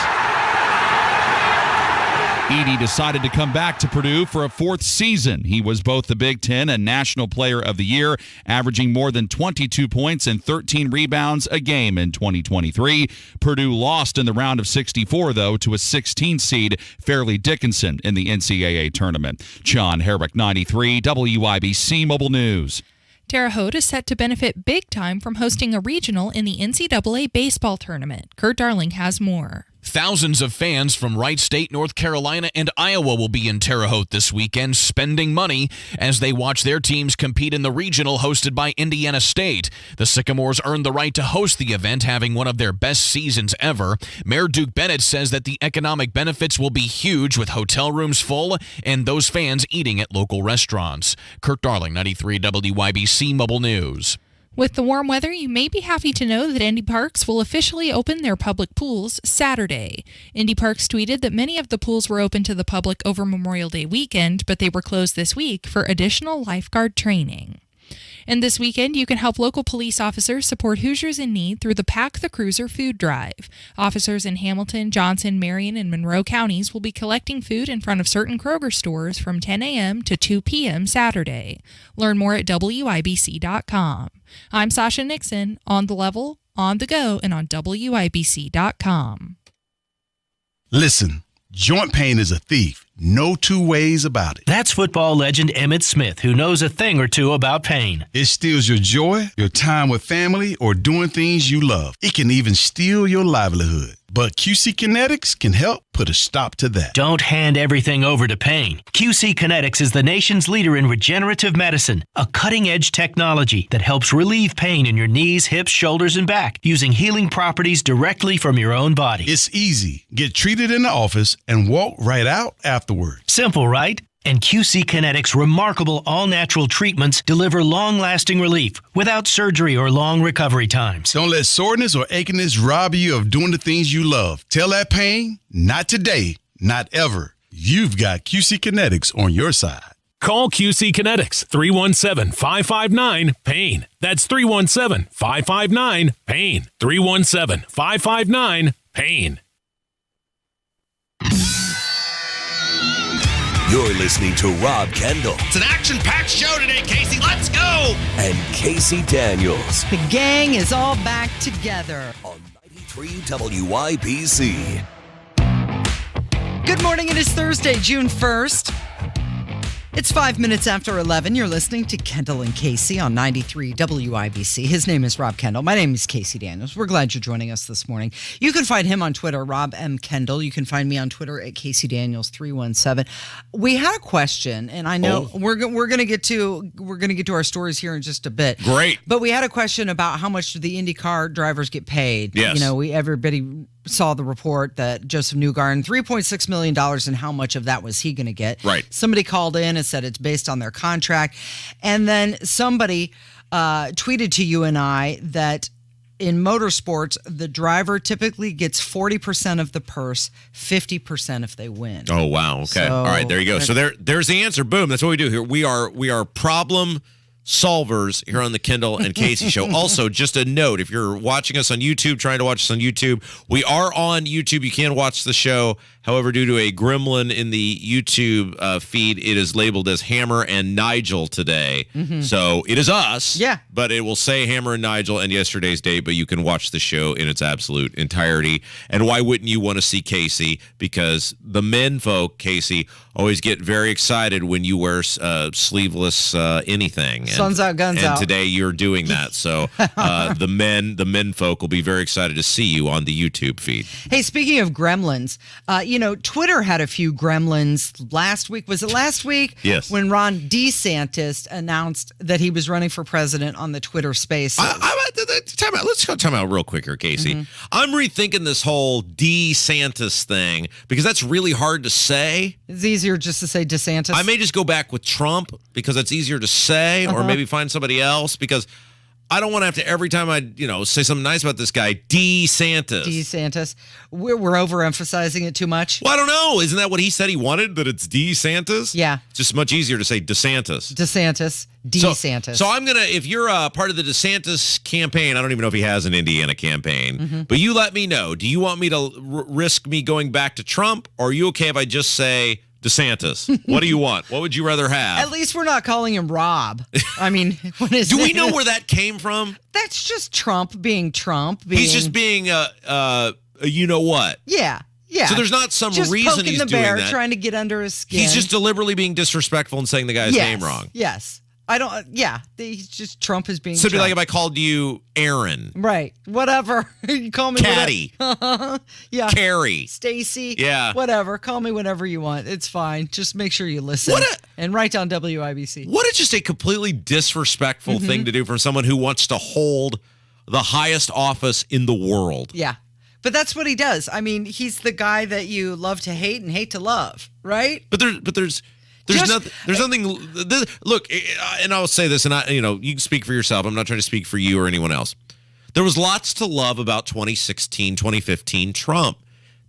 Edey decided to come back to Purdue for a 4th season. He was both the Big Ten and National Player of the Year, averaging more than 22 points and 13 rebounds a game in 2023. Purdue lost in the round of 64, though, to a 16 seed, Fairleigh Dickinson, in the NCAA tournament. John Herrick, 93 WIBC Mobile News. Terre Haute is set to benefit big time from hosting a regional in the NCAA baseball tournament. Kurt Darling has more. Thousands of fans from Wright State, North Carolina, and Iowa will be in Terre Haute this weekend spending money as they watch their teams compete in the regional hosted by Indiana State. The Sycamores earned the right to host the event, having one of their best seasons ever. Mayor Duke Bennett says that the economic benefits will be huge, with hotel rooms full and those fans eating at local restaurants. Kirk Darling, 93 WIBC Mobile News. With the warm weather, you may be happy to know that Indy Parks will officially open their public pools Saturday. Indy Parks tweeted that many of the pools were open to the public over Memorial Day weekend, but they were closed this week for additional lifeguard training. And this weekend, you can help local police officers support Hoosiers in need through the Pack the Cruiser food drive. Officers in Hamilton, Johnson, Marion, and Monroe counties will be collecting food in front of certain Kroger stores from 10 a.m. to 2 p.m. Saturday. Learn more at WIBC.com. I'm Sasha Nixon, on the level, on the go, and on WIBC.com. Listen, joint pain is a thief. No 2 ways about it. That's football legend Emmitt Smith, who knows a thing or two about pain. It steals your joy, your time with family, or doing things you love. It can even steal your livelihood. But QC Kinetics can help put a stop to that. Don't hand everything over to pain. QC Kinetics is the nation's leader in regenerative medicine, a cutting-edge technology that helps relieve pain in your knees, hips, shoulders, and back using healing properties directly from your own body. It's easy. Get treated in the office and walk right out afterward. Simple, right? And QC Kinetics' remarkable all-natural treatments deliver long-lasting relief without surgery or long recovery times. Don't let soreness or achiness rob you of doing the things you love. Tell that pain, not today, not ever. You've got QC Kinetics on your side. Call QC Kinetics, 317-559-PAIN. That's 317-559-PAIN. 317-559-PAIN. You're listening to Rob Kendall. It's an action-packed show today, Casey. Let's go! And Casey Daniels. The gang is all back together. On 93 WIBC. Good morning. It is Thursday, June 1st. It's 5 minutes after 11. You're listening to Kendall and Casey on 93 WIBC. His name is Rob Kendall. My name is Casey Daniels. We're glad you're joining us this morning. You can find him on Twitter, Rob M. Kendall. You can find me on Twitter at Casey Daniels 317. We had a question, and I know we're going to get to our stories here in just a bit. Great. But we had a question about how much do the IndyCar drivers get paid. Yes. You know, everybody saw the report that Joseph Newgarden, $3.6 million, and how much of that was he going to get? Right. Somebody called in and said it's based on their contract. And then somebody tweeted to you and I that in motorsports, the driver typically gets 40% of the purse, 50% if they win. Oh, wow. Okay. All right, there you go. So there's the answer. Boom. That's what we do here. We are problem solvers here on the Kendall and Casey show. Also, just a note, if you're watching us on YouTube, trying to watch us on YouTube, we are on YouTube. You can watch the show. However, due to a gremlin in the YouTube feed, it is labeled as Hammer and Nigel today. Mm-hmm. So it is us. Yeah. But it will say Hammer and Nigel and yesterday's date, but you can watch the show in its absolute entirety. And why wouldn't you want to see Casey? Because the men folk, Casey, always get very excited when you wear sleeveless anything. Sun's out, guns and out. today you're doing that. So the men folk will be very excited to see you on the YouTube feed. Hey, speaking of gremlins, Twitter had a few gremlins last week. Was it last week? Yes. When Ron DeSantis announced that he was running for president on the Twitter Spaces. Let's go time out real quick here, Casey. Mm-hmm. I'm rethinking this whole DeSantis thing because that's really hard to say. It's easier just to say DeSantis. I may just go back with Trump because that's easier to say, or maybe find somebody else because I don't want to have to every time I, say something nice about this guy, DeSantis. We're overemphasizing it too much. Well, I don't know. Isn't that what he said he wanted? That it's DeSantis? Yeah. It's just much easier to say DeSantis. DeSantis. So I'm going to, if you're part of the DeSantis campaign, I don't even know if he has an Indiana campaign, but you let me know. Do you want me to risk me going back to Trump, or are you okay if I just say DeSantis? What do you want? What would you rather have? At least we're not calling him Rob. I mean, do we know where that came from? That's just Trump being Trump. He's just being you know what? Yeah. So there's not some just reason he's the bear, doing that. trying to get under his skin. He's just deliberately being disrespectful and saying the guy's name wrong. Yes. I don't. Yeah. He's just Trump is being. So it'd be Trump. like if I called you Aaron. Right. Whatever. You call me Caddy. Yeah. Carrie. Stacey. Yeah. Whatever. Call me whenever you want. It's fine. Just make sure you listen. And write down WIBC. What is just a completely disrespectful thing to do from someone who wants to hold the highest office in the world? Yeah. But that's what he does. I mean, he's the guy that you love to hate and hate to love, right? But there's nothing. Look, and I'll say this, and you can speak for yourself. I'm not trying to speak for you or anyone else. There was lots to love about 2016, 2015 Trump.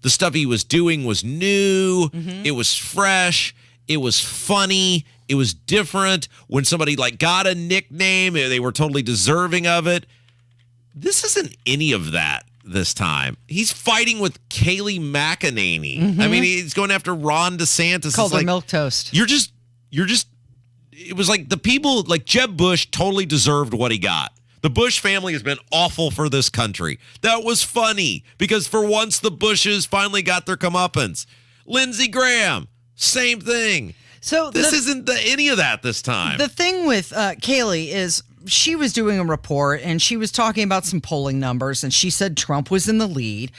The stuff he was doing was new. It was fresh. It was funny. It was different. When somebody got a nickname, they were totally deserving of it. This isn't any of that. This time he's fighting with Kayleigh McEnany. I mean, he's going after Ron DeSantis. Called her milquetoast. You're just. It was like the people, like Jeb Bush, totally deserved what he got. The Bush family has been awful for this country. That was funny because for once the Bushes finally got their comeuppance. Lindsey Graham, same thing. So this isn't any of that this time. The thing with Kayleigh is she was doing a report and she was talking about some polling numbers and she said Trump was in the lead.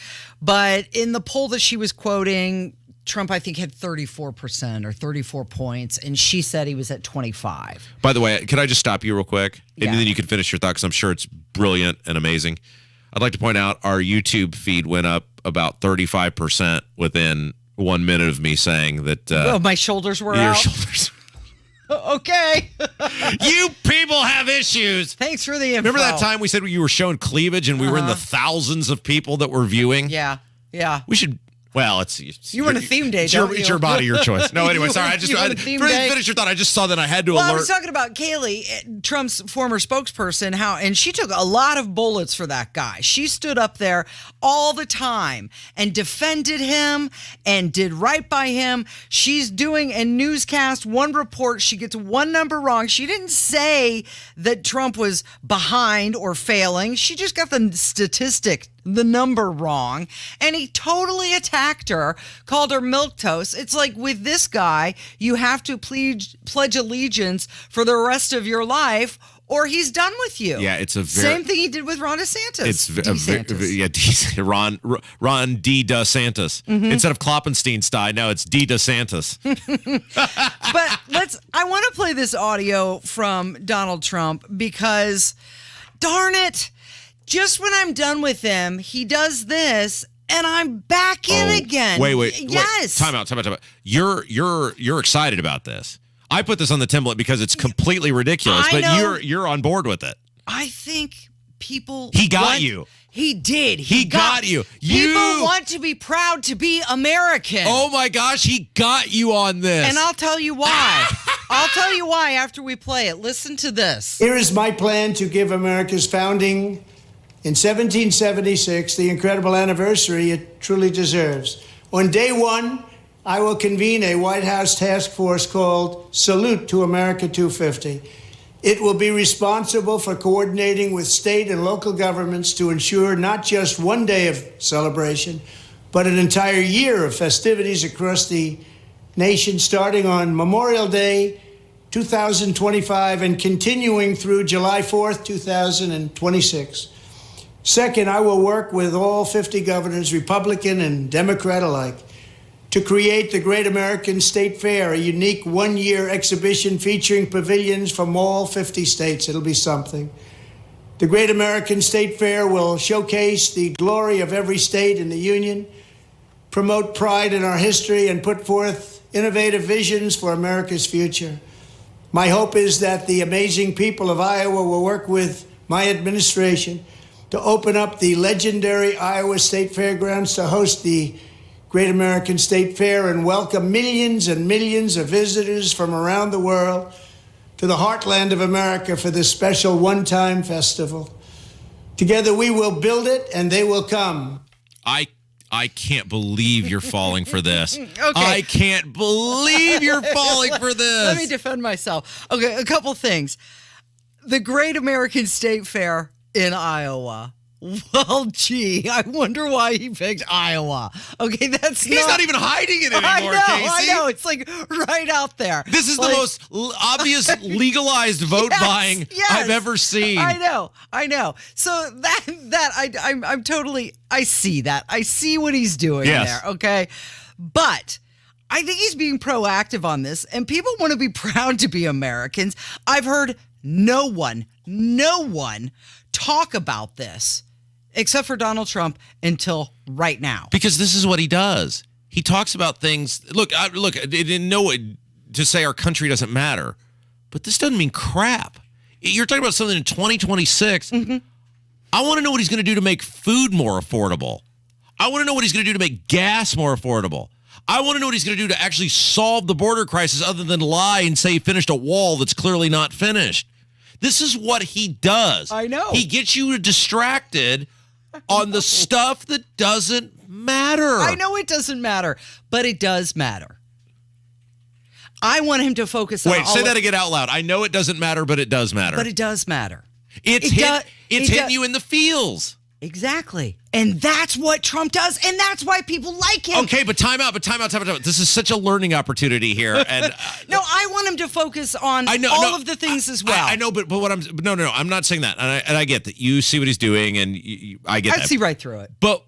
But in the poll that she was quoting, Trump, I think, had 34% or 34 points, and she said he was at 25. By the way, can I just stop you real quick? Yeah. And then you can finish your thought because I'm sure it's brilliant and amazing. I'd like to point out our YouTube feed went up about 35% within 1 minute of me saying that. My shoulders were your out. Shoulders. Okay. You people have issues. Thanks for the info. Remember that time we said you were showing cleavage and we were in the thousands of people that were viewing? Yeah. We should. Well, you were on a theme day. It's your body, your choice. No, anyway, sorry. Finish your thought. I just saw that I had to alert. I was talking about Kayleigh, Trump's former spokesperson, and she took a lot of bullets for that guy. She stood up there all the time and defended him and did right by him. She's doing a newscast, one report. She gets one number wrong. She didn't say that Trump was behind or failing. She just got the statistic, the number wrong, and he totally attacked her, called her milquetoast. It's like with this guy, you have to pledge allegiance for the rest of your life, or he's done with you. Yeah, it's a same thing he did with Ron DeSantis. Ron D. DeSantis. Instead of Kloppenstein, now it's D. DeSantis. But I want to play this audio from Donald Trump because, darn it, just when I'm done with him, he does this, and I'm back in again. Wait. Yes. Time out. You're excited about this. I put this on the template because it's completely ridiculous, but you're on board with it. I think people. He got you. He did. He got you. People want to be proud to be American. Oh my gosh, he got you on this. And I'll tell you why. I'll tell you why after we play it. Listen to this. Here is my plan to give America's founding in 1776 the incredible anniversary it truly deserves. On day one, I will convene a White House task force called Salute to America 250. It will be responsible for coordinating with state and local governments to ensure not just one day of celebration, but an entire year of festivities across the nation, starting on Memorial Day 2025 and continuing through July 4th, 2026. Second, I will work with all 50 governors, Republican and Democrat alike, to create the Great American State Fair, a unique one-year exhibition featuring pavilions from all 50 states. It'll be something. The Great American State Fair will showcase the glory of every state in the Union, promote pride in our history, and put forth innovative visions for America's future. My hope is that the amazing people of Iowa will work with my administration to open up the legendary Iowa State Fairgrounds to host the Great American State Fair and welcome millions and millions of visitors from around the world to the heartland of America for this special one-time festival. Together we will build it and they will come. I can't believe you're falling for this. Okay. I can't believe you're falling for this. Let me defend myself. Okay, a couple things. The Great American State Fair in Iowa. Well, gee, I wonder why he picked Iowa. Okay, He's not even hiding it anymore, Casey. I know. It's like right out there. This is the most obvious legalized vote buying I've ever seen. I know. So I'm totally, I see that. I see what he's doing there, okay? But I think he's being proactive on this, and people want to be proud to be Americans. I've heard no one talk about this except for Donald Trump until right now. Because this is what he does. He talks about things. Look, I didn't know it to say our country doesn't matter, but this doesn't mean crap. You're talking about something in 2026. Mm-hmm. I want to know what he's going to do to make food more affordable. I want to know what he's going to do to make gas more affordable. I want to know what he's going to do to actually solve the border crisis other than lie and say he finished a wall that's clearly not finished. This is what he does. I know. He gets you distracted on the stuff that doesn't matter. I know it doesn't matter, but it does matter. I want him to focus on say that again out loud. I know it doesn't matter, but it does matter. But it does matter. It's hitting you in the feels. Exactly. And that's what Trump does, and that's why people like him. Okay, but time out. This is such a learning opportunity here. And no, I want him to focus on all of the things as well. I know, but what I'm not saying that. And I get that. You see what he's doing, and I get that. I see right through it. But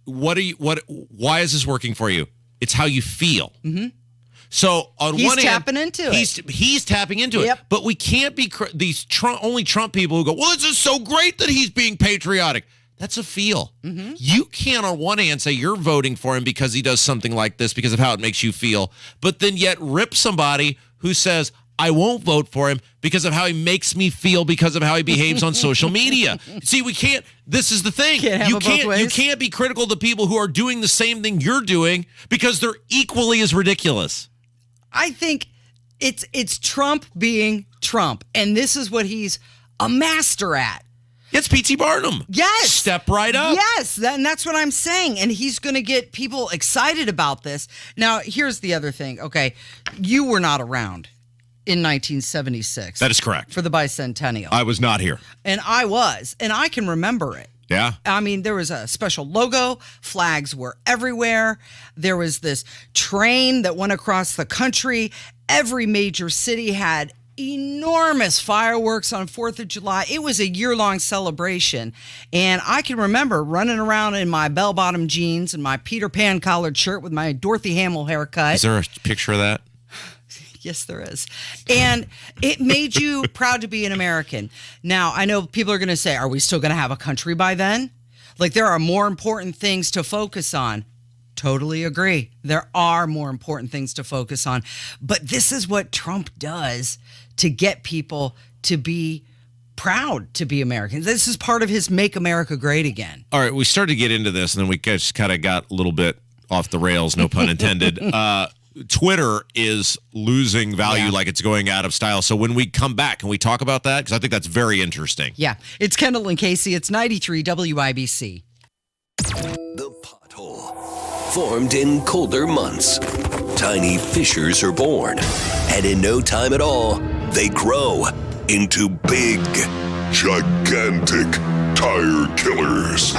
why is this working for you? It's how you feel. Mm-hmm. So on he's one hand, tapping into it. He's tapping into it. But we can't be these only Trump people who go, well, this is so great that he's being patriotic. That's a feel. Mm-hmm. You can't on one hand say you're voting for him because he does something like this because of how it makes you feel, but then yet rip somebody who says, I won't vote for him because of how he makes me feel because of how he behaves on social media. See, we can't. This is the thing. You can't be critical of the people who are doing the same thing you're doing because they're equally as ridiculous. I think it's Trump being Trump, and this is what he's a master at. It's P.T. Barnum. Yes. Step right up. Yes, and that's what I'm saying. And he's going to get people excited about this. Now, here's the other thing. Okay, you were not around in 1976. That is correct. For the bicentennial. I was not here. And I was, and I can remember it. Yeah. I mean, there was a special logo. Flags were everywhere. There was this train that went across the country. Every major city had enormous fireworks on 4th of July. It was a year-long celebration. And I can remember running around in my bell-bottom jeans and my Peter Pan collared shirt with my Dorothy Hamill haircut. Is there a picture of that? Yes, there is. And it made you proud to be an American. Now, I know people are going to say, are we still going to have a country by then? Like, there are more important things to focus on. Totally agree. There are more important things to focus on. But this is what Trump does to get people to be proud to be Americans. This is part of his Make America Great Again. All right, we started to get into this, and then we just kind of got a little bit off the rails, no pun intended. Twitter is losing value like it's going out of style. So when we come back, can we talk about that? Because I think that's very interesting. Yeah. It's Kendall and Casey. It's 93 WIBC. The pothole. Formed in colder months, tiny fissures are born. And in no time at all, they grow into big, gigantic Tire killers.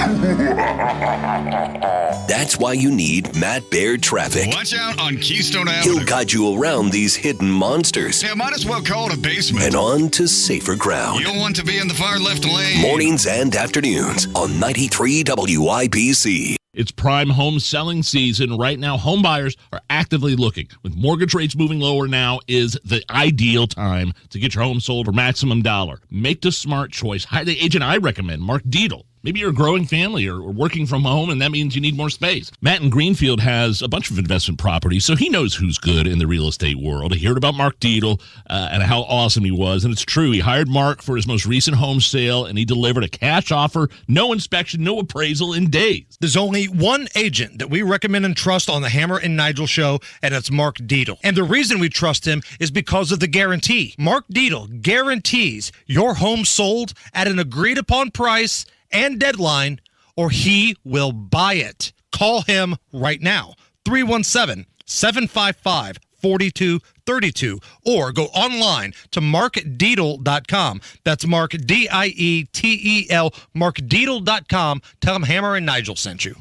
That's why you need Matt Baird Traffic. Watch out on Keystone Avenue. He'll guide you around these hidden monsters. Yeah, might as well call it a basement. And on to safer ground. You don't want to be in the far left lane. Mornings and afternoons on 93 WIBC. It's prime home selling season. Right now, home buyers are actively looking. With mortgage rates moving lower, now is the ideal time to get your home sold for maximum dollar. Make the smart choice. Hire the agent I recommend, Mark Dietl. Maybe you're a growing family or working from home, and that means you need more space. Matt in Greenfield has a bunch of investment properties, so he knows who's good in the real estate world. He heard about Mark Dietl and how awesome he was, and it's true. He hired Mark for his most recent home sale, and he delivered a cash offer, no inspection, no appraisal in days. There's only one agent that we recommend and trust on the Hammer and Nigel show, and it's Mark Dietl. And the reason we trust him is because of the guarantee. Mark Dietl guarantees your home sold at an agreed-upon price and deadline, or he will buy it. Call him right now, 317-755-4232, or go online to markdietl.com. That's Mark, D-I-E-T-E-L, markdietl.com. Tell him Hammer and Nigel sent you.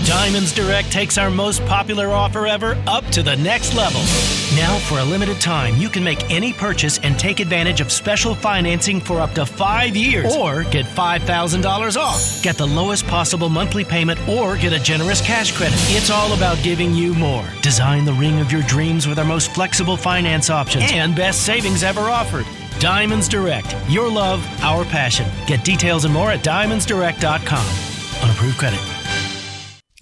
Diamonds Direct takes our most popular offer ever up to the next level. Now, for a limited time, you can make any purchase and take advantage of special financing for up to 5 years, or get $5,000 off. Get the lowest possible monthly payment, or get a generous cash credit. It's all about giving you more. Design the ring of your dreams with our most flexible finance options and best savings ever offered. Diamonds Direct. Your love, our passion. Get details and more at diamondsdirect.com. On approved credit.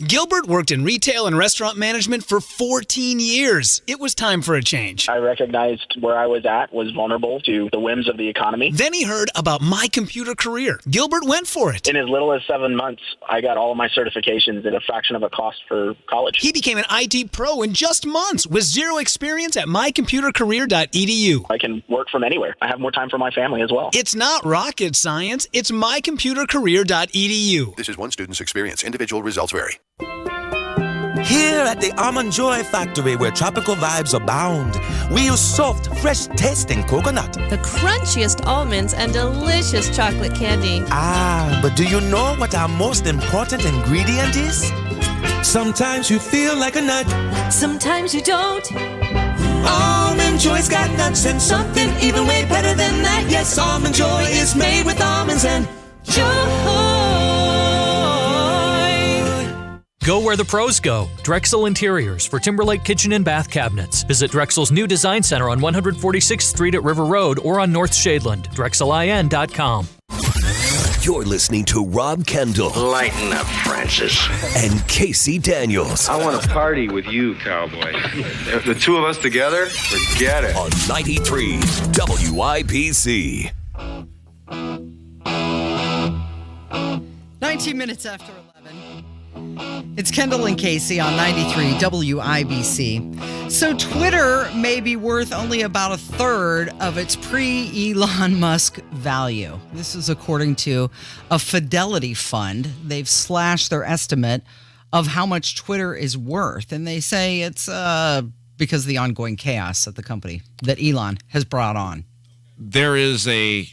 Gilbert worked in retail and restaurant management for 14 years. It was time for a change. I recognized where I was at was vulnerable to the whims of the economy. Then he heard about My Computer Career. Gilbert went for it. In as little as 7 months, I got all of my certifications at a fraction of a cost for college. He became an IT pro in just months with zero experience at mycomputercareer.edu. I can work from anywhere. I have more time for my family as well. It's not rocket science. It's mycomputercareer.edu. This is one student's experience. Individual results vary. Here at the Almond Joy Factory, where tropical vibes abound, we use soft, fresh-tasting coconut. The crunchiest almonds and delicious chocolate candy. Ah, but do you know what our most important ingredient is? Sometimes you feel like a nut. Sometimes you don't. Almond Joy's got nuts and something even way better than that. Yes, Almond Joy is made with almonds and joy. Go where the pros go. Drexel Interiors for Timberlake Kitchen and Bath Cabinets. Visit Drexel's new design center on 146th Street at River Road or on North Shadeland. DrexelIN.com. You're listening to Rob Kendall. Lighten up, Francis. And Casey Daniels. I want to party with you, cowboy. The two of us together, forget it. On 93 WIBC. 19 minutes after 11. It's Kendall and Casey on 93 WIBC. So Twitter may be worth only about a third of its pre-Elon Musk value. This is according to a Fidelity fund. They've slashed their estimate of how much Twitter is worth. And they say it's because of the ongoing chaos at the company that Elon has brought on. There is a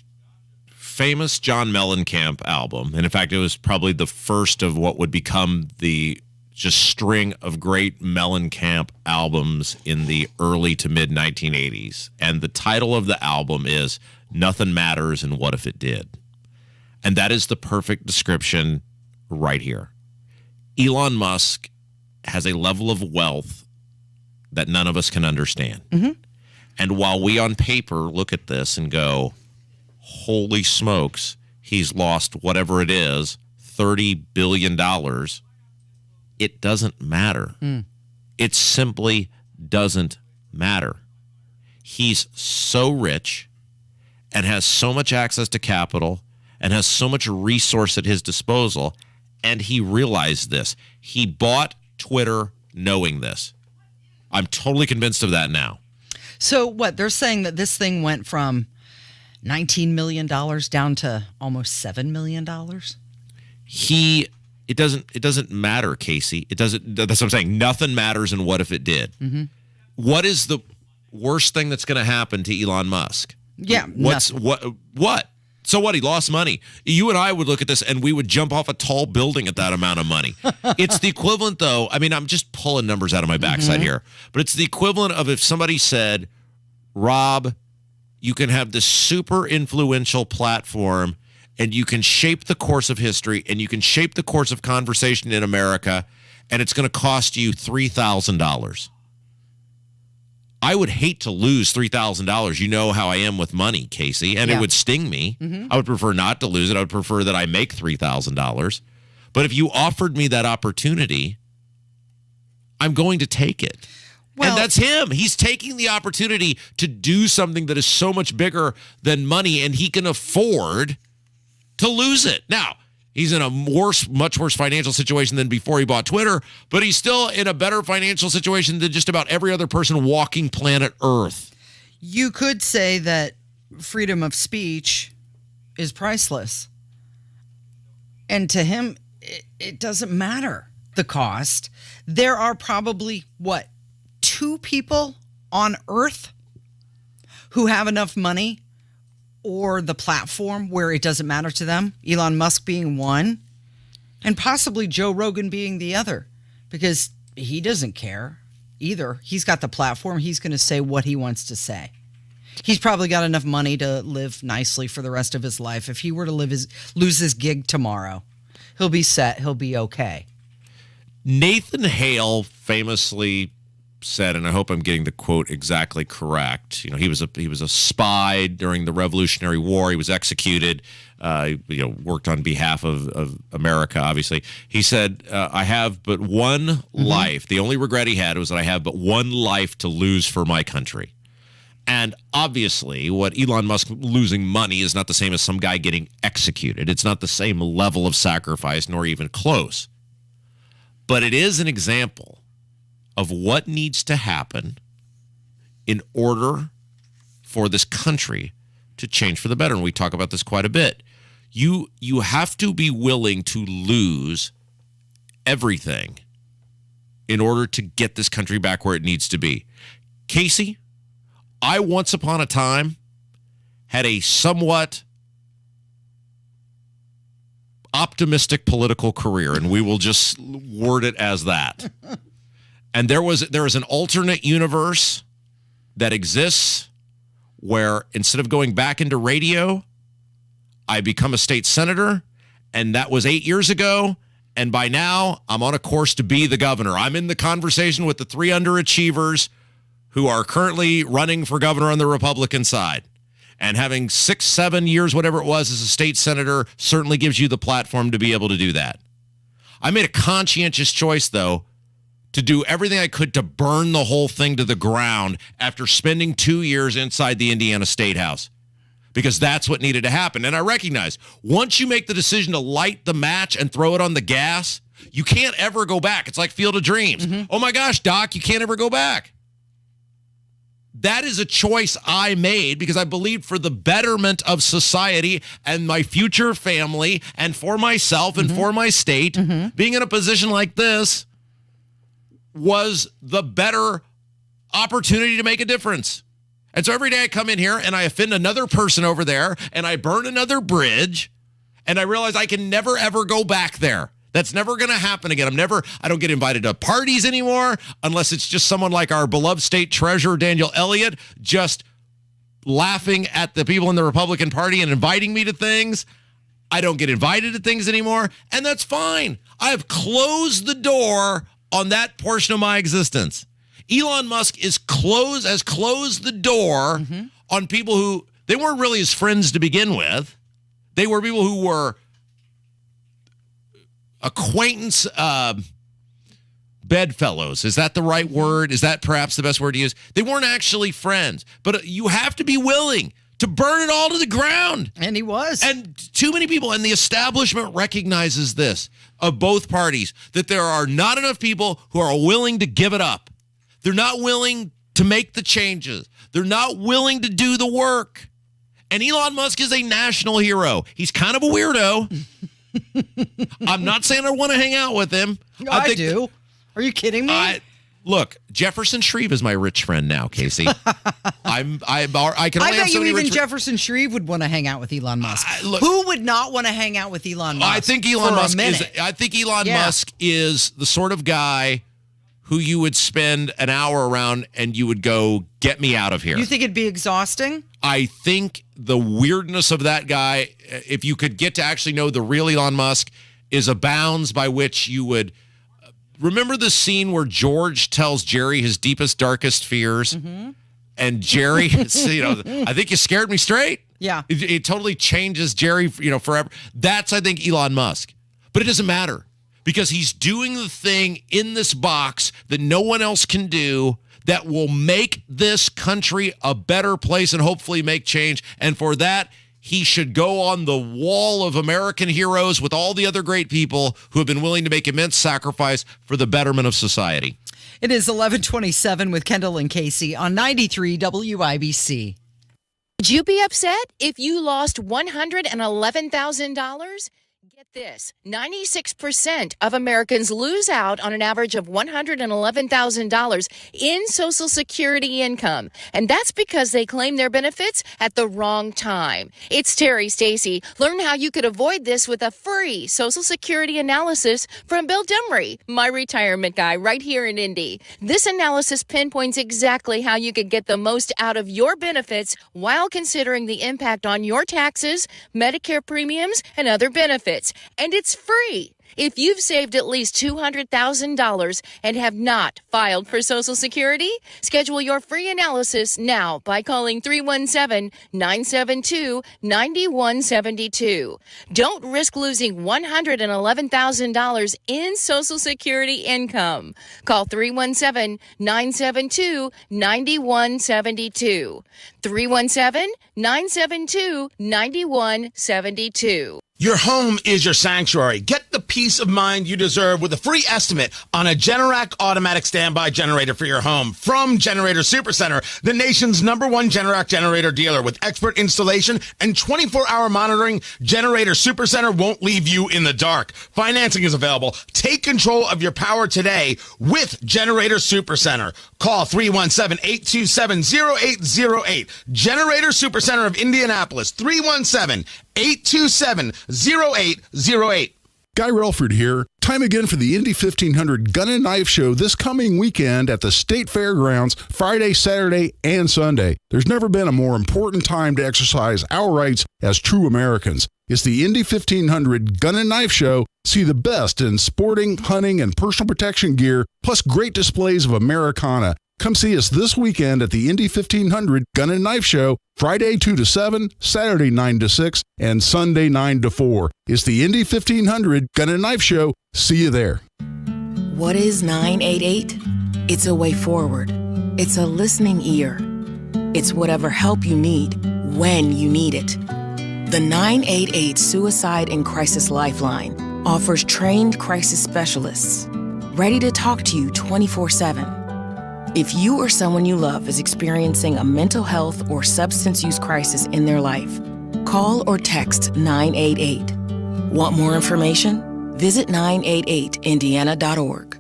famous John Mellencamp album, and in fact, it was probably the first of what would become the just string of great Mellencamp albums in the early to mid 1980s. And the title of the album is Nothing Matters and What If It Did? And that is the perfect description right here. Elon Musk has a level of wealth that none of us can understand. Mm-hmm. And while we on paper look at this and go, holy smokes, he's lost whatever it is, $30 billion. It doesn't matter. It simply doesn't matter. He's so rich and has so much access to capital and has so much resource at his disposal, and he realized this. He bought Twitter knowing this. I'm totally convinced of that now. So what? They're saying that this thing went from $19 million down to almost $7 million? It doesn't matter, Casey. It doesn't. That's what I'm saying. Nothing matters, and what if it did? Mm-hmm. What is the worst thing that's going to happen to Elon Musk? Yeah. What? So what? He lost money. You and I would look at this and we would jump off a tall building at that amount of money. It's the equivalent, though. I mean, I'm just pulling numbers out of my backside here, but it's the equivalent of if somebody said, Rob, you can have this super influential platform and you can shape the course of history and you can shape the course of conversation in America, and it's going to cost you $3,000. I would hate to lose $3,000. You know how I am with money, Casey, and it would sting me. I would prefer not to lose it. I would prefer that I make $3,000. But if you offered me that opportunity, I'm going to take it. Well, and that's him. He's taking the opportunity to do something that is so much bigger than money, and he can afford to lose it. Now, he's in a much worse financial situation than before he bought Twitter, but he's still in a better financial situation than just about every other person walking planet Earth. You could say that freedom of speech is priceless. And to him, it doesn't matter the cost. There are probably, 2 people on Earth who have enough money or the platform where it doesn't matter to them, Elon Musk being one, and possibly Joe Rogan being the other, because he doesn't care either. He's got the platform. He's going to say what he wants to say. He's probably got enough money to live nicely for the rest of his life. If he were to lose his gig tomorrow, he'll be set. He'll be okay. Nathan Hale famously said, and I hope I'm getting the quote exactly correct. You know, he was a spy during the Revolutionary War. He was executed. Worked on behalf of America. Obviously, he said, "I have but one life. The only regret he had was that I have but one life to lose for my country." And obviously, what Elon Musk losing money is not the same as some guy getting executed. It's not the same level of sacrifice, nor even close. But it is an example of what needs to happen in order for this country to change for the better. And we talk about this quite a bit. You have to be willing to lose everything in order to get this country back where it needs to be. Casey, I once upon a time had a somewhat optimistic political career, and we will just word it as that. And there is an alternate universe that exists where instead of going back into radio, I become a state senator, and that was 8 years ago, and by now I'm on a course to be the governor. I'm in the conversation with the 3 underachievers who are currently running for governor on the Republican side. And having 6-7 years, whatever it was, as a state senator certainly gives you the platform to be able to do that. I made a conscientious choice, though, to do everything I could to burn the whole thing to the ground after spending 2 years inside the Indiana State House, because that's what needed to happen. And I recognize once you make the decision to light the match and throw it on the gas, you can't ever go back. It's like Field of Dreams. Oh my gosh, Doc, you can't ever go back. That is a choice I made because I believed for the betterment of society and my future family and for myself and for my state, being in a position like this was the better opportunity to make a difference. And so every day I come in here and I offend another person over there and I burn another bridge and I realize I can never, ever go back there. That's never going to happen again. I don't get invited to parties anymore unless it's just someone like our beloved state treasurer, Daniel Elliott, just laughing at the people in the Republican Party and inviting me to things. I don't get invited to things anymore, and that's fine. I have closed the door on that portion of my existence. Elon Musk has closed the door on people who, they weren't really his friends to begin with. They were people who were acquaintance bedfellows. Is that the right word? Is that perhaps the best word to use? They weren't actually friends, but you have to be willing to burn it all to the ground. And he was. And too many people, and the establishment recognizes this of both parties, that there are not enough people who are willing to give it up. They're not willing to make the changes. They're not willing to do the work. And Elon Musk is a national hero. He's kind of a weirdo. I'm not saying I want to hang out with him. I do. Are you kidding me? Look, Jefferson Shreve is my rich friend now, Casey. I can only have so many rich Jefferson Shreve would want to hang out with Elon Musk. Who would not want to hang out with Elon Musk? I think Elon Musk is the sort of guy who you would spend an hour around and you would go, get me out of here. You think it'd be exhausting? I think the weirdness of that guy, if you could get to actually know the real Elon Musk, is a bounds by which you would... Remember the scene where George tells Jerry his deepest, darkest fears? Mm-hmm. And Jerry, I think you scared me straight. Yeah. It totally changes Jerry, forever. That's, I think, Elon Musk. But it doesn't matter because he's doing the thing in this box that no one else can do that will make this country a better place and hopefully make change. And for that, he should go on the wall of American heroes with all the other great people who have been willing to make immense sacrifice for the betterment of society. It is 11:27 with Kendall and Casey on 93 WIBC. Would you be upset if you lost $111,000? Get this, 96% of Americans lose out on an average of $111,000 in Social Security income. And that's because they claim their benefits at the wrong time. It's Terry Stacey. Learn how you could avoid this with a free Social Security analysis from Bill Demery, my retirement guy right here in Indy. This analysis pinpoints exactly how you could get the most out of your benefits while considering the impact on your taxes, Medicare premiums, and other benefits. And it's free. If you've saved at least $200,000 and have not filed for Social Security, schedule your free analysis now by calling 317-972-9172. Don't risk losing $111,000 in Social Security income. Call 317-972-9172. 317-972-9172. Your home is your sanctuary. Get the peace of mind you deserve with a free estimate on a Generac automatic standby generator for your home from Generator Supercenter, the nation's #1 Generac generator dealer. With expert installation and 24-hour monitoring, Generator Supercenter won't leave you in the dark. Financing is available. Take control of your power today with Generator Supercenter. Call 317-827-0808. Generator Supercenter of Indianapolis, 317-827-0808. Guy Relford here. Time again for the Indy 1500 Gun and Knife Show this coming weekend at the State Fairgrounds, Friday, Saturday, and Sunday. There's never been a more important time to exercise our rights as true Americans. It's the Indy 1500 Gun and Knife Show. See the best in sporting, hunting, and personal protection gear, plus great displays of Americana. Come see us this weekend at the Indy 1500 Gun and Knife Show, Friday 2 to 7, Saturday 9 to 6, and Sunday 9 to 4. It's the Indy 1500 Gun and Knife Show. See you there. What is 988? It's a way forward. It's a listening ear. It's whatever help you need when you need it. The 988 Suicide and Crisis Lifeline offers trained crisis specialists ready to talk to you 24/7. If you or someone you love is experiencing a mental health or substance use crisis in their life, call or text 988. Want more information? Visit 988indiana.org.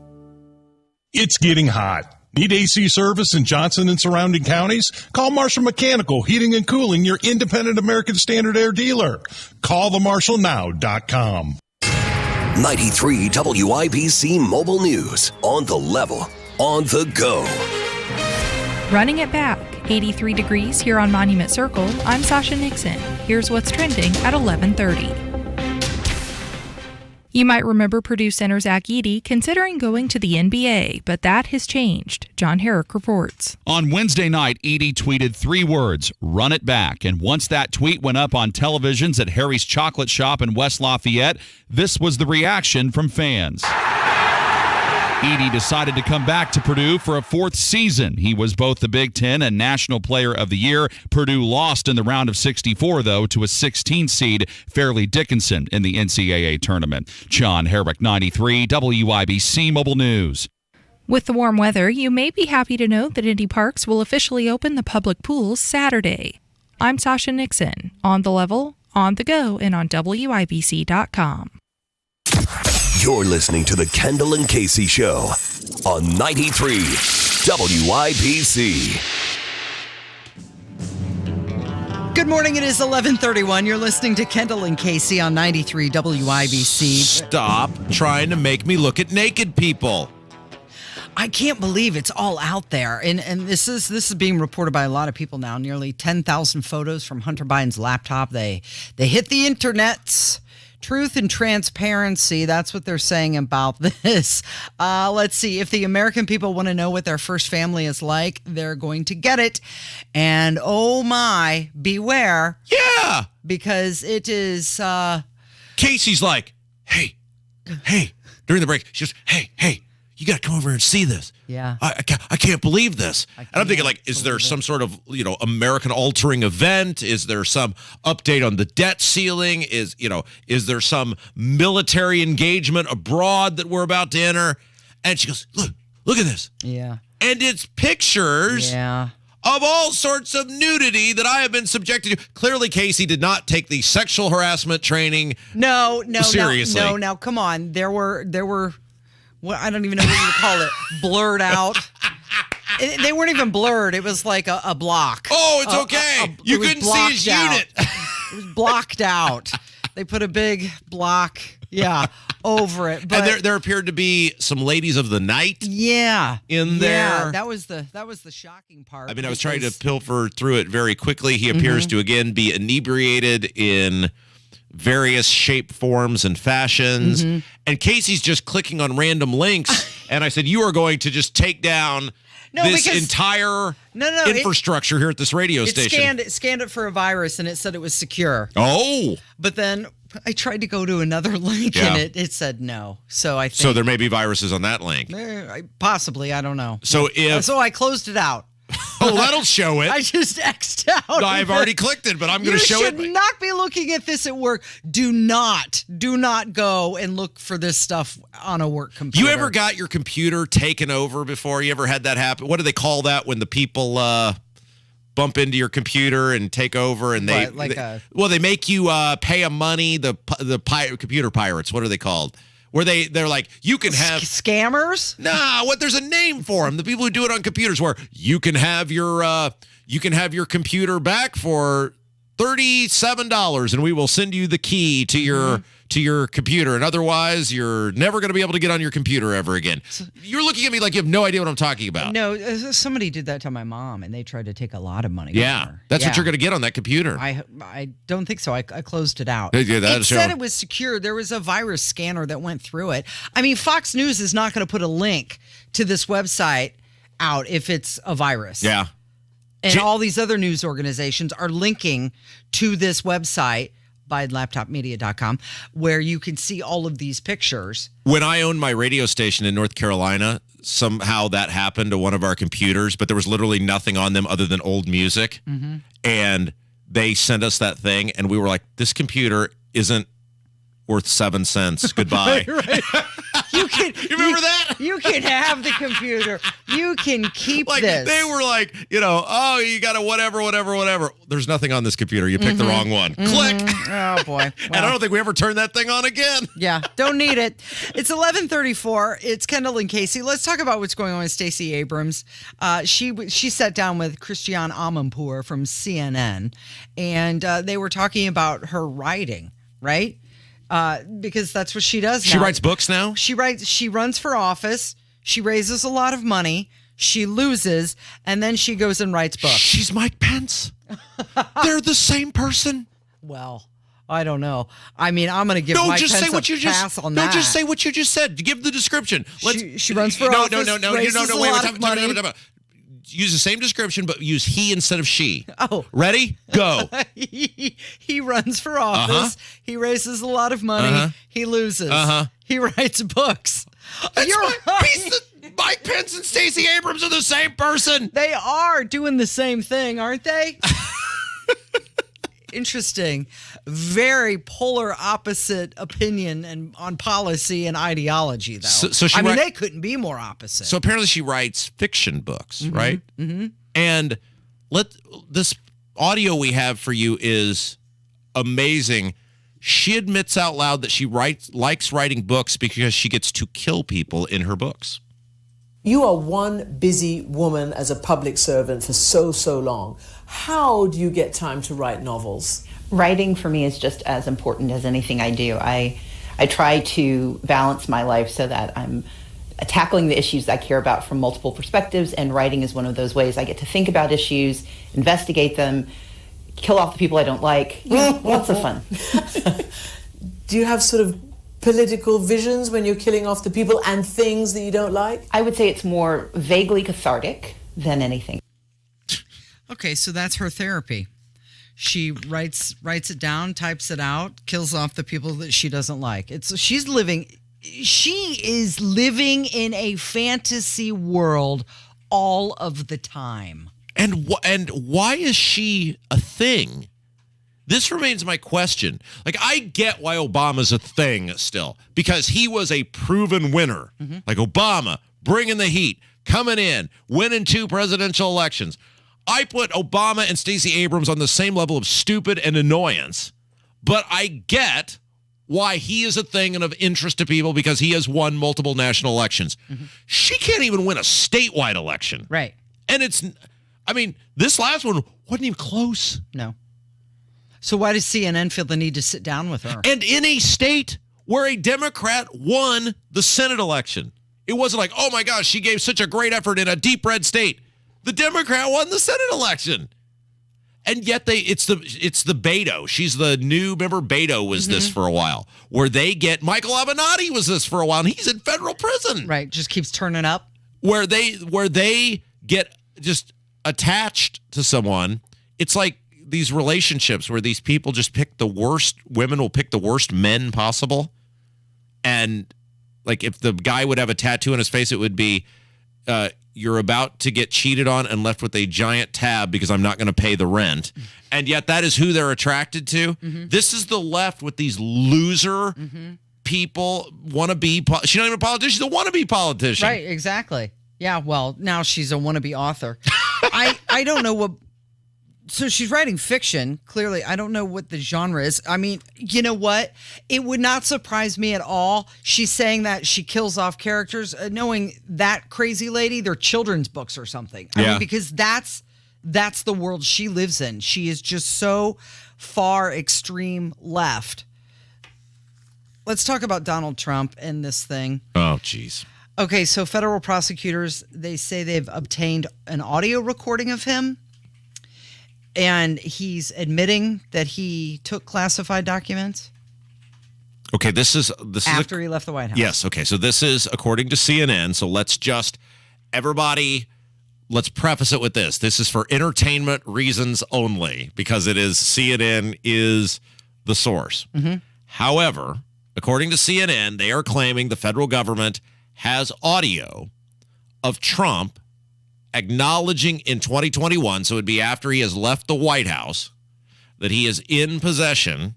It's getting hot. Need AC service in Johnson and surrounding counties? Call Marshall Mechanical Heating and Cooling, your independent American Standard Air dealer. Call themarshallnow.com. 93 WIBC Mobile News. On the level. On the go. Running it back, 83 degrees here on Monument Circle. I'm Sasha Nixon. Here's what's trending at 11:30. You might remember Purdue center Zach Edey considering going to the NBA, but that has changed. John Herrick reports. On Wednesday night, Edey tweeted 3 words, "Run it back." And once that tweet went up on televisions at Harry's Chocolate Shop in West Lafayette, this was the reaction from fans. Edey decided to come back to Purdue for a 4th season. He was both the Big Ten and National Player of the Year. Purdue lost in the round of 64, though, to a 16 seed, Fairleigh Dickinson, in the NCAA tournament. John Herrick, 93 WIBC Mobile News. With the warm weather, you may be happy to know that Indy Parks will officially open the public pools Saturday. I'm Sasha Nixon, on the level, on the go, and on WIBC.com. You're listening to the Kendall and Casey Show on 93 WIBC. Good morning. It is 11:31. You're listening to Kendall and Casey on 93 WIBC. Stop trying to make me look at naked people. I can't believe it's all out there. And this is being reported by a lot of people now. Nearly 10,000 photos from Hunter Biden's laptop. They hit the internets. Truth and transparency. That's what they're saying about this. Let's see. If the American people want to know what their first family is like, they're going to get it. And oh my, beware. Yeah. Because it is... Casey's like, hey, during the break, she goes, hey, you got to come over and see this. Yeah. I can't believe this. And I'm thinking, like, is there some sort of, American altering event? Is there some update on the debt ceiling? Is there some military engagement abroad that we're about to enter? And she goes, look at this. Yeah. And it's pictures of all sorts of nudity that I have been subjected to. Clearly, Casey did not take the sexual harassment training seriously. No, come on. There were well, I don't even know what you would call it, blurred out. They weren't even blurred. It was like a block. Oh, it's okay. You couldn't see his unit. It was blocked out. They put a big block, over it. But and there appeared to be some ladies of the night. In there. Yeah, that was the shocking part. I mean, I was trying to pilfer through it very quickly. He appears to again be inebriated in various shape, forms, and fashions. And Casey's just clicking on random links. And I said, you are going to just take down this entire infrastructure here at this radio station. It scanned it for a virus, and it said it was secure. Oh. But then I tried to go to another link, and it said no. So I think... So there may be viruses on that link. Possibly. I don't know. So I closed it out. Oh, that'll show it. I just X'd out. No, I've already clicked it, but I'm going to show it. You should not be looking at this at work. Do not go and look for this stuff on a work computer. You ever got your computer taken over before? You ever had that happen? What do they call that when the people bump into your computer and take over? And they make you pay a money. The computer pirates. What are they called? Where they're like, you can have scammers. Nah, there's a name for them. The people who do it on computers, where you can have your computer back for $37, and we will send you the key to your computer, and otherwise you're never going to be able to get on your computer ever again. You're looking at me like you have no idea what I'm talking about. No, somebody did that to my mom, and they tried to take a lot of money. Yeah, that's what you're going to get on that computer. I don't think so. I closed it out. It said it was secure. There was a virus scanner that went through it. I mean, Fox News is not going to put a link to this website out if it's a virus. Yeah. And all these other news organizations are linking to this website, BidenLaptopMedia.com, where you can see all of these pictures. When I owned my radio station in North Carolina, somehow that happened to one of our computers, but there was literally nothing on them other than old music. And they sent us that thing, and we were like, this computer isn't worth 7 cents. Goodbye. Right. You remember that? You can have the computer. You can keep this. They were like, you got to whatever. There's nothing on this computer. You picked the wrong one. Click. Oh, boy. Well, and I don't think we ever turned that thing on again. Yeah, don't need it. It's 11:34. It's Kendall and Casey. Let's talk about what's going on with Stacey Abrams. She sat down with Christiane Amanpour from CNN, and they were talking about her writing, right? Because that's what she does now. She writes books now? She runs for office. She raises a lot of money. She loses, and then she goes and writes books. She's Mike Pence. They're the same person. Well, I don't know. I mean, I'm going to give Mike Pence a pass on that. No, just say what you just said. Give the description. She runs for office. No. Raises a lot of money. Use the same description, but use he instead of she. Oh. Ready? Go. He runs for office. He raises a lot of money. He loses. He writes books. Mike Pence and Stacey Abrams are the same person. They are doing the same thing, aren't they? Interesting. Very polar opposite opinion and on policy and ideology, though. So they couldn't be more opposite. So apparently she writes fiction books, right? And this audio we have for you is amazing. She admits out loud that she likes writing books because she gets to kill people in her books. You are one busy woman as a public servant for so long. How do you get time to write novels? Writing for me is just as important as anything I do. I try to balance my life so that I'm tackling the issues I care about from multiple perspectives, and writing is one of those ways I get to think about issues, investigate them, kill off the people I don't like. Lots of fun. Do you have sort of political visions when you're killing off the people and things that you don't like? I would say it's more vaguely cathartic than anything. Okay, so that's her therapy. She writes it down, types it out, kills off the people that she doesn't like. She is living in a fantasy world all of the time. And why is she a thing? This remains my question. Like, I get why Obama's a thing still, because he was a proven winner. Mm-hmm. Like Obama, bringing the heat, coming in, winning 2 presidential elections. I put Obama and Stacey Abrams on the same level of stupid and annoyance, but I get why he is a thing and of interest to people because he has won multiple national elections. Mm-hmm. She can't even win a statewide election. Right. And this last one wasn't even close. No. So why does CNN feel the need to sit down with her? And in a state where a Democrat won the Senate election. It wasn't like, oh my gosh, she gave such a great effort in a deep red state. The Democrat won the Senate election. And yet it's the Beto. She's the new, remember Beto was this for a while, where they get, Michael Avenatti was this for a while, and he's in federal prison. Right, just keeps turning up. Where they get just attached to someone. It's like these relationships where these people just pick the worst, women will pick the worst men possible. And like if the guy would have a tattoo on his face, it would be, you're about to get cheated on and left with a giant tab because I'm not going to pay the rent. And yet that is who they're attracted to. Mm-hmm. This is the left with these loser people, wannabe. She's not even a politician. She's a wannabe politician. Right, exactly. Yeah, well, now she's a wannabe author. I don't know what... So she's writing fiction, clearly. I don't know what the genre is. I mean, you know what? It would not surprise me at all. She's saying that she kills off characters, knowing that crazy lady, they're children's books or something. I mean, because that's the world she lives in. She is just so far extreme left. Let's talk about Donald Trump and this thing. Oh, geez. Okay, so federal prosecutors, they say they've obtained an audio recording of him. And he's admitting that he took classified documents. Okay, this is after he left the White House. Yes. Okay, so this is according to CNN. So let's preface it with this. This is for entertainment reasons only because CNN is the source. Mm-hmm. However, according to CNN, they are claiming the federal government has audio of Trump acknowledging in 2021, so it'd be after he has left the White House, that he is in possession.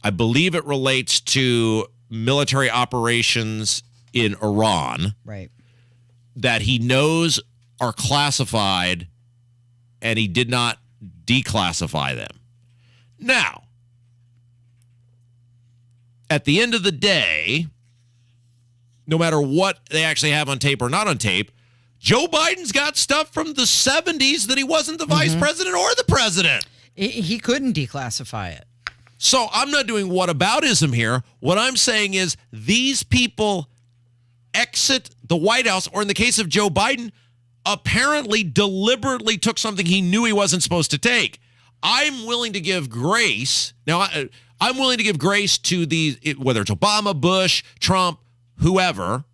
I believe it relates to military operations in Iran. Right. That he knows are classified and he did not declassify them. Now, at the end of the day, no matter what they actually have on tape or not on tape, Joe Biden's got stuff from the 70s that he wasn't the vice president or the president. He couldn't declassify it. So I'm not doing whataboutism here. What I'm saying is these people exit the White House, or in the case of Joe Biden, apparently deliberately took something he knew he wasn't supposed to take. I'm willing to give grace. Now, I'm willing to give grace to whether it's Obama, Bush, Trump, whoever,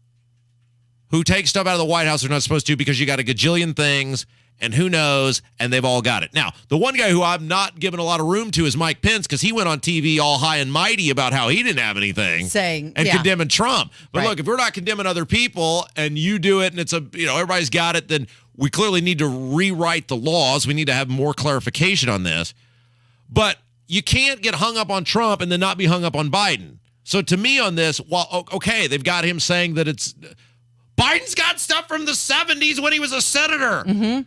who take stuff out of the White House they're not supposed to because you got a gajillion things and who knows, and they've all got it. Now, the one guy who I'm not giving a lot of room to is Mike Pence because he went on TV all high and mighty about how he didn't have anything. Condemning Trump. But look, if we're not condemning other people and you do it and it's everybody's got it, then we clearly need to rewrite the laws. We need to have more clarification on this. But you can't get hung up on Trump and then not be hung up on Biden. So to me on this, well, okay, they've got him saying that Biden's got stuff from the 70s when he was a senator. Mm-hmm.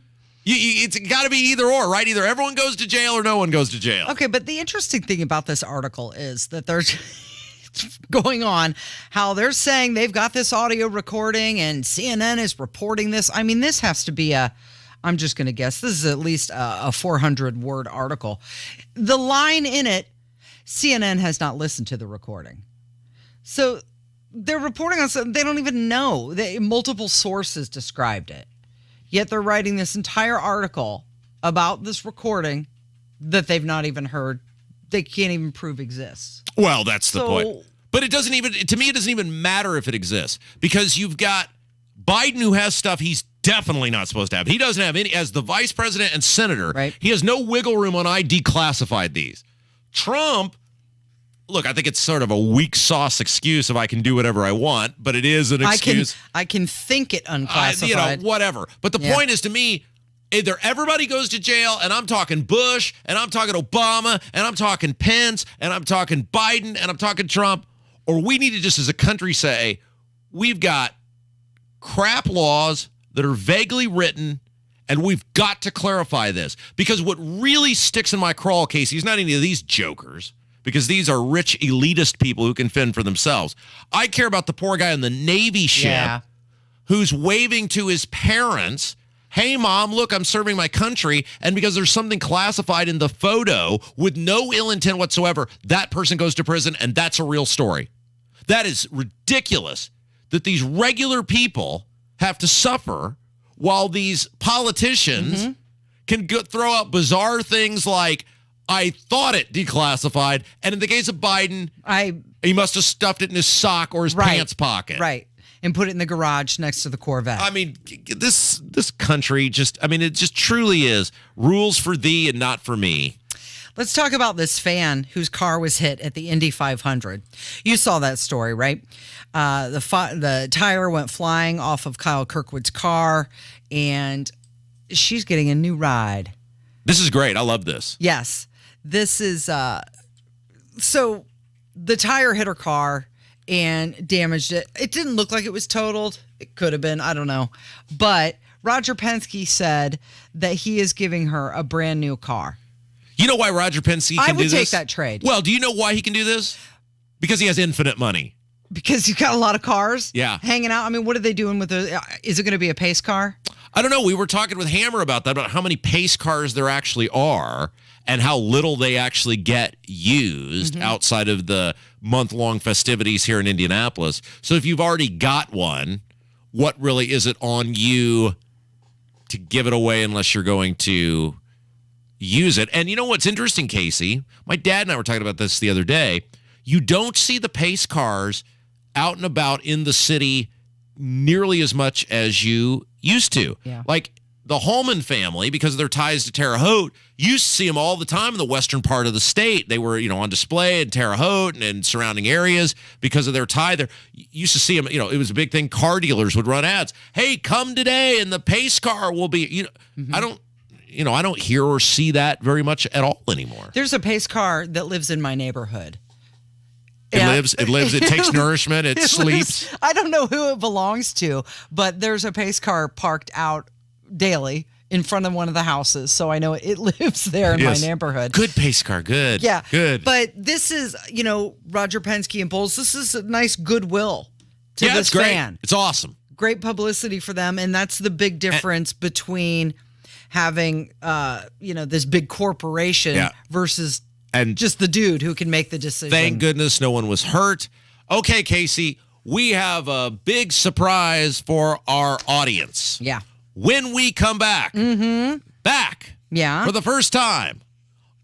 It's got to be either or, right? Either everyone goes to jail or no one goes to jail. Okay, but the interesting thing about this article is that there's going on how they're saying they've got this audio recording and CNN is reporting this. I mean, this has to be I'm just going to guess, this is at least a 400-word article. The line in it, CNN has not listened to the recording. So they're reporting on something they don't even know. Multiple sources described it. Yet they're writing this entire article about this recording that they've not even heard. They can't even prove exists. Well, that's the point. But it doesn't even, to me, it doesn't even matter if it exists, because you've got Biden, who has stuff he's definitely not supposed to have. He doesn't have any, as the vice president and senator, right. He has no wiggle room on I declassified these. Trump, look, I think it's sort of a weak sauce excuse of I can do whatever I want, but it is an excuse. I can think it unclassified. Whatever. But the point is, to me, either everybody goes to jail, and I'm talking Bush, and I'm talking Obama, and I'm talking Pence, and I'm talking Biden, and I'm talking Trump, or we need to just as a country say, we've got crap laws that are vaguely written, and we've got to clarify this. Because what really sticks in my craw, Casey, is not any of these jokers, because these are rich elitist people who can fend for themselves. I care about the poor guy on the Navy ship who's waving to his parents, hey, Mom, look, I'm serving my country. And because there's something classified in the photo with no ill intent whatsoever, that person goes to prison, and that's a real story. That is ridiculous that these regular people have to suffer while these politicians can throw out bizarre things like, I thought it declassified. And in the case of Biden, he must have stuffed it in his sock or his pants pocket. Right. And put it in the garage next to the Corvette. I mean, this country just, it just truly is rules for thee and not for me. Let's talk about this fan whose car was hit at the Indy 500. You saw that story, right? The tire went flying off of Kyle Kirkwood's car, and she's getting a new ride. This is great. I love this. Yes. This is, so the tire hit her car and damaged it. It didn't look like it was totaled. It could have been. I don't know. But Roger Penske said that he is giving her a brand new car. You know why Roger Penske can do this? I would take that trade. Well, do you know why he can do this? Because he has infinite money. Because he's got a lot of cars hanging out. What are they doing with the, is it going to be a pace car? I don't know. We were talking with Hammer about that, about how many pace cars there actually are and how little they actually get used outside of the month-long festivities here in Indianapolis. So if you've already got one, what really is it on you to give it away unless you're going to use it? And you know what's interesting, Casey? My dad and I were talking about this the other day. You don't see the pace cars out and about in the city nearly as much as you used to. Yeah. Like the Holman family, because of their ties to Terre Haute, used to see them all the time in the western part of the state. They were, on display in Terre Haute and surrounding areas because of their tie there. You used to see them, it was a big thing. Car dealers would run ads. Hey, come today and the pace car will be, I don't hear or see that very much at all anymore. There's a pace car that lives in my neighborhood. It lives, it takes nourishment, it sleeps. I don't know who it belongs to, but there's a pace car parked out daily in front of one of the houses. So I know it lives there in my neighborhood. Good pace car, good. Yeah. Good. But this is, Roger Penske and Bowles, this is a nice goodwill to this it's great. fan. It's awesome. Great publicity for them. And that's the big difference between having, this big corporation versus just the dude who can make the decision. Thank goodness no one was hurt. Okay, Casey, we have a big surprise for our audience. Yeah. When we come back, back for the first time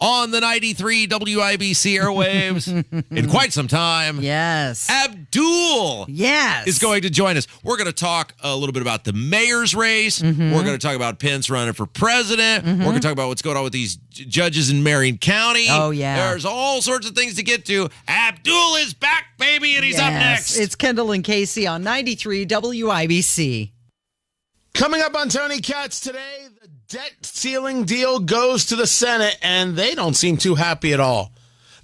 on the 93 WIBC airwaves in quite some time. Yes. Abdul is going to join us. We're going to talk a little bit about the mayor's race. We're going to talk about Pence running for president. We're going to talk about what's going on with these judges in Marion County. Oh, yeah. There's all sorts of things to get to. Abdul is back, baby, and he's up next. It's Kendall and Casey on 93 WIBC. Coming up on Tony Katz today, the debt ceiling deal goes to the Senate, and they don't seem too happy at all.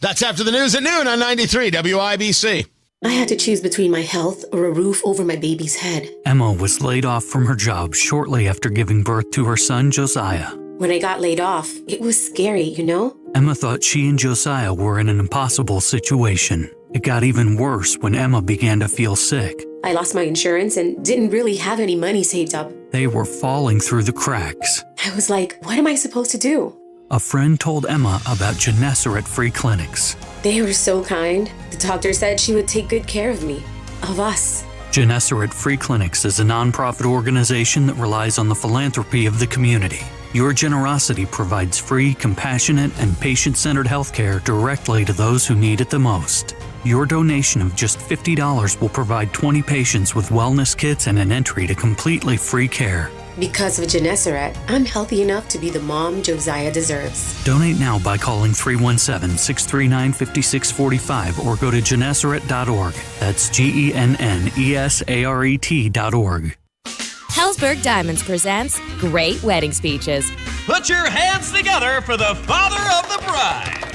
That's after the news at noon on 93 WIBC. I had to choose between my health or a roof over my baby's head. Emma was laid off from her job shortly after giving birth to her son, Josiah. When I got laid off, it was scary, you know? Emma thought she and Josiah were in an impossible situation. It got even worse when Emma began to feel sick. I lost my insurance and didn't really have any money saved up. They were falling through the cracks. I was like, what am I supposed to do? A friend told Emma about Gennesaret Free Clinics. They were so kind. The doctor said she would take good care of me, of us. Gennesaret Free Clinics is a nonprofit organization that relies on the philanthropy of the community. Your generosity provides free, compassionate, and patient-centered health care directly to those who need it the most. Your donation of just $50 will provide 20 patients with wellness kits and an entry to completely free care. Because of Gennesaret, I'm healthy enough to be the mom Josiah deserves. Donate now by calling 317-639-5645 or go to gennesaret.org. That's GENNESARET.org. Hellsberg Diamonds presents Great Wedding Speeches. Put your hands together for the father of the bride.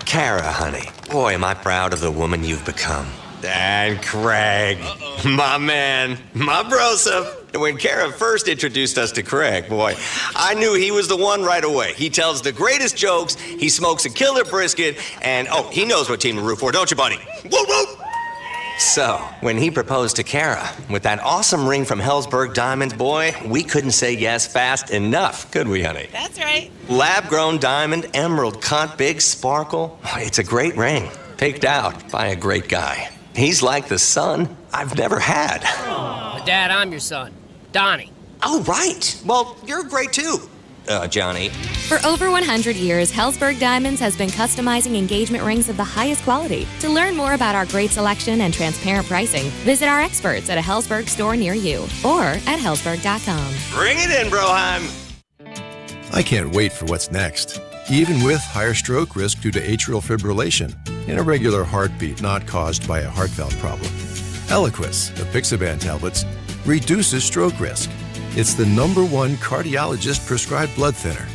Kara, honey. Boy, am I proud of the woman you've become. And Craig, my man, my broseph. When Kara first introduced us to Craig, boy, I knew he was the one right away. He tells the greatest jokes, he smokes a killer brisket, and he knows what team to root for, don't you, buddy? Whoop, whoop. So, when he proposed to Kara, with that awesome ring from Hellsberg Diamonds, boy, we couldn't say yes fast enough, could we, honey? That's right. Lab-grown diamond, emerald cut, big sparkle. It's a great ring, picked out by a great guy. He's like the son I've never had. But Dad, I'm your son, Donnie. Oh, right. Well, you're great too, Johnny. For over 100 years, Hellsberg Diamonds has been customizing engagement rings of the highest quality. To learn more about our great selection and transparent pricing, visit our experts at a Hellsberg store near you or at hellsberg.com. Bring it in, Broheim. I can't wait for what's next. Even with higher stroke risk due to atrial fibrillation, an irregular heartbeat not caused by a heart valve problem. Eliquis, the Pixaban tablets, reduces stroke risk. It's the #1 cardiologist prescribed blood thinner.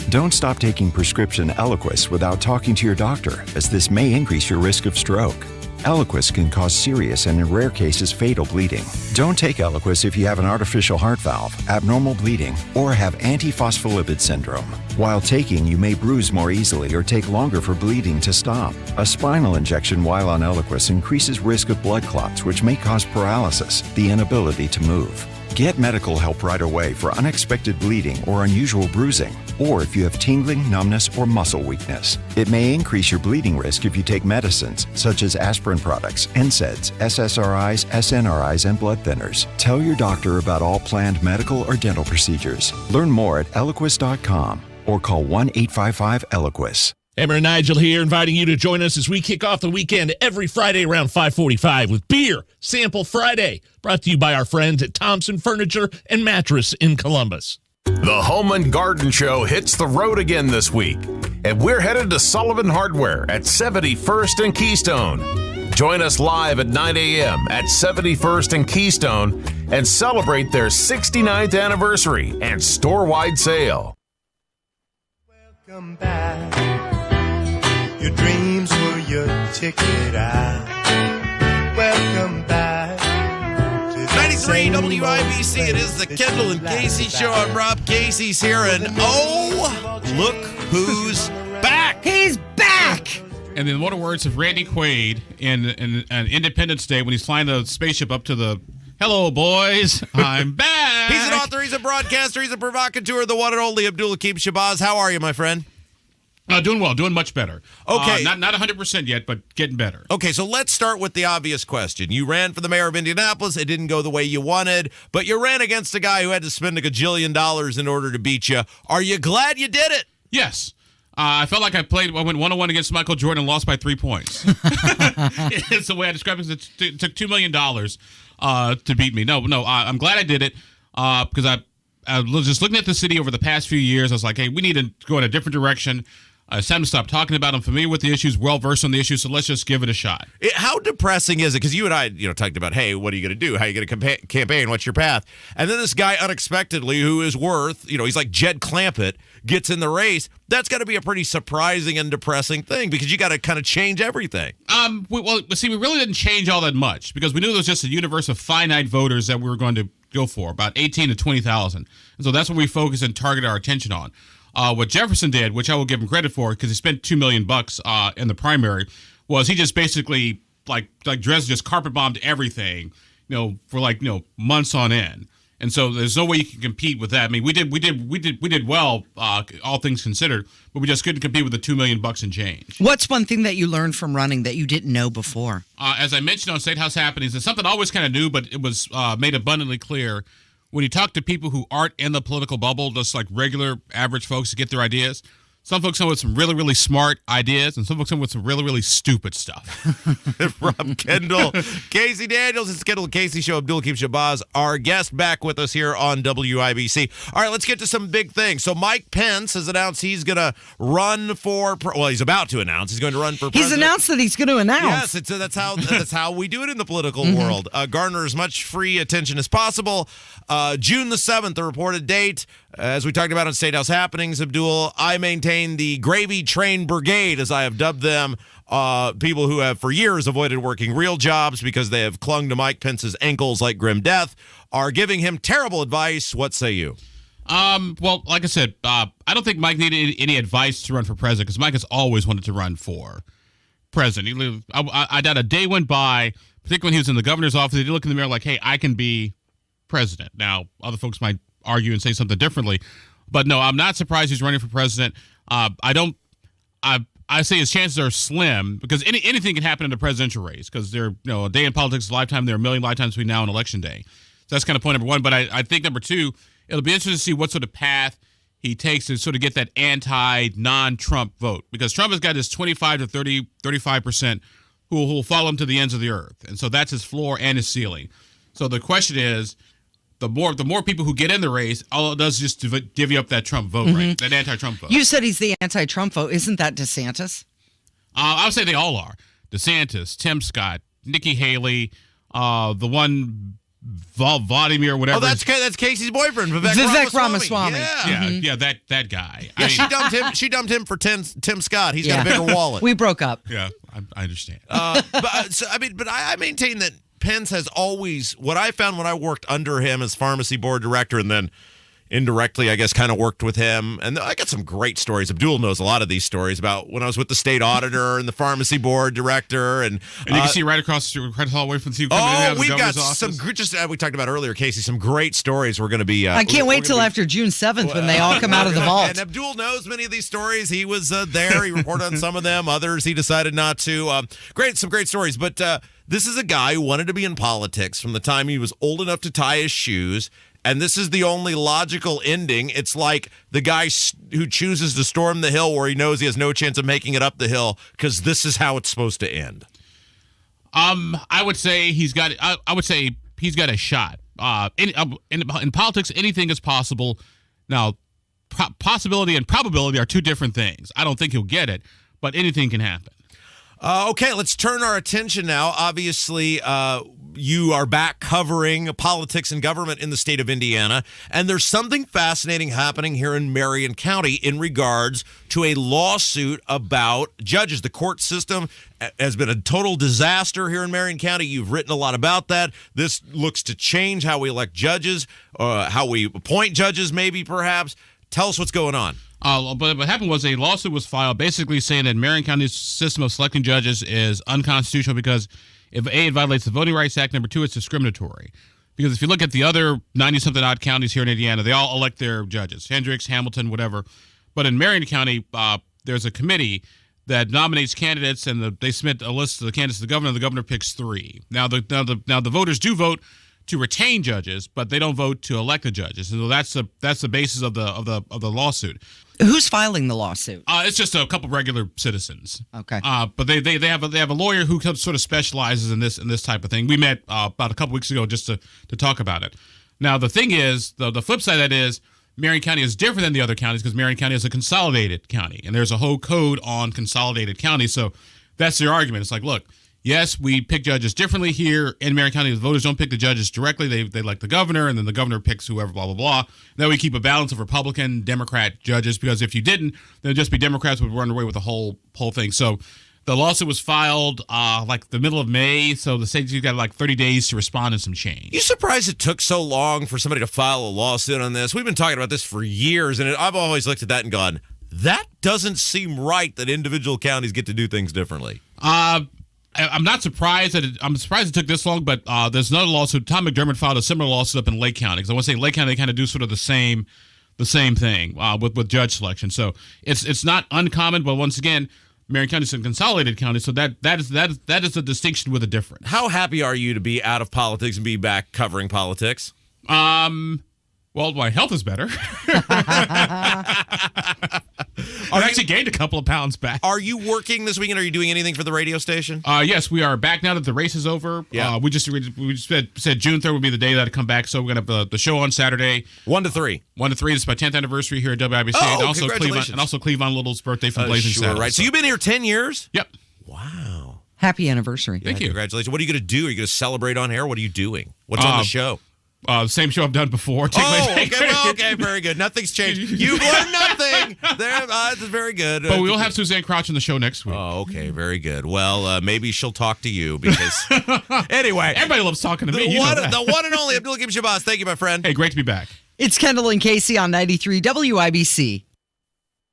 Don't stop taking prescription Eliquis without talking to your doctor, as this may increase your risk of stroke. Eliquis can cause serious and in rare cases fatal bleeding. Don't take Eliquis if you have an artificial heart valve, abnormal bleeding, or have antiphospholipid syndrome. While taking, you may bruise more easily or take longer for bleeding to stop. A spinal injection while on Eliquis increases risk of blood clots, which may cause paralysis, the inability to move. Get medical help right away for unexpected bleeding or unusual bruising, or if you have tingling, numbness, or muscle weakness. It may increase your bleeding risk if you take medicines such as aspirin products, NSAIDs, SSRIs, SNRIs, and blood thinners. Tell your doctor about all planned medical or dental procedures. Learn more at Eliquis.com or call 1-855-ELIQUIS. Hammer and Nigel here, inviting you to join us as we kick off the weekend every Friday around 5:45 with Beer Sample Friday, brought to you by our friends at Thompson Furniture and Mattress in Columbus. The Home and Garden Show hits the road again this week, and we're headed to Sullivan Hardware at 71st and Keystone. Join us live at 9 a.m. at 71st and Keystone and celebrate their 69th anniversary and store-wide sale. Welcome back. Your dreams were your ticket out. Welcome back. 93 WIBC. It is the Kendall and Casey show. I'm Rob. Casey's here, and look who's back. He's back. And in the words of Randy Quaid in Independence Day when he's flying the spaceship up to the "Hello, boys, I'm back." He's an author. He's a broadcaster. He's a provocateur. The one and only Abdul Hakim-Shabazz. How are you, my friend? Doing well, doing much better. Okay. Not 100% yet, but getting better. Okay, so let's start with the obvious question. You ran for the mayor of Indianapolis. It didn't go the way you wanted, but you ran against a guy who had to spend $1 gajillion in order to beat you. Are you glad you did it? Yes. I felt like I went 1-1 against Michael Jordan and lost by 3 points. It's the way I describe it. It took $2 million to beat me. No, I'm glad I did it because I was just looking at the city over the past few years. I was like, hey, we need to go in a different direction. It's time to stop talking about. I'm familiar with the issues, well-versed on the issues, so let's just give it a shot. How depressing is it? Because you and I, talked about, hey, what are you going to do? How are you going to campaign? What's your path? And then this guy unexpectedly, who is worth, he's like Jed Clampett, gets in the race. That's got to be a pretty surprising and depressing thing because you got to kind of change everything. We really didn't change all that much because we knew there was just a universe of finite voters that we were going to go for, about 18 to 20,000. And so that's what we focus and target our attention on. What Jefferson did, which I will give him credit for, because he spent $2 million in the primary, was he just basically like Dres just carpet bombed everything, for months on end. And so there's no way you can compete with that. I mean, we did well, all things considered, but we just couldn't compete with the $2 million and change. What's one thing that you learned from running that you didn't know before? As I mentioned on State House Happenings, it's something I always kind of knew, but it was made abundantly clear. When you talk to people who aren't in the political bubble, just like regular average folks to get their ideas, some folks come with some really, really smart ideas, and some folks come with some really, really stupid stuff. Rob Kendall, Casey Daniels, it's Kendall and Casey Show. Abdul Hakim-Shabazz, our guest, back with us here on WIBC. All right, let's get to some big things. So Mike Pence has announced he's going to run for, he's about to announce he's going to run for president. He's announced that he's going to announce. Yes, that's how we do it in the political world. Garner as much free attention as possible. June the 7th, the reported date. As we talked about on State House Happenings, Abdul, I maintain the Gravy Train Brigade, as I have dubbed them, people who have for years avoided working real jobs because they have clung to Mike Pence's ankles like grim death, are giving him terrible advice. What say you? Well, like I said, I don't think Mike needed any advice to run for president because Mike has always wanted to run for president. I doubt a day went by, particularly when he was in the governor's office, he look in the mirror like, hey, I can be president. Now, other folks might argue and say something differently, but no, I'm not surprised he's running for president. I say his chances are slim because anything can happen in the presidential race because a day in politics is a lifetime. There are a million lifetimes between now and election day. So that's kind of point number one. But I think number two, it'll be interesting to see what sort of path he takes to sort of get that non-Trump vote because Trump has got his 25 to 30, 35% who will follow him to the ends of the earth. And so that's his floor and his ceiling. So the question is, the more people who get in the race, all it does is just divvy up that Trump vote, right? That anti-Trump vote. You said he's the anti-Trump vote. Isn't that DeSantis? I would say they all are. DeSantis, Tim Scott, Nikki Haley, the one Vladimir, whatever. Oh, that's Casey's boyfriend, Vivek Ramaswamy. Yeah, that guy. Yeah, she dumped him for Tim Scott. He's got a bigger wallet. We broke up. Yeah, I understand. But I maintain that Pence has always, what I found when I worked under him as pharmacy board director and then indirectly, I guess, kind of worked with him. And I got some great stories. Abdul knows a lot of these stories about when I was with the state auditor and the pharmacy board director. And you can see right across the hallway from the we've got some, we talked about earlier, Casey, some great stories we're going to be. I can't wait till after June 7th when they all come out of the vault. And Abdul knows many of these stories. He was there. He reported on some of them. Others he decided not to. Some great stories. But this is a guy who wanted to be in politics from the time he was old enough to tie his shoes. And this is the only logical ending. It's like the guy who chooses to storm the hill where he knows he has no chance of making it up the hill because this is how it's supposed to end. I would say he's got a shot. In politics, anything is possible. Now, possibility and probability are two different things. I don't think he'll get it, but anything can happen. Okay, let's turn our attention now. Obviously, you are back covering politics and government in the state of Indiana, and there's something fascinating happening here in Marion County in regards to a lawsuit about judges. The court system has been a total disaster here in Marion County. You've written a lot about that. This looks to change how we elect judges, how we appoint judges, maybe, perhaps. Tell us what's going on. But what happened was a lawsuit was filed basically saying that Marion County's system of selecting judges is unconstitutional because if A, it violates the Voting Rights Act, number two, it's discriminatory. Because if you look at the other 90-something odd counties here in Indiana, they all elect their judges, Hendricks, Hamilton, whatever. But in Marion County, there's a committee that nominates candidates, and they submit a list of the candidates to the governor picks three. Now the voters do vote to retain judges, but they don't vote to elect the judges. So that's the basis of the lawsuit. Who's filing the lawsuit? It's just a couple regular citizens. Okay. But they have a lawyer who sort of specializes in this type of thing. We met about a couple weeks ago just to talk about it. Now the thing is, the flip side of that is Marion County is different than the other counties because Marion County is a consolidated county, and there's a whole code on consolidated counties. So that's their argument. It's like, look, yes, we pick judges differently here in Marion County. The voters don't pick the judges directly. They elect the governor, and then the governor picks whoever, blah, blah, blah. Then we keep a balance of Republican, Democrat judges, because if you didn't, then it'd just be Democrats would run away with the whole thing. So the lawsuit was filed like the middle of May, so the state's got like 30 days to respond and some change. You surprised it took so long for somebody to file a lawsuit on this? We've been talking about this for years, and I've always looked at that and gone, that doesn't seem right that individual counties get to do things differently. I'm not surprised I'm surprised it took this long, but there's another lawsuit. Tom McDermott filed a similar lawsuit up in Lake County, because I want to say Lake County, they kind of do sort of the same thing with judge selection. So it's not uncommon, but once again, Marion County is a consolidated county, so that is a distinction with a difference. How happy are you to be out of politics and be back covering politics? Well, my health is better. I've actually gained a couple of pounds back. Are you working this weekend? Are you doing anything for the radio station? Yes, we are back now that the race is over. Yeah. We just said June 3rd would be the day that I come back, so we're going to have the show on Saturday. 1 to 3. 1 to 3. It's my 10th anniversary here at WIBC. Oh, congratulations. And also Cleavon Little's birthday from Blazing Saddles. Right. So you've been here 10 years? Yep. Wow. Happy anniversary. Thank you. Congratulations. What are you going to do? Are you going to celebrate on air? What are you doing? What's on the show? Same show I've done before. Okay, very good. Nothing's changed. You've learned nothing. That's very good. But we will have Suzanne Crouch on the show next week. Oh, okay, very good. Well, maybe she'll talk to you because... Anyway. Everybody loves talking to me. The one and only Abdul Hakim-Shabazz. Thank you, my friend. Hey, great to be back. It's Kendall and Casey on 93 WIBC.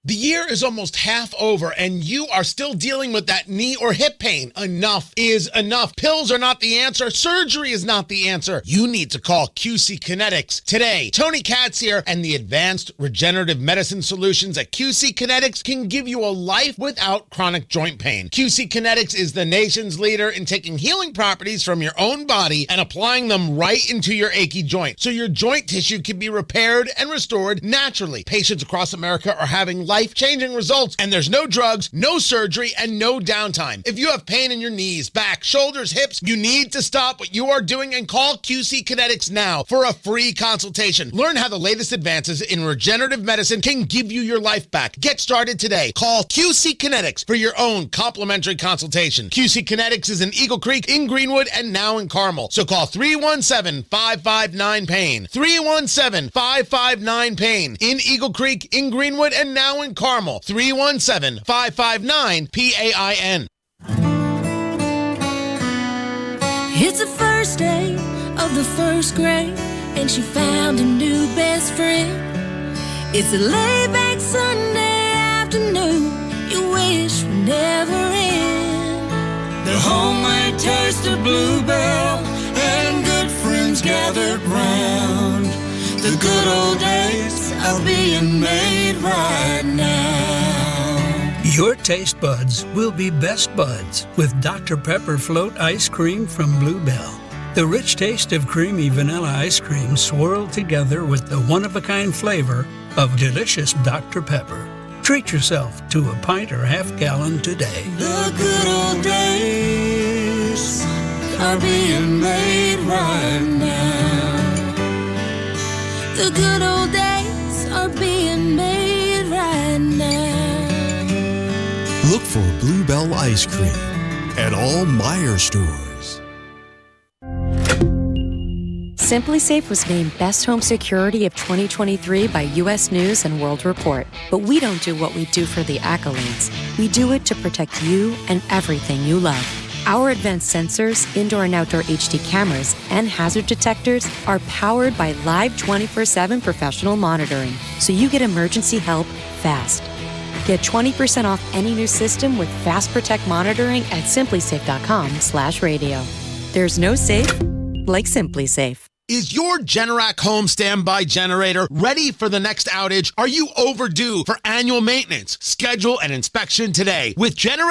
The year is almost half over, and you are still dealing with that knee or hip pain. Enough is enough. Pills are not the answer. Surgery is not the answer. You need to call QC Kinetics today. Tony Katz here, and the advanced regenerative medicine solutions at QC Kinetics can give you a life without chronic joint pain. QC Kinetics is the nation's leader in taking healing properties from your own body and applying them right into your achy joint, so your joint tissue can be repaired and restored naturally. Patients across America are having life-changing results, and there's no drugs, no surgery, and no downtime. If you have pain in your knees, back, shoulders, hips, you need to stop what you are doing and call QC Kinetics now for a free consultation. Learn how the latest advances in regenerative medicine can give you your life back. Get started today. Call QC Kinetics for your own complimentary consultation. QC Kinetics is in Eagle Creek, in Greenwood, and now in Carmel. So call 317-559-PAIN. 317-559-PAIN. In Eagle Creek, in Greenwood, and now in Carmel. 317-559-PAIN. It's the first day of the first grade, and she found a new best friend. It's a laid-back Sunday afternoon you wish would never end. The homemade taste of Bluebell and good friends gathered round. The good old days are being made right now. Your taste buds will be best buds with Dr. Pepper Float Ice Cream from Bluebell. The rich taste of creamy vanilla ice cream swirled together with the one-of-a-kind flavor of delicious Dr. Pepper. Treat yourself to a pint or half-gallon today. The good old days are being made right now. The good old days are being made right now. Look for Bluebell Ice Cream at all Meijer stores. Simply Safe was named Best Home Security of 2023 by U.S. News and World Report. But we don't do what we do for the accolades. We do it to protect you and everything you love. Our advanced sensors, indoor and outdoor HD cameras, and hazard detectors are powered by live 24/7 professional monitoring, so you get emergency help fast. Get 20% off any new system with Fast Protect monitoring at simplysafe.com/radio. There's no safe like Simply Safe. Is your Generac home standby generator ready for the next outage? Are you overdue for annual maintenance? Schedule an inspection today. With generator